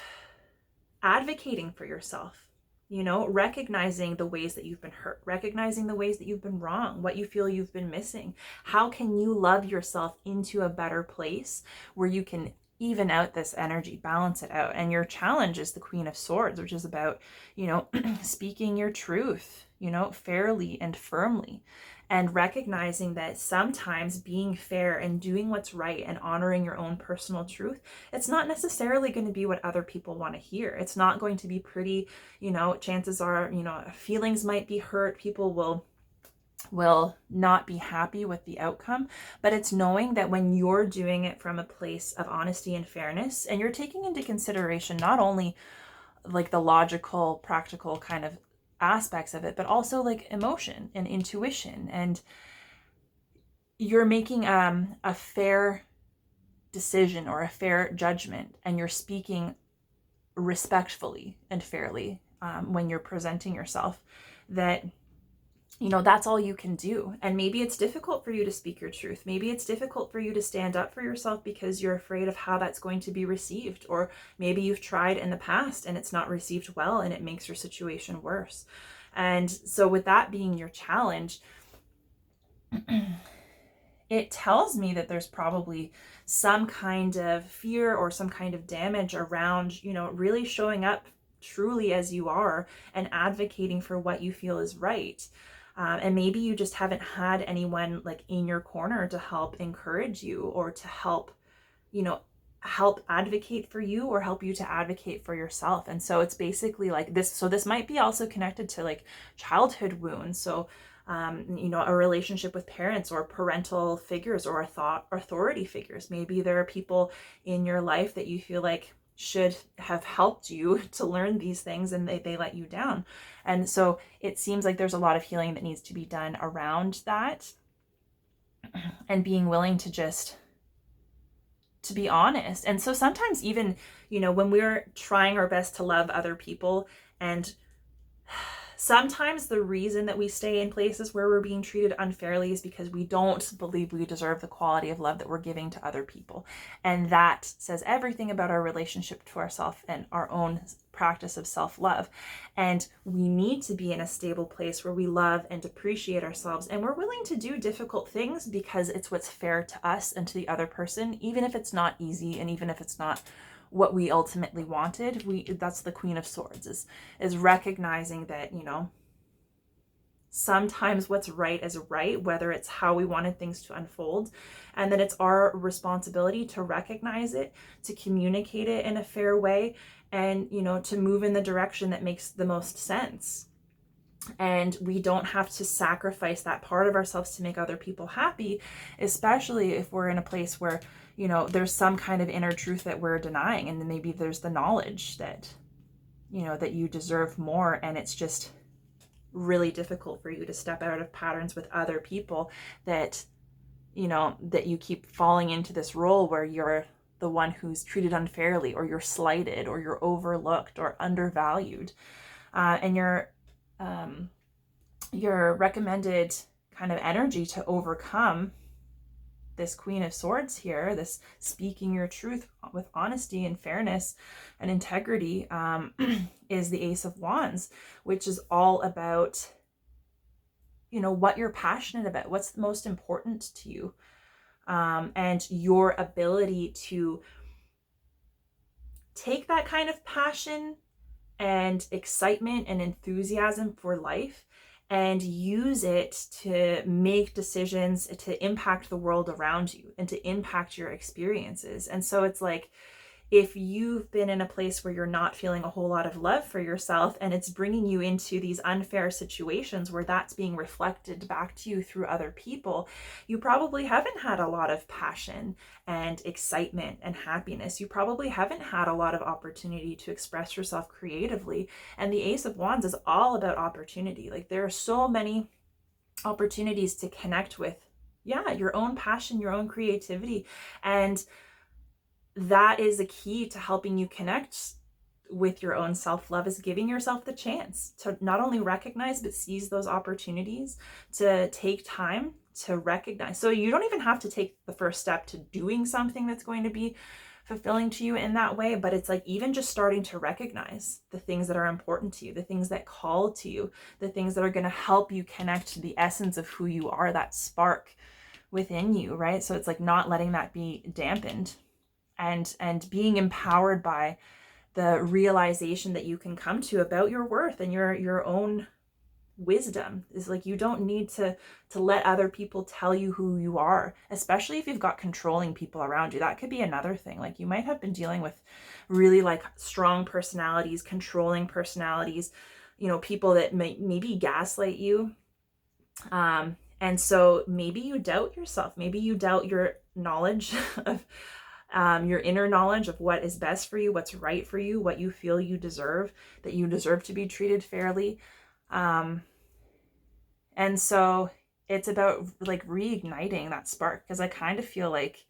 S1: advocating for yourself, you know, recognizing the ways that you've been hurt, recognizing the ways that you've been wrong, what you feel you've been missing. How can you love yourself into a better place where you can even out this energy, balance it out? And your challenge is the Queen of Swords, which is about, you know, speaking your truth, you know, fairly and firmly. And recognizing that sometimes being fair and doing what's right and honoring your own personal truth, it's not necessarily going to be what other people want to hear. It's not going to be pretty, you know, chances are, you know, feelings might be hurt. People will not be happy with the outcome, but it's knowing that when you're doing it from a place of honesty and fairness, and you're taking into consideration not only like the logical, practical kind of aspects of it, but also like emotion and intuition, and you're making a fair decision or a fair judgment, and you're speaking respectfully and fairly when you're presenting yourself, that, you know, that's all you can do. And maybe it's difficult for you to speak your truth. Maybe it's difficult for you to stand up for yourself because you're afraid of how that's going to be received. Or maybe you've tried in the past and it's not received well, and it makes your situation worse. And so with that being your challenge, it tells me that there's probably some kind of fear or some kind of damage around, you know, really showing up truly as you are and advocating for what you feel is right. And maybe you just haven't had anyone like in your corner to help encourage you, or to help, you know, help advocate for you, or help you to advocate for yourself. And so it's basically like this. So this might be also connected to like childhood wounds. So, you know, a relationship with parents or parental figures or authority figures. Maybe there are people in your life that you feel like should have helped you to learn these things, and they let you down. And so it seems like there's a lot of healing that needs to be done around that, and being willing to just to be honest. And so sometimes even, you know, when we're trying our best to love other people, and sometimes the reason that we stay in places where we're being treated unfairly is because we don't believe we deserve the quality of love that we're giving to other people. And that says everything about our relationship to ourselves and our own practice of self-love. And we need to be in a stable place where we love and appreciate ourselves, and we're willing to do difficult things because it's what's fair to us and to the other person, even if it's not easy, and even if it's not what we ultimately wanted. That's the Queen of Swords, is recognizing that, you know, sometimes what's right is right, whether it's how we wanted things to unfold, and that it's our responsibility to recognize it, to communicate it in a fair way, and, you know, to move in the direction that makes the most sense. And we don't have to sacrifice that part of ourselves to make other people happy, especially if we're in a place where, you know, there's some kind of inner truth that we're denying. And then maybe there's the knowledge that, you know, that you deserve more. And it's just really difficult for you to step out of patterns with other people, that, you know, that you keep falling into this role where you're the one who's treated unfairly, or you're slighted, or you're overlooked or undervalued. And your recommended kind of energy to overcome this Queen of Swords here, this speaking your truth with honesty and fairness and integrity, is the Ace of Wands, which is all about, you know, what you're passionate about, what's the most important to you, and your ability to take that kind of passion and excitement and enthusiasm for life and use it to make decisions to impact the world around you and to impact your experiences. And so it's like, if you've been in a place where you're not feeling a whole lot of love for yourself, and it's bringing you into these unfair situations where that's being reflected back to you through other people, you probably haven't had a lot of passion and excitement and happiness. You probably haven't had a lot of opportunity to express yourself creatively. And the Ace of Wands is all about opportunity. Like, there are so many opportunities to connect with, your own passion, your own creativity. And that is a key to helping you connect with your own self-love, is giving yourself the chance to not only recognize, but seize those opportunities, to take time to recognize. So you don't even have to take the first step to doing something that's going to be fulfilling to you in that way, but it's like even just starting to recognize the things that are important to you, the things that call to you, the things that are going to help you connect to the essence of who you are, that spark within you, right? So it's like not letting that be dampened, and being empowered by the realization that you can come to about your worth and your own wisdom. Is like, you don't need to let other people tell you who you are, especially if you've got controlling people around you. That could be another thing. Like, you might have been dealing with really like strong personalities, controlling personalities, you know, people that maybe gaslight you. And so maybe you doubt yourself. Maybe you doubt your knowledge of your inner knowledge of what is best for you, what's right for you, what you feel you deserve, that you deserve to be treated fairly. And so it's about like reigniting that spark, because I kind of feel like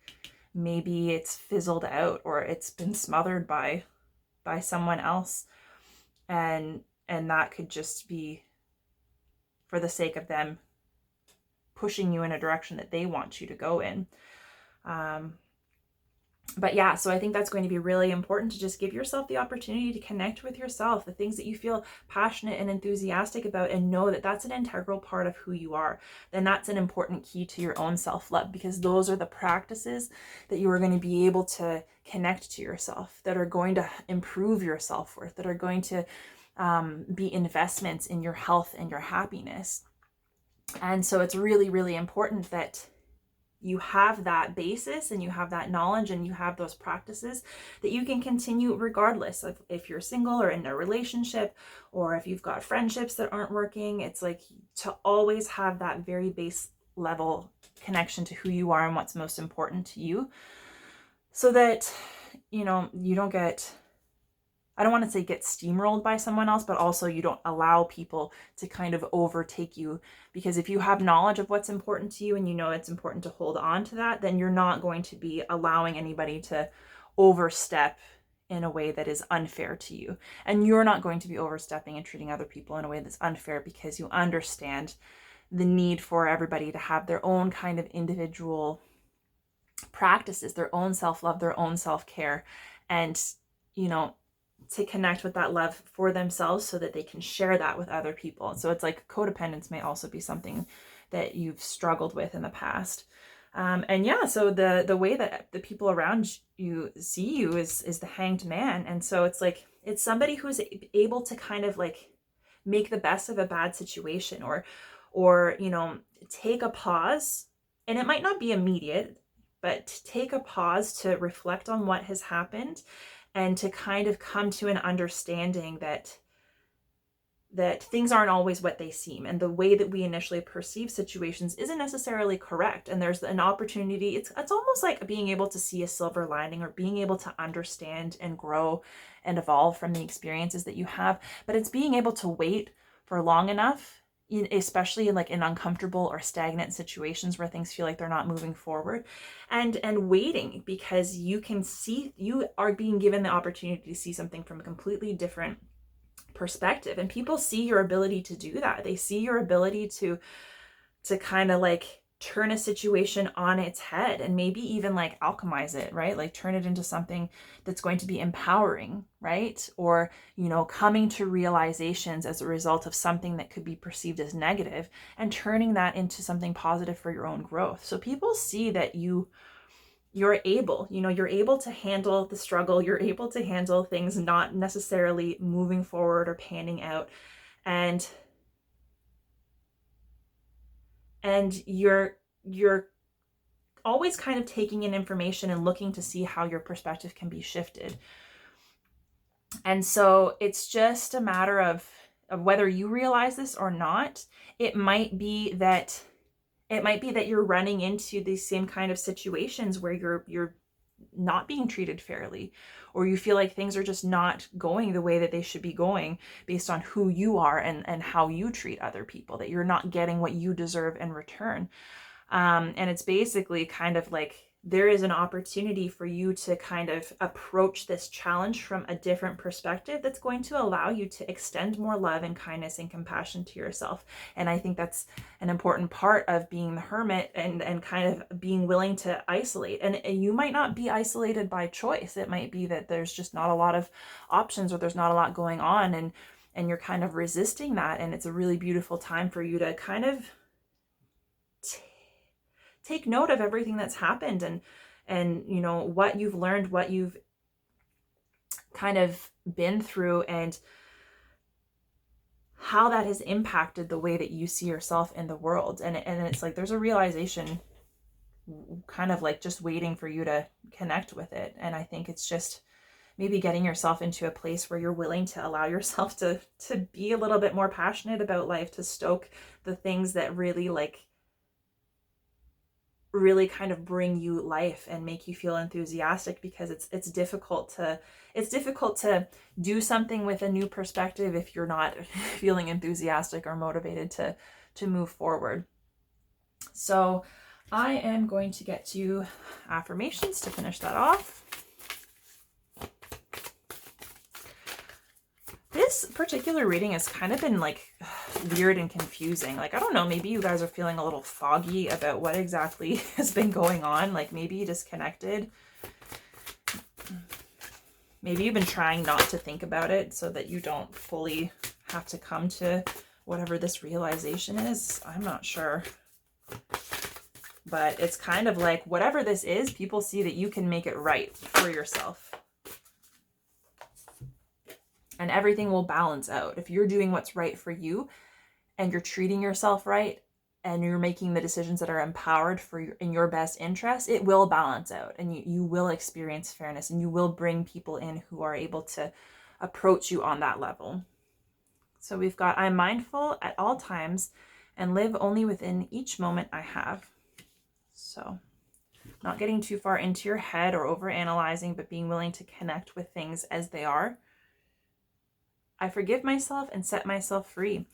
S1: maybe it's fizzled out, or it's been smothered by someone else. And that could just be for the sake of them pushing you in a direction that they want you to go in. But yeah, so I think that's going to be really important, to just give yourself the opportunity to connect with yourself, the things that you feel passionate and enthusiastic about, and know that that's an integral part of who you are. Then that's an important key to your own self-love, because those are the practices that you are going to be able to connect to yourself, that are going to improve your self-worth, that are going to be investments in your health and your happiness. And so it's really, really important that you have that basis and you have that knowledge and you have those practices that you can continue regardless of if you're single or in a relationship, or if you've got friendships that aren't working. It's like to always have that very base level connection to who you are and what's most important to you, so that, you know, you don't get, I don't want to say get steamrolled by someone else, but also you don't allow people to kind of overtake you. Because if you have knowledge of what's important to you and you know it's important to hold on to that, then you're not going to be allowing anybody to overstep in a way that is unfair to you. And you're not going to be overstepping and treating other people in a way that's unfair, because you understand the need for everybody to have their own kind of individual practices, their own self-love, their own self-care, and, you know, to connect with that love for themselves so that they can share that with other people. So it's like codependence may also be something that you've struggled with in the past. And yeah, so the way that the people around you see you is the Hanged Man. And so it's like, it's somebody who's able to kind of like make the best of a bad situation, or, you know, take a pause. And it might not be immediate, but take a pause to reflect on what has happened, and to kind of come to an understanding that things aren't always what they seem, and the way that we initially perceive situations isn't necessarily correct. And there's an opportunity. It's almost like being able to see a silver lining, or being able to understand and grow and evolve from the experiences that you have. But it's being able to wait for long enough especially in like in uncomfortable or stagnant situations where things feel like they're not moving forward, and waiting, because you can see, you are being given the opportunity to see something from a completely different perspective. And people see your ability to do that. They see your ability to kind of like turn a situation on its head, and maybe even like alchemize it, right? Like turn it into something that's going to be empowering, right? Or, you know, coming to realizations as a result of something that could be perceived as negative, and turning that into something positive for your own growth. So people see that you're able, you know, you're able to handle the struggle, you're able to handle things not necessarily moving forward or panning out, and you're always kind of taking in information and looking to see how your perspective can be shifted. And so it's just a matter of whether you realize this or not. It might be that you're running into these same kind of situations where you're not being treated fairly, or you feel like things are just not going the way that they should be going based on who you are and how you treat other people, that you're not getting what you deserve in return. And it's basically kind of like there is an opportunity for you to kind of approach this challenge from a different perspective that's going to allow you to extend more love and kindness and compassion to yourself. And I think that's an important part of being the hermit, and kind of being willing to isolate. And you might not be isolated by choice. It might be that there's just not a lot of options, or there's not a lot going on, and you're kind of resisting that. And it's a really beautiful time for you to kind of take note of everything that's happened, and you know, what you've learned, what you've kind of been through, and how that has impacted the way that you see yourself in the world. And it's like there's a realization kind of like just waiting for you to connect with it. And I think it's just maybe getting yourself into a place where you're willing to allow yourself to be a little bit more passionate about life, to stoke the things that really kind of bring you life and make you feel enthusiastic, because it's difficult to do something with a new perspective if you're not feeling enthusiastic or motivated to move forward. So I am going to get to affirmations to finish that off. This particular reading has kind of been like weird and confusing. Like, I don't know, maybe you guys are feeling a little foggy about what exactly has been going on. Like maybe you disconnected. Maybe you've been trying not to think about it so that you don't fully have to come to whatever this realization is. I'm not sure. But it's kind of like whatever this is, people see that you can make it right for yourself. And everything will balance out. If you're doing what's right for you, and you're treating yourself right, and you're making the decisions that are empowered in your best interest, it will balance out, and you will experience fairness, and you will bring people in who are able to approach you on that level. So we've got, I'm mindful at all times and live only within each moment I have. So not getting too far into your head or overanalyzing, but being willing to connect with things as they are. I forgive myself and set myself free.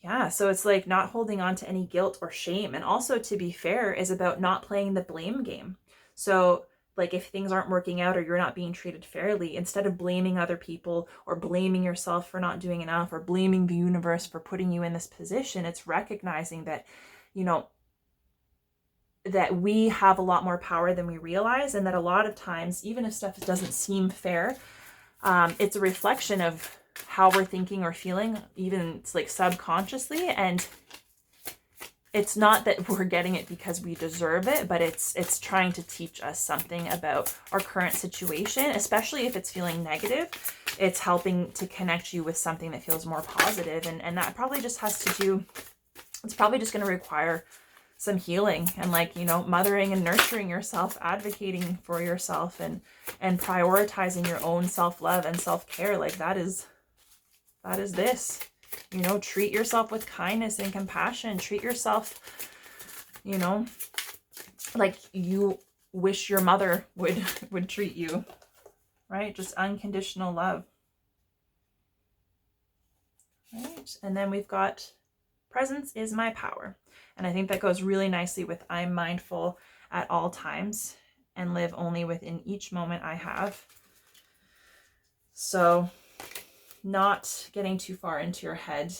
S1: Yeah, so it's like not holding on to any guilt or shame. And also, to be fair, is about not playing the blame game. So like if things aren't working out or you're not being treated fairly, instead of blaming other people or blaming yourself for not doing enough or blaming the universe for putting you in this position, it's recognizing that, you know, that we have a lot more power than we realize, and that a lot of times, even if stuff doesn't seem fair, it's a reflection of how we're thinking or feeling, even it's like subconsciously. And it's not that we're getting it because we deserve it, but it's trying to teach us something about our current situation, especially if it's feeling negative. It's helping to connect you with something that feels more positive. And that probably just has to do, it's probably just going to require some healing and, like, you know, mothering and nurturing yourself, advocating for yourself, and prioritizing your own self-love and self-care. Like that is this, you know, treat yourself with kindness and compassion. Treat yourself, you know, like you wish your mother would treat you, right? Just unconditional love. Right. And then we've got Presence is my power. And I think that goes really nicely with I'm mindful at all times and live only within each moment I have. So not getting too far into your head.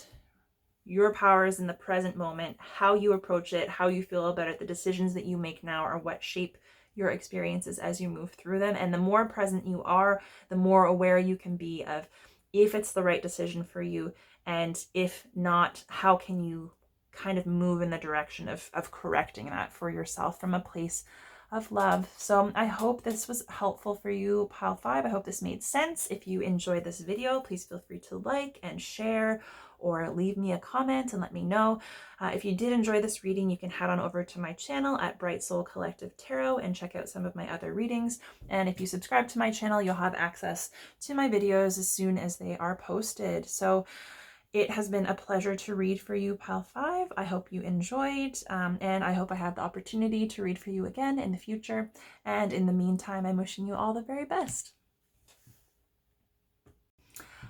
S1: Your power is in the present moment. How you approach it, how you feel about it, the decisions that you make now are what shape your experiences as you move through them. And the more present you are, the more aware you can be of if it's the right decision for you. And if not, how can you kind of move in the direction of correcting that for yourself from a place of love. So I hope this was helpful for you, pile 5. I hope this made sense. If you enjoyed this video, please feel free to like and share or leave me a comment and let me know. If you did enjoy this reading, you can head on over to my channel at Bright Soul Collective Tarot and check out some of my other readings. And if you subscribe to my channel, you'll have access to my videos as soon as they are posted. So it has been a pleasure to read for you, pile 5. I hope you enjoyed, and I hope I have the opportunity to read for you again in the future. And in the meantime, I'm wishing you all the very best.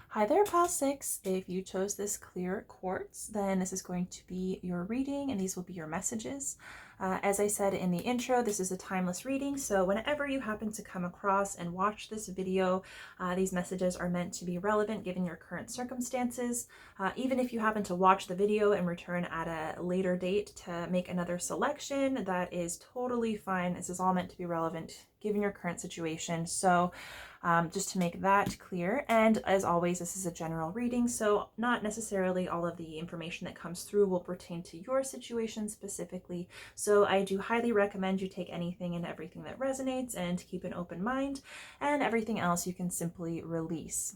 S1: Hi there, pile 6. If you chose this clear quartz, then this is going to be your reading, and these will be your messages. As I said in the intro, this is a timeless reading, so whenever you happen to come across and watch this video, these messages are meant to be relevant given your current circumstances. Even if you happen to watch the video and return at a later date to make another selection, that is totally fine. This is all meant to be relevant given your current situation. So just to make that clear. And as always, this is a general reading, so not necessarily all of the information that comes through will pertain to your situation specifically. So I do highly recommend you take anything and everything that resonates and keep an open mind, and everything else you can simply release.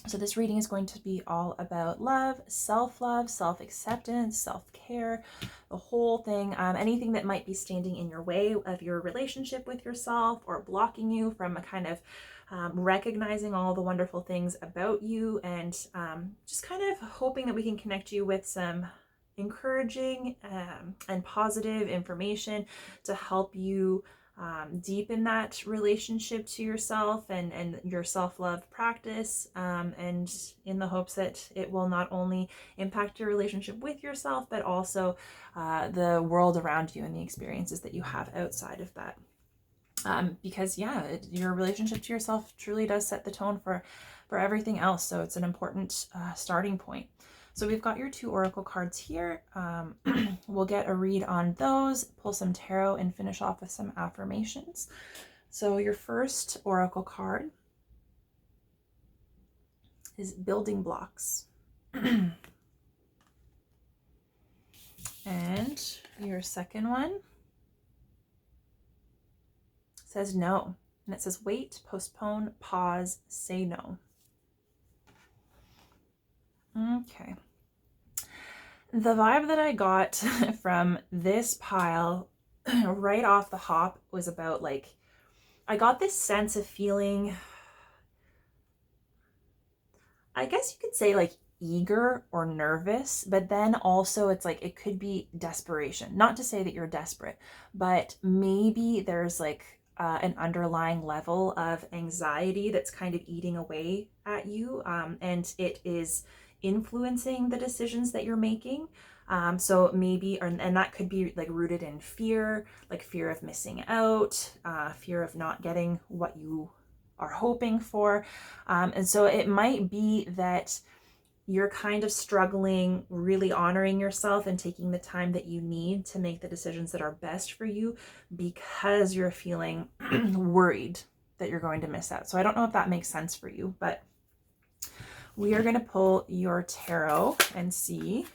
S1: So this reading is going to be all about love, self-love, self-acceptance, self-care, the whole thing, anything that might be standing in your way of your relationship with yourself or blocking you from a kind of recognizing all the wonderful things about you, and just kind of hoping that we can connect you with some encouraging and positive information to help you deepen that relationship to yourself and your self-love practice, and in the hopes that it will not only impact your relationship with yourself, but also the world around you and the experiences that you have outside of that. Because yeah, your relationship to yourself truly does set the tone for everything else. So it's an important starting point. So we've got your 2 oracle cards here. We'll get a read on those, pull some tarot, and finish off with some affirmations. So your first oracle card is building blocks. And your second one says no. And it says wait, postpone, pause, say no. Okay. The vibe that I got from this pile right off the hop was about, like, I got this sense of feeling, I guess you could say, like, eager or nervous, but then also it's like it could be desperation. Not to say that you're desperate, but maybe there's like an underlying level of anxiety that's kind of eating away at you, and it is influencing the decisions that you're making. So maybe, and that could be like rooted in fear, like fear of missing out, fear of not getting what you are hoping for. And so it might be that you're kind of struggling, really honoring yourself and taking the time that you need to make the decisions that are best for you because you're feeling worried that you're going to miss out. So I don't know if that makes sense for you, but we are going to pull your tarot and see,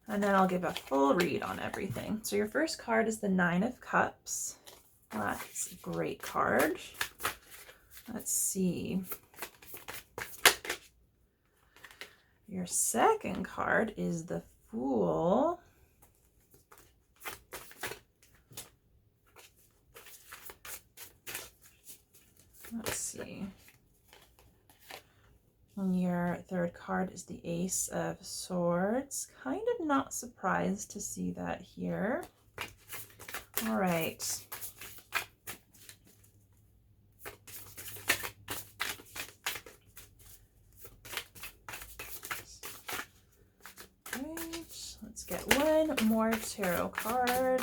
S1: and then I'll give a full read on everything. So your first card is the 9 of Cups. That's a great card. Let's see. Your second card is the Fool. Let's see. And your third card is the Ace of Swords. Kind of not surprised to see that here. All right. get one more tarot card.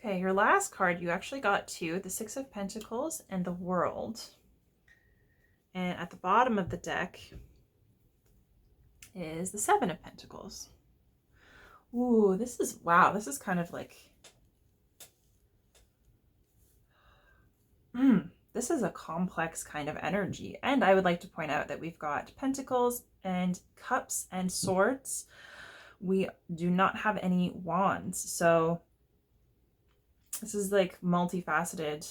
S1: Okay, your last card, you actually got two, the Six of Pentacles and the World. And at the bottom of the deck is the Seven of Pentacles. Ooh, this is, wow, this is kind of like, this is a complex kind of energy. And I would like to point out that we've got Pentacles and Cups and Swords. We do not have any Wands. So this is like multifaceted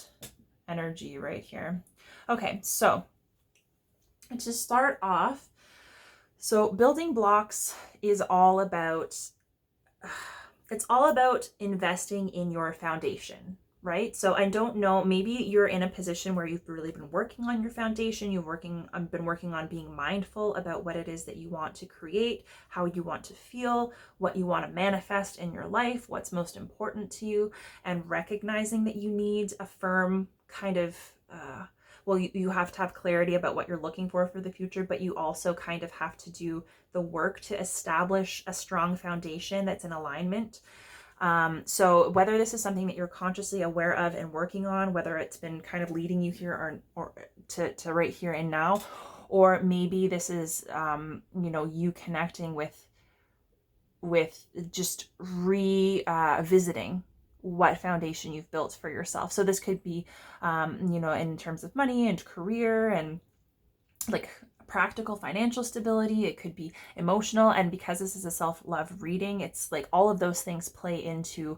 S1: energy right here. Okay, so to start off, so building blocks is all about, it's all about investing in your foundation, right? So I don't know, maybe you're in a position where you've really been working on your foundation. You've been working on being mindful about what it is that you want to create, how you want to feel, what you want to manifest in your life, what's most important to you, and recognizing that you need a firm kind of, you have to have clarity about what you're looking for the future, but you also kind of have to do the work to establish a strong foundation that's in alignment. So whether this is something that you're consciously aware of and working on, whether it's been kind of leading you here or to right here and now, or maybe this is, you connecting with just visiting what foundation you've built for yourself. So this could be, in terms of money and career and like practical financial stability. It could be emotional. And because this is a self-love reading, it's like all of those things play into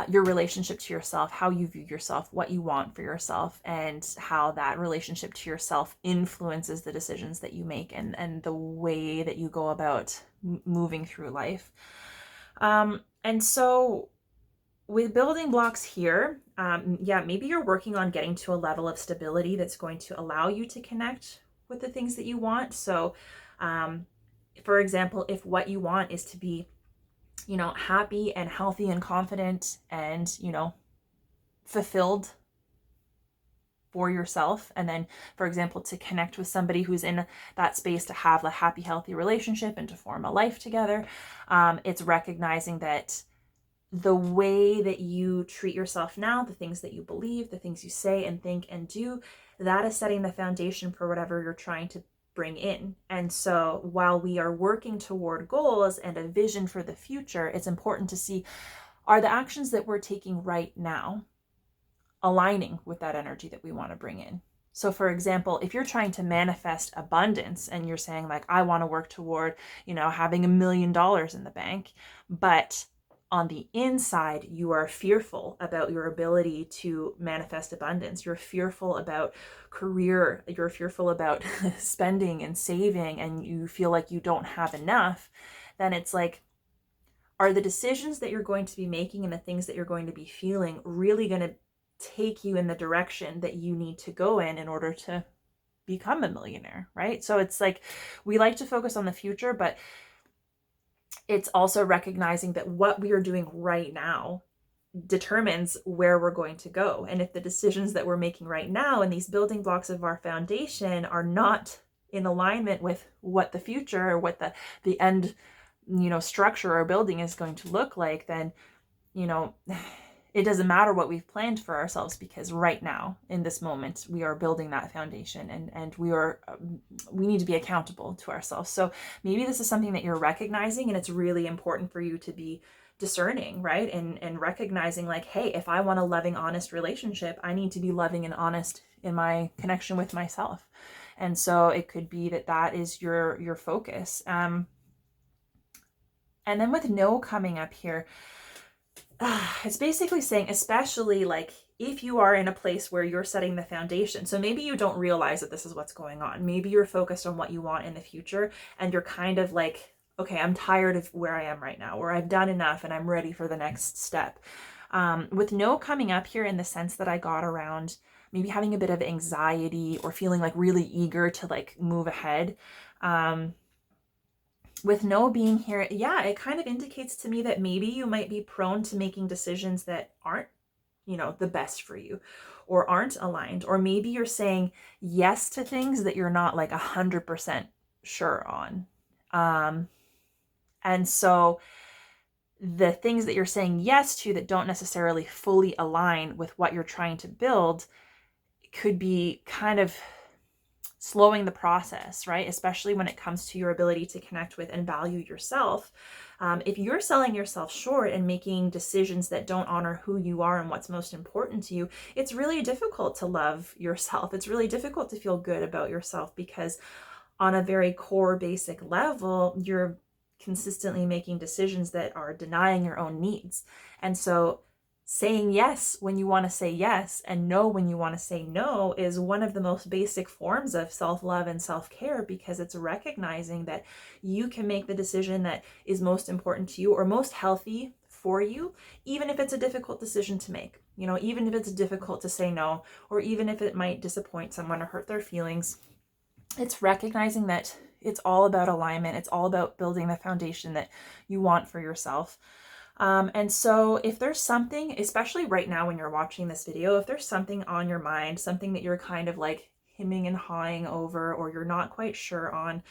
S1: your relationship to yourself, how you view yourself, what you want for yourself, and how that relationship to yourself influences the decisions that you make and the way that you go about moving through life. And so with building blocks here, maybe you're working on getting to a level of stability that's going to allow you to connect with the things that you want. So, for example, if what you want is to be, happy and healthy and confident and, fulfilled for yourself, and then, for example, to connect with somebody who's in that space to have a happy, healthy relationship and to form a life together, it's recognizing that the way that you treat yourself now, the things that you believe, the things you say and think and do, that is setting the foundation for whatever you're trying to bring in. And so while we are working toward goals and a vision for the future, it's important to see, are the actions that we're taking right now aligning with that energy that we want to bring in? So for example, if you're trying to manifest abundance and you're saying like, I want to work toward, having $1 million in the bank, but on the inside, you are fearful about your ability to manifest abundance. You're fearful about career. You're fearful about spending and saving, and you feel like you don't have enough. Then it's like, are the decisions that you're going to be making and the things that you're going to be feeling really going to take you in the direction that you need to go in order to become a millionaire, right? So it's like, we like to focus on the future, but it's also recognizing that what we are doing right now determines where we're going to go. And if the decisions that we're making right now and these building blocks of our foundation are not in alignment with what the future or what the end, structure or building is going to look like, then, it doesn't matter what we've planned for ourselves, because right now in this moment we are building that foundation, and we need to be accountable to ourselves. So maybe this is something that you're recognizing, and it's really important for you to be discerning, right? And recognizing like, hey, if I want a loving, honest relationship, I need to be loving and honest in my connection with myself. And so it could be that is your focus. And then with no coming up here, it's basically saying, especially like if you are in a place where you're setting the foundation. So maybe you don't realize that this is what's going on. Maybe you're focused on what you want in the future, and you're kind of like, okay, I'm tired of where I am right now, or I've done enough and I'm ready for the next step. With no coming up here in the sense that I got around maybe having a bit of anxiety or feeling like really eager to like move ahead. With no being here, yeah, it kind of indicates to me that maybe you might be prone to making decisions that aren't, the best for you or aren't aligned. Or maybe you're saying yes to things that you're not like 100% sure on. And so the things that you're saying yes to that don't necessarily fully align with what you're trying to build could be kind of slowing the process, right? Especially when it comes to your ability to connect with and value yourself. If you're selling yourself short and making decisions that don't honor who you are and what's most important to you, it's really difficult to love yourself. It's really difficult to feel good about yourself because on a very core basic level, you're consistently making decisions that are denying your own needs. And so saying yes when you want to say yes and no when you want to say no is one of the most basic forms of self-love and self-care, because it's recognizing that you can make the decision that is most important to you or most healthy for you, even if it's a difficult decision to make, even if it's difficult to say no, or even if it might disappoint someone or hurt their feelings. It's recognizing that it's all about alignment. It's all about building the foundation that you want for yourself. And so if there's something, especially right now when you're watching this video, if there's something on your mind, something that you're kind of like hemming and hawing over, or you're not quite sure on,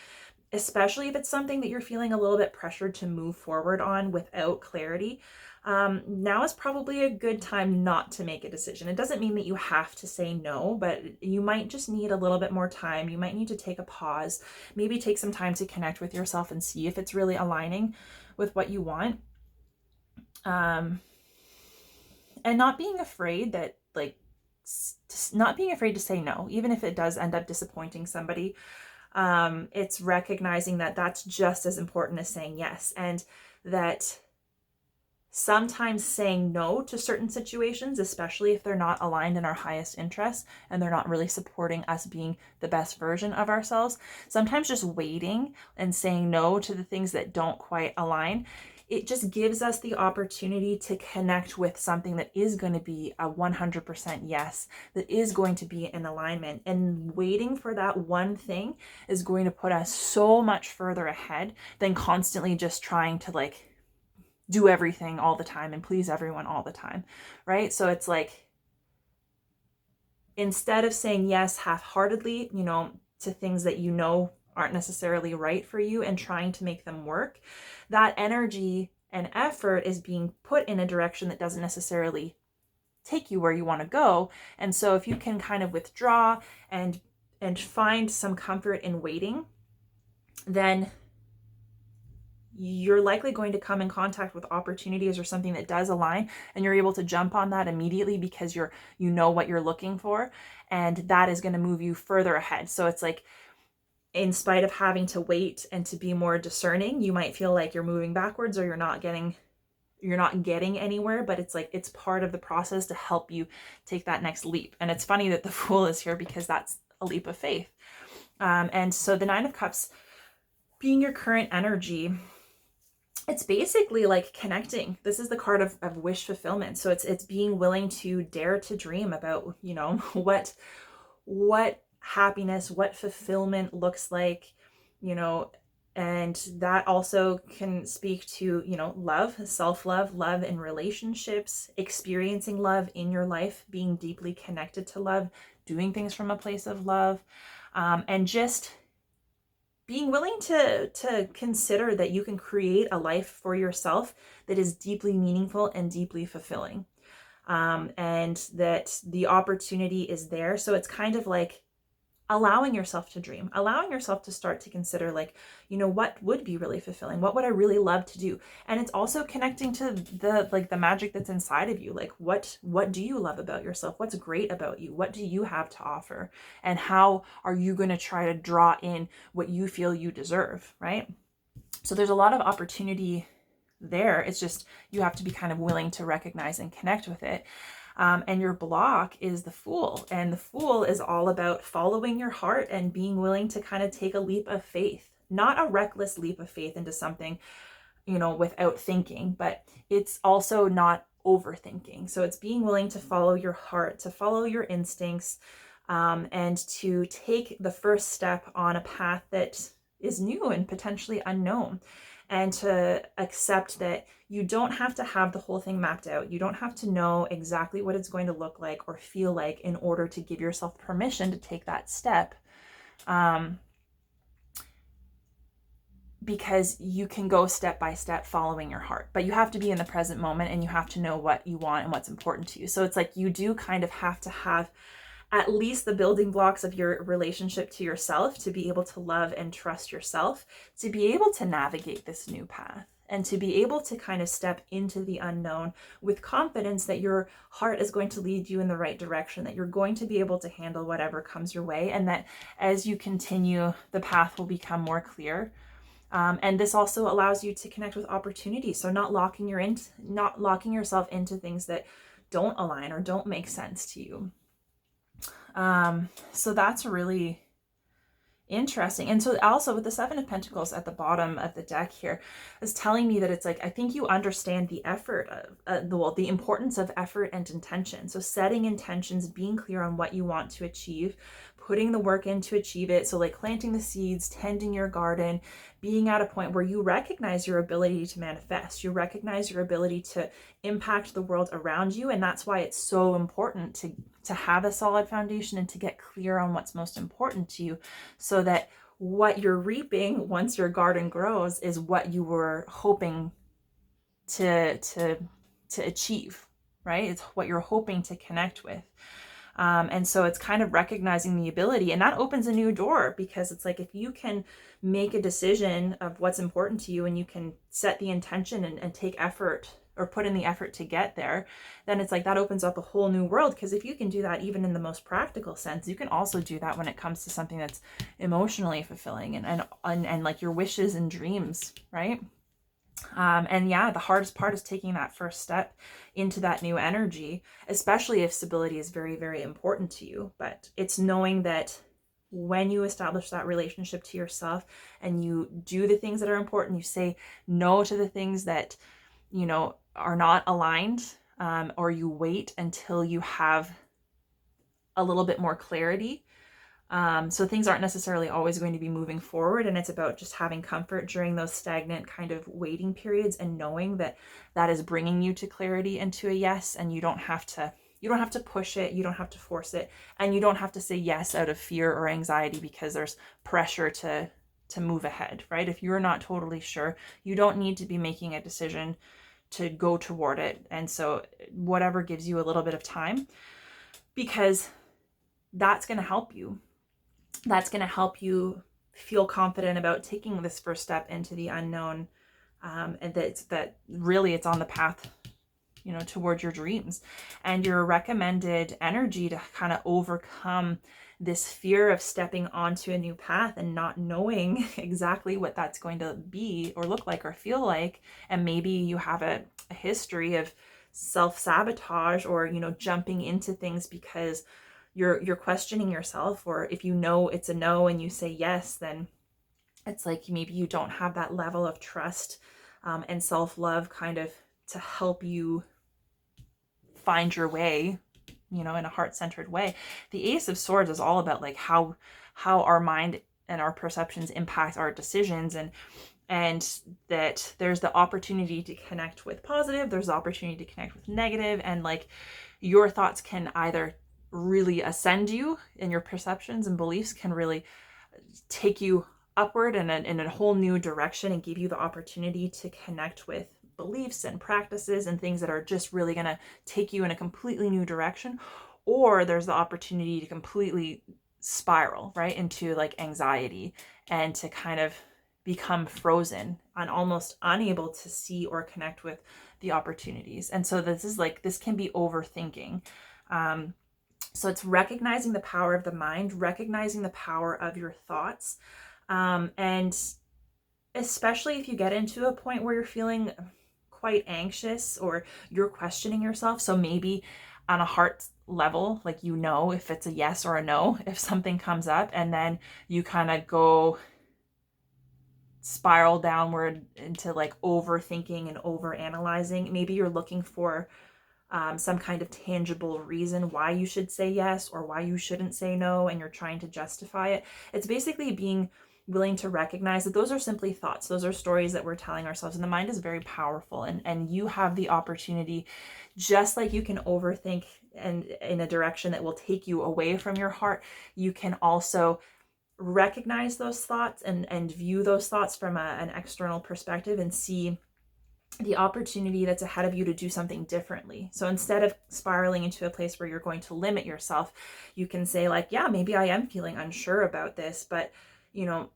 S1: especially if it's something that you're feeling a little bit pressured to move forward on without clarity, now is probably a good time not to make a decision. It doesn't mean that you have to say no, but you might just need a little bit more time. You might need to take a pause, maybe take some time to connect with yourself and see if it's really aligning with what you want. And not being afraid that not being afraid to say no, even if it does end up disappointing somebody. It's recognizing that that's just as important as saying yes, and that sometimes saying no to certain situations, especially if they're not aligned in our highest interests and they're not really supporting us being the best version of ourselves, sometimes just waiting and saying no to the things that don't quite align, it just gives us the opportunity to connect with something that is going to be a 100% yes, that is going to be in alignment. And waiting for that one thing is going to put us so much further ahead than constantly just trying to like do everything all the time and please everyone all the time, right? So it's like, instead of saying yes half-heartedly, to things that aren't necessarily right for you and trying to make them work, that energy and effort is being put in a direction that doesn't necessarily take you where you want to go. And so if you can kind of withdraw and find some comfort in waiting, then you're likely going to come in contact with opportunities or something that does align, and you're able to jump on that immediately because you know what you're looking for, and that is going to move you further ahead. So it's like, in spite of having to wait and to be more discerning, you might feel like you're moving backwards or you're not getting anywhere, but it's like, it's part of the process to help you take that next leap. And it's funny that the Fool is here because that's a leap of faith. And so the Nine of Cups being your current energy, it's basically like connecting. This is the card of wish fulfillment. So it's being willing to dare to dream about, what happiness, what fulfillment looks like, and that also can speak to, love, self-love, love in relationships, experiencing love in your life, being deeply connected to love, doing things from a place of love, and just being willing to consider that you can create a life for yourself that is deeply meaningful and deeply fulfilling, and that the opportunity is there. So it's kind of like allowing yourself to dream, allowing yourself to start to consider what would be really fulfilling, what would I really love to do. And it's also connecting to the magic that's inside of you. Like, what do you love about yourself? What's great about you? What do you have to offer? And how are you going to try to draw in what you feel you deserve, right? So there's a lot of opportunity there. It's just, you have to be kind of willing to recognize and connect with it. And your block is the Fool. And the Fool is all about following your heart and being willing to kind of take a leap of faith, not a reckless leap of faith into something, without thinking, but it's also not overthinking. So it's being willing to follow your heart, to follow your instincts, and to take the first step on a path that is new and potentially unknown, and to accept that you don't have to have the whole thing mapped out. You don't have to know exactly what it's going to look like or feel like in order to give yourself permission to take that step. Because you can go step by step following your heart, but you have to be in the present moment, and you have to know what you want and what's important to you. So it's like you do kind of have to have at least the building blocks of your relationship to yourself to be able to love and trust yourself, to be able to navigate this new path, and to be able to kind of step into the unknown with confidence that your heart is going to lead you in the right direction, that you're going to be able to handle whatever comes your way, and that as you continue, the path will become more clear. And this also allows you to connect with opportunities. So not locking yourself into things that don't align or don't make sense to you. So that's really interesting. And so also with the Seven of Pentacles at the bottom of the deck here is telling me that it's like, I think you understand the effort of the importance of effort and intention. So setting intentions, being clear on what you want to achieve, putting the work in to achieve it. So like planting the seeds, tending your garden, being at a point where you recognize your ability to manifest, you recognize your ability to impact the world around you. And that's why it's so important to have a solid foundation and to get clear on what's most important to you, so that what you're reaping once your garden grows is what you were hoping to achieve, right? It's what you're hoping to connect with. And so it's kind of recognizing the ability, and that opens a new door, because it's like, if you can make a decision of what's important to you, and you can set the intention and take effort or put in the effort to get there, then it's like that opens up a whole new world. Because if you can do that even in the most practical sense, you can also do that when it comes to something that's emotionally fulfilling and like your wishes and dreams, right? And yeah, the hardest part is taking that first step into that new energy, especially if stability is very, very important to you. But it's knowing that when you establish that relationship to yourself and you do the things that are important, you say no to the things that, you know, are not aligned, or you wait until you have a little bit more clarity. So things aren't necessarily always going to be moving forward, and it's about just having comfort during those stagnant kind of waiting periods, and knowing that that is bringing you to clarity and to a yes, and you don't have to push it, you don't have to force it, and you don't have to say yes out of fear or anxiety because there's pressure to move ahead, right? If you're not totally sure, you don't need to be making a decision to go toward it. And so whatever gives you a little bit of time, because that's going to help you. That's going to help you feel confident about taking this first step into the unknown, and that really it's on the path, you know, towards your dreams. And your recommended energy to kind of overcome this fear of stepping onto a new path and not knowing exactly what that's going to be or look like or feel like, and maybe you have a history of self-sabotage, or, you know, jumping into things because you're questioning yourself, or if you know it's a no and you say yes, then it's like maybe you don't have that level of trust and self-love kind of to help you find your way, you know, in a heart-centered way. The Ace of Swords is all about like how our mind and our perceptions impact our decisions, and that there's the opportunity to connect with positive, there's the opportunity to connect with negative, and like your thoughts can either really ascend you, and your perceptions and beliefs can really take you upward in a whole new direction and give you the opportunity to connect with beliefs and practices and things that are just really going to take you in a completely new direction. Or there's the opportunity to completely spiral right into like anxiety and to kind of become frozen and almost unable to see or connect with the opportunities. And so this can be overthinking. So it's recognizing the power of the mind, recognizing the power of your thoughts. And especially if you get into a point where you're feeling quite anxious or you're questioning yourself. So maybe on a heart level, like, you know, if it's a yes or a no, if something comes up, and then you kind of go spiral downward into like overthinking and over analyzing. Maybe you're looking for some kind of tangible reason why you should say yes or why you shouldn't say no, and you're trying to justify it. It's basically being willing to recognize that those are simply thoughts. Those are stories that we're telling ourselves, and the mind is very powerful, and you have the opportunity, just like you can overthink and in a direction that will take you away from your heart, you can also recognize those thoughts and view those thoughts from an external perspective and see the opportunity that's ahead of you to do something differently. So instead of spiraling into a place where you're going to limit yourself, you can say like, yeah, maybe I am feeling unsure about this, but you know,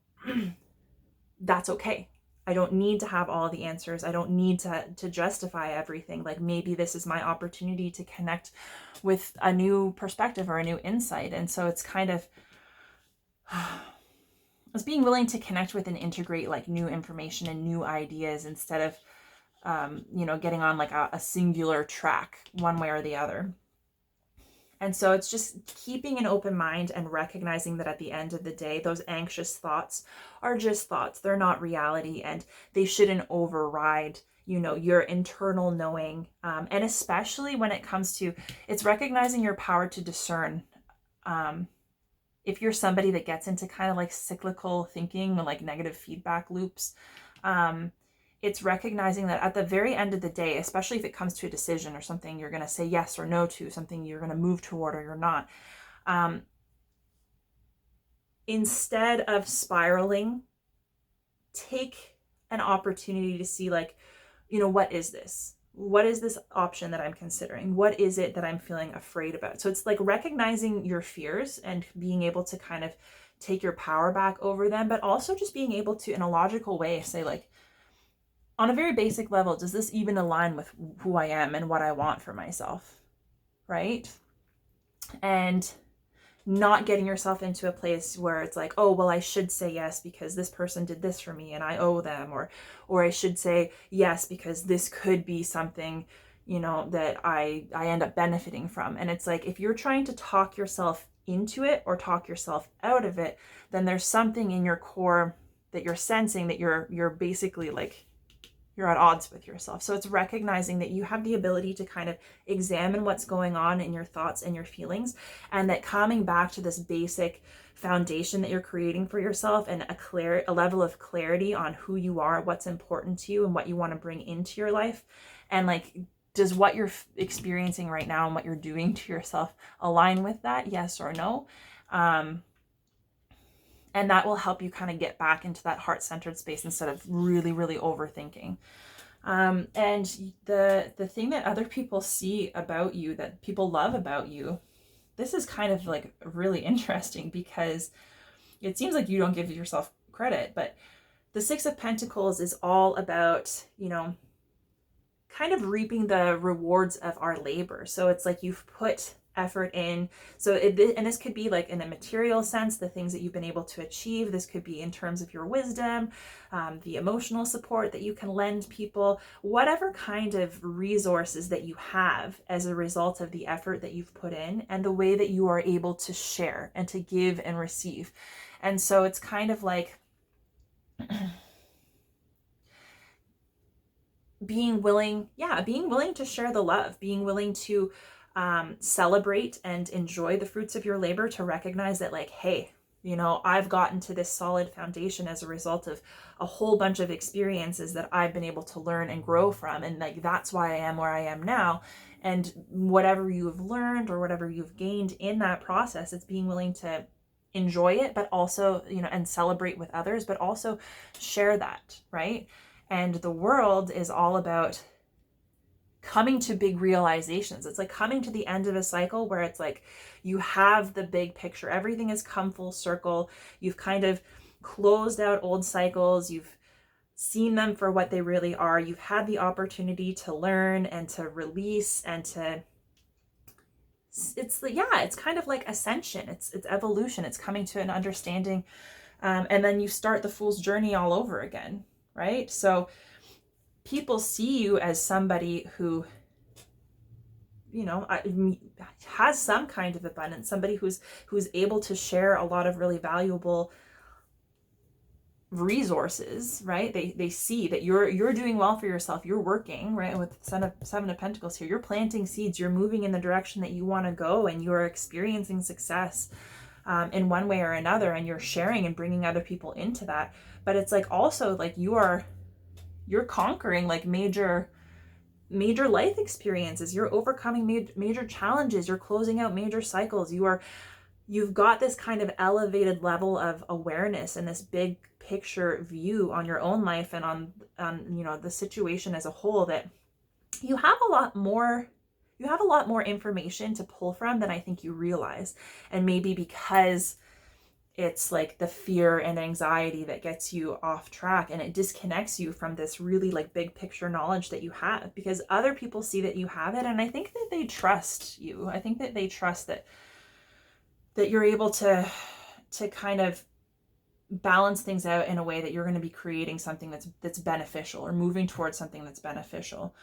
S1: that's okay. I don't need to have all the answers. I don't need to justify everything. Like maybe this is my opportunity to connect with a new perspective or a new insight. And so it's kind of, it's being willing to connect with and integrate like new information and new ideas instead of getting on like a singular track one way or the other. And so it's just keeping an open mind and recognizing that at the end of the day, those anxious thoughts are just thoughts. They're not reality, and they shouldn't override, your internal knowing. And especially when it comes to, it's recognizing your power to discern. If you're somebody that gets into kind of like cyclical thinking, like negative feedback loops, it's recognizing that at the very end of the day, especially if it comes to a decision or something you're going to say yes or no to, something you're going to move toward or you're not, instead of spiraling, take an opportunity to see like, what is this? What is this option that I'm considering? What is it that I'm feeling afraid about? So it's like recognizing your fears and being able to kind of take your power back over them, but also just being able to, in a logical way, say like, on a very basic level, does this even align with who I am and what I want for myself, right? And not getting yourself into a place where it's like, oh, well, I should say yes because this person did this for me and I owe them, or I should say yes because this could be something, that I end up benefiting from. And it's like, if you're trying to talk yourself into it or talk yourself out of it, then there's something in your core that you're sensing that you're basically like, you're at odds with yourself. So it's recognizing that you have the ability to kind of examine what's going on in your thoughts and your feelings, and that coming back to this basic foundation that you're creating for yourself and a level of clarity on who you are, what's important to you, and what you want to bring into your life. And like, does what you're experiencing right now and what you're doing to yourself align with that? Yes or no? And that will help you kind of get back into that heart-centered space instead of really, really overthinking. And the thing that other people see about you, that people love about you, this is kind of like really interesting because it seems like you don't give yourself credit, but the Six of Pentacles is all about, kind of reaping the rewards of our labor. So it's like you've put effort in. So and this could be like in a material sense, the things that you've been able to achieve. This could be in terms of your wisdom, the emotional support that you can lend people, whatever kind of resources that you have as a result of the effort that you've put in and the way that you are able to share and to give and receive. And so it's kind of like being willing to share the love, being willing to celebrate and enjoy the fruits of your labor, to recognize that like, hey, I've gotten to this solid foundation as a result of a whole bunch of experiences that I've been able to learn and grow from. And like, that's why I am where I am now. And whatever you've learned or whatever you've gained in that process, it's being willing to enjoy it, but also, and celebrate with others, but also share that, right? And the world is all about coming to big realizations. It's like coming to the end of a cycle where it's like you have the big picture. Everything has come full circle. You've kind of closed out old cycles. You've seen them for what they really are. You've had the opportunity to learn and to release and to, it's kind of like ascension. It's evolution. It's coming to an understanding. And then you start the fool's journey all over again, right? So people see you as somebody who, has some kind of abundance, somebody who's able to share a lot of really valuable resources, right? They see that you're doing well for yourself. You're working, right? With Seven of Pentacles here, you're planting seeds. You're moving in the direction that you want to go, and you're experiencing success in one way or another, and you're sharing and bringing other people into that. But it's like also like you're conquering like major life experiences. You're overcoming major challenges. You're closing out major cycles. You've got this kind of elevated level of awareness and this big picture view on your own life and on you know, the situation as a whole, that you have a lot more information to pull from than I think you realize. And maybe because it's like the fear and anxiety that gets you off track, and it disconnects you from this really like big picture knowledge that you have, because other people see that you have it, and I think that they trust you. I think that they trust that you're able to kind of balance things out in a way that you're going to be creating something that's beneficial, or moving towards something that's beneficial.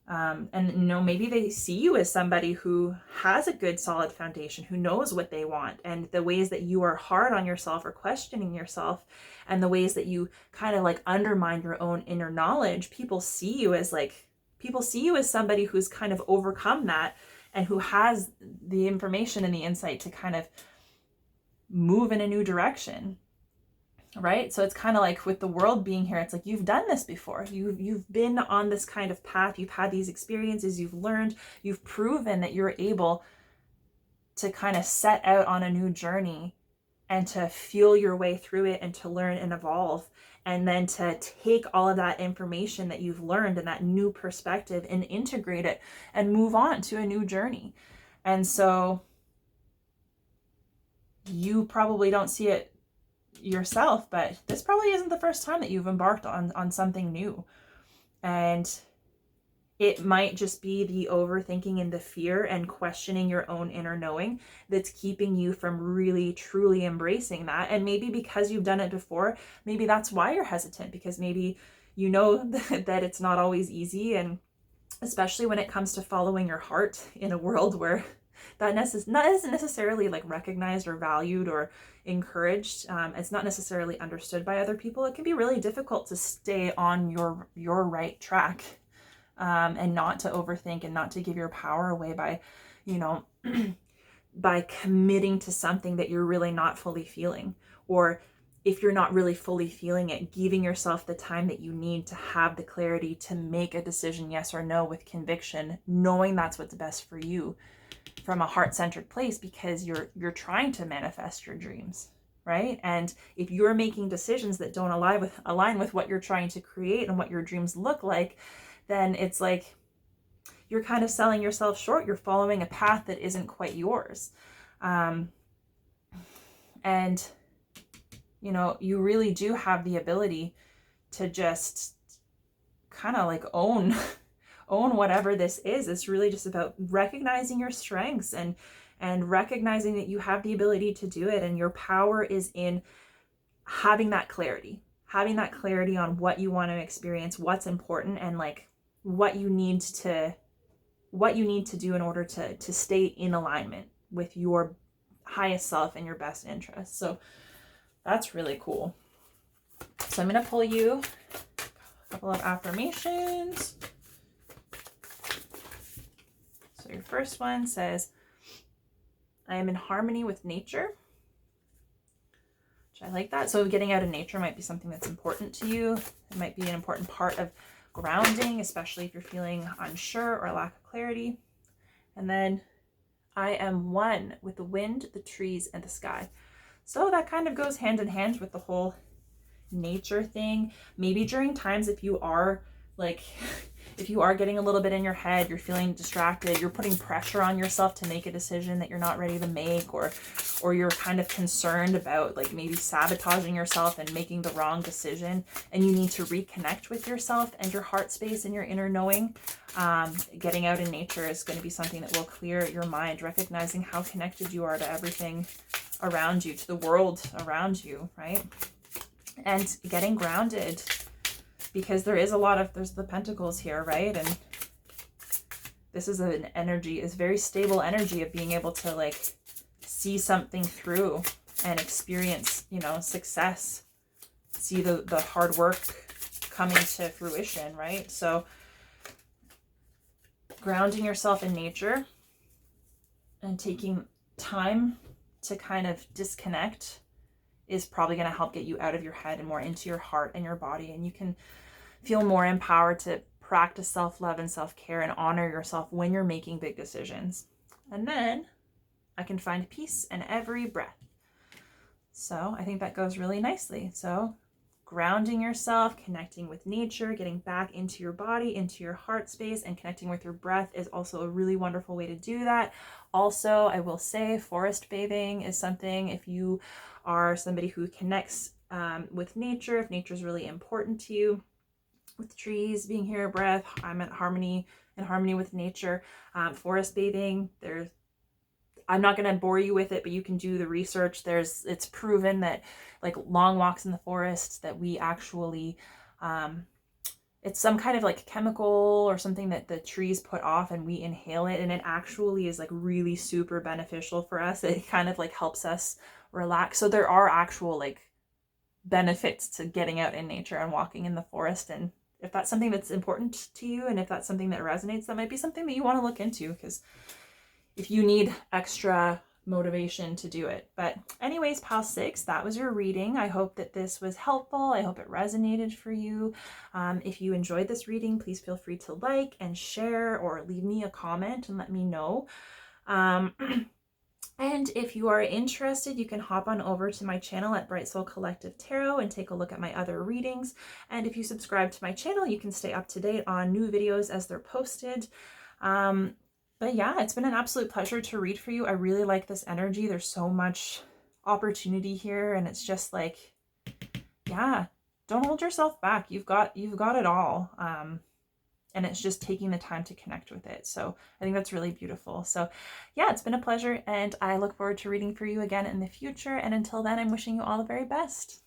S1: And you know, maybe they see you as somebody who has a good solid foundation, who knows what they want, and the ways that you are hard on yourself or questioning yourself, and the ways that you kind of like undermine your own inner knowledge, people see you as somebody who's kind of overcome that, and who has the information and the insight to kind of move in a new direction. Right? So it's kind of like with the world being here, it's like you've done this before. You've been on this kind of path. You've had these experiences. You've learned. You've proven that you're able to kind of set out on a new journey, and to feel your way through it, and to learn and evolve, and then to take all of that information that you've learned and that new perspective and integrate it and move on to a new journey. And so you probably don't see it yourself, but this probably isn't the first time that you've embarked on something new. And it might just be the overthinking and the fear and questioning your own inner knowing that's keeping you from really truly embracing that. And maybe because you've done it before, maybe that's why you're hesitant, because maybe you know that it's not always easy, and especially when it comes to following your heart in a world where that isn't necessarily like recognized or valued or encouraged. It's not necessarily understood by other people. It can be really difficult to stay on your right track, and not to overthink and not to give your power away by, you know, by committing to something that you're really not fully feeling. Or if you're not really fully feeling it, giving yourself the time that you need to have the clarity to make a decision, yes or no, with conviction, knowing that's what's best for you from a heart-centered place, because you're trying to manifest your dreams, right? And if you're making decisions that don't align with what you're trying to create and what your dreams look like, then it's like you're kind of selling yourself short. You're following a path that isn't quite yours. And you know, you really do have the ability to just kind of like own whatever this is. It's really just about recognizing your strengths and recognizing that you have the ability to do it. And your power is in having that clarity on what you want to experience, what's important, and like what you need to do in order to stay in alignment with your highest self and your best interests. So that's really cool. So I'm going to pull you a couple of affirmations. So your first one says, I am in harmony with nature. Which I like that. So getting out in nature might be something that's important to you. It might be an important part of grounding, especially if you're feeling unsure or lack of clarity. And then I am one with the wind, the trees, and the sky. So that kind of goes hand in hand with the whole nature thing. Maybe during times if you are getting a little bit in your head, you're feeling distracted, you're putting pressure on yourself to make a decision that you're not ready to make, or you're kind of concerned about like maybe sabotaging yourself and making the wrong decision, and you need to reconnect with yourself and your heart space and your inner knowing. Getting out in nature is going to be something that will clear your mind, recognizing how connected you are to everything around you, to the world around you, right? And getting grounded, because there's the pentacles here, right? And this is an energy, is very stable energy of being able to like see something through and experience, you know, success see the hard work coming to fruition, right? So grounding yourself in nature and taking time to kind of disconnect is probably going to help get you out of your head and more into your heart and your body. And you can feel more empowered to practice self-love and self-care and honor yourself when you're making big decisions. And then I can find peace in every breath. So I think that goes really nicely. So grounding yourself, connecting with nature, getting back into your body, into your heart space, and connecting with your breath is also a really wonderful way to do that. Also, I will say forest bathing is something, if you are somebody who connects with nature, if nature is really important to you, with trees being here, breath, I'm in harmony with nature. Forest bathing, I'm not going to bore you with it, but you can do the research. It's proven that like long walks in the forest, that we actually, it's some kind of like chemical or something that the trees put off and we inhale it. And it actually is like really super beneficial for us. It kind of like helps us relax. So there are actual like benefits to getting out in nature and walking in the forest. And if that's something that's important to you, and if that's something that resonates, that might be something that you want to look into, because if you need extra motivation to do it. But anyways, pile 6, that was your reading. I hope that this was helpful. I hope it resonated for you. If you enjoyed this reading, please feel free to like and share or leave me a comment and let me know. And if you are interested, you can hop on over to my channel at Bright Soul Collective Tarot and take a look at my other readings. And if you subscribe to my channel, you can stay up to date on new videos as they're posted. But yeah, it's been an absolute pleasure to read for you. I really like this energy. There's so much opportunity here, and it's just like, yeah, don't hold yourself back. You've got it all. And it's just taking the time to connect with it. So I think that's really beautiful. So yeah, it's been a pleasure, and I look forward to reading for you again in the future. And until then, I'm wishing you all the very best.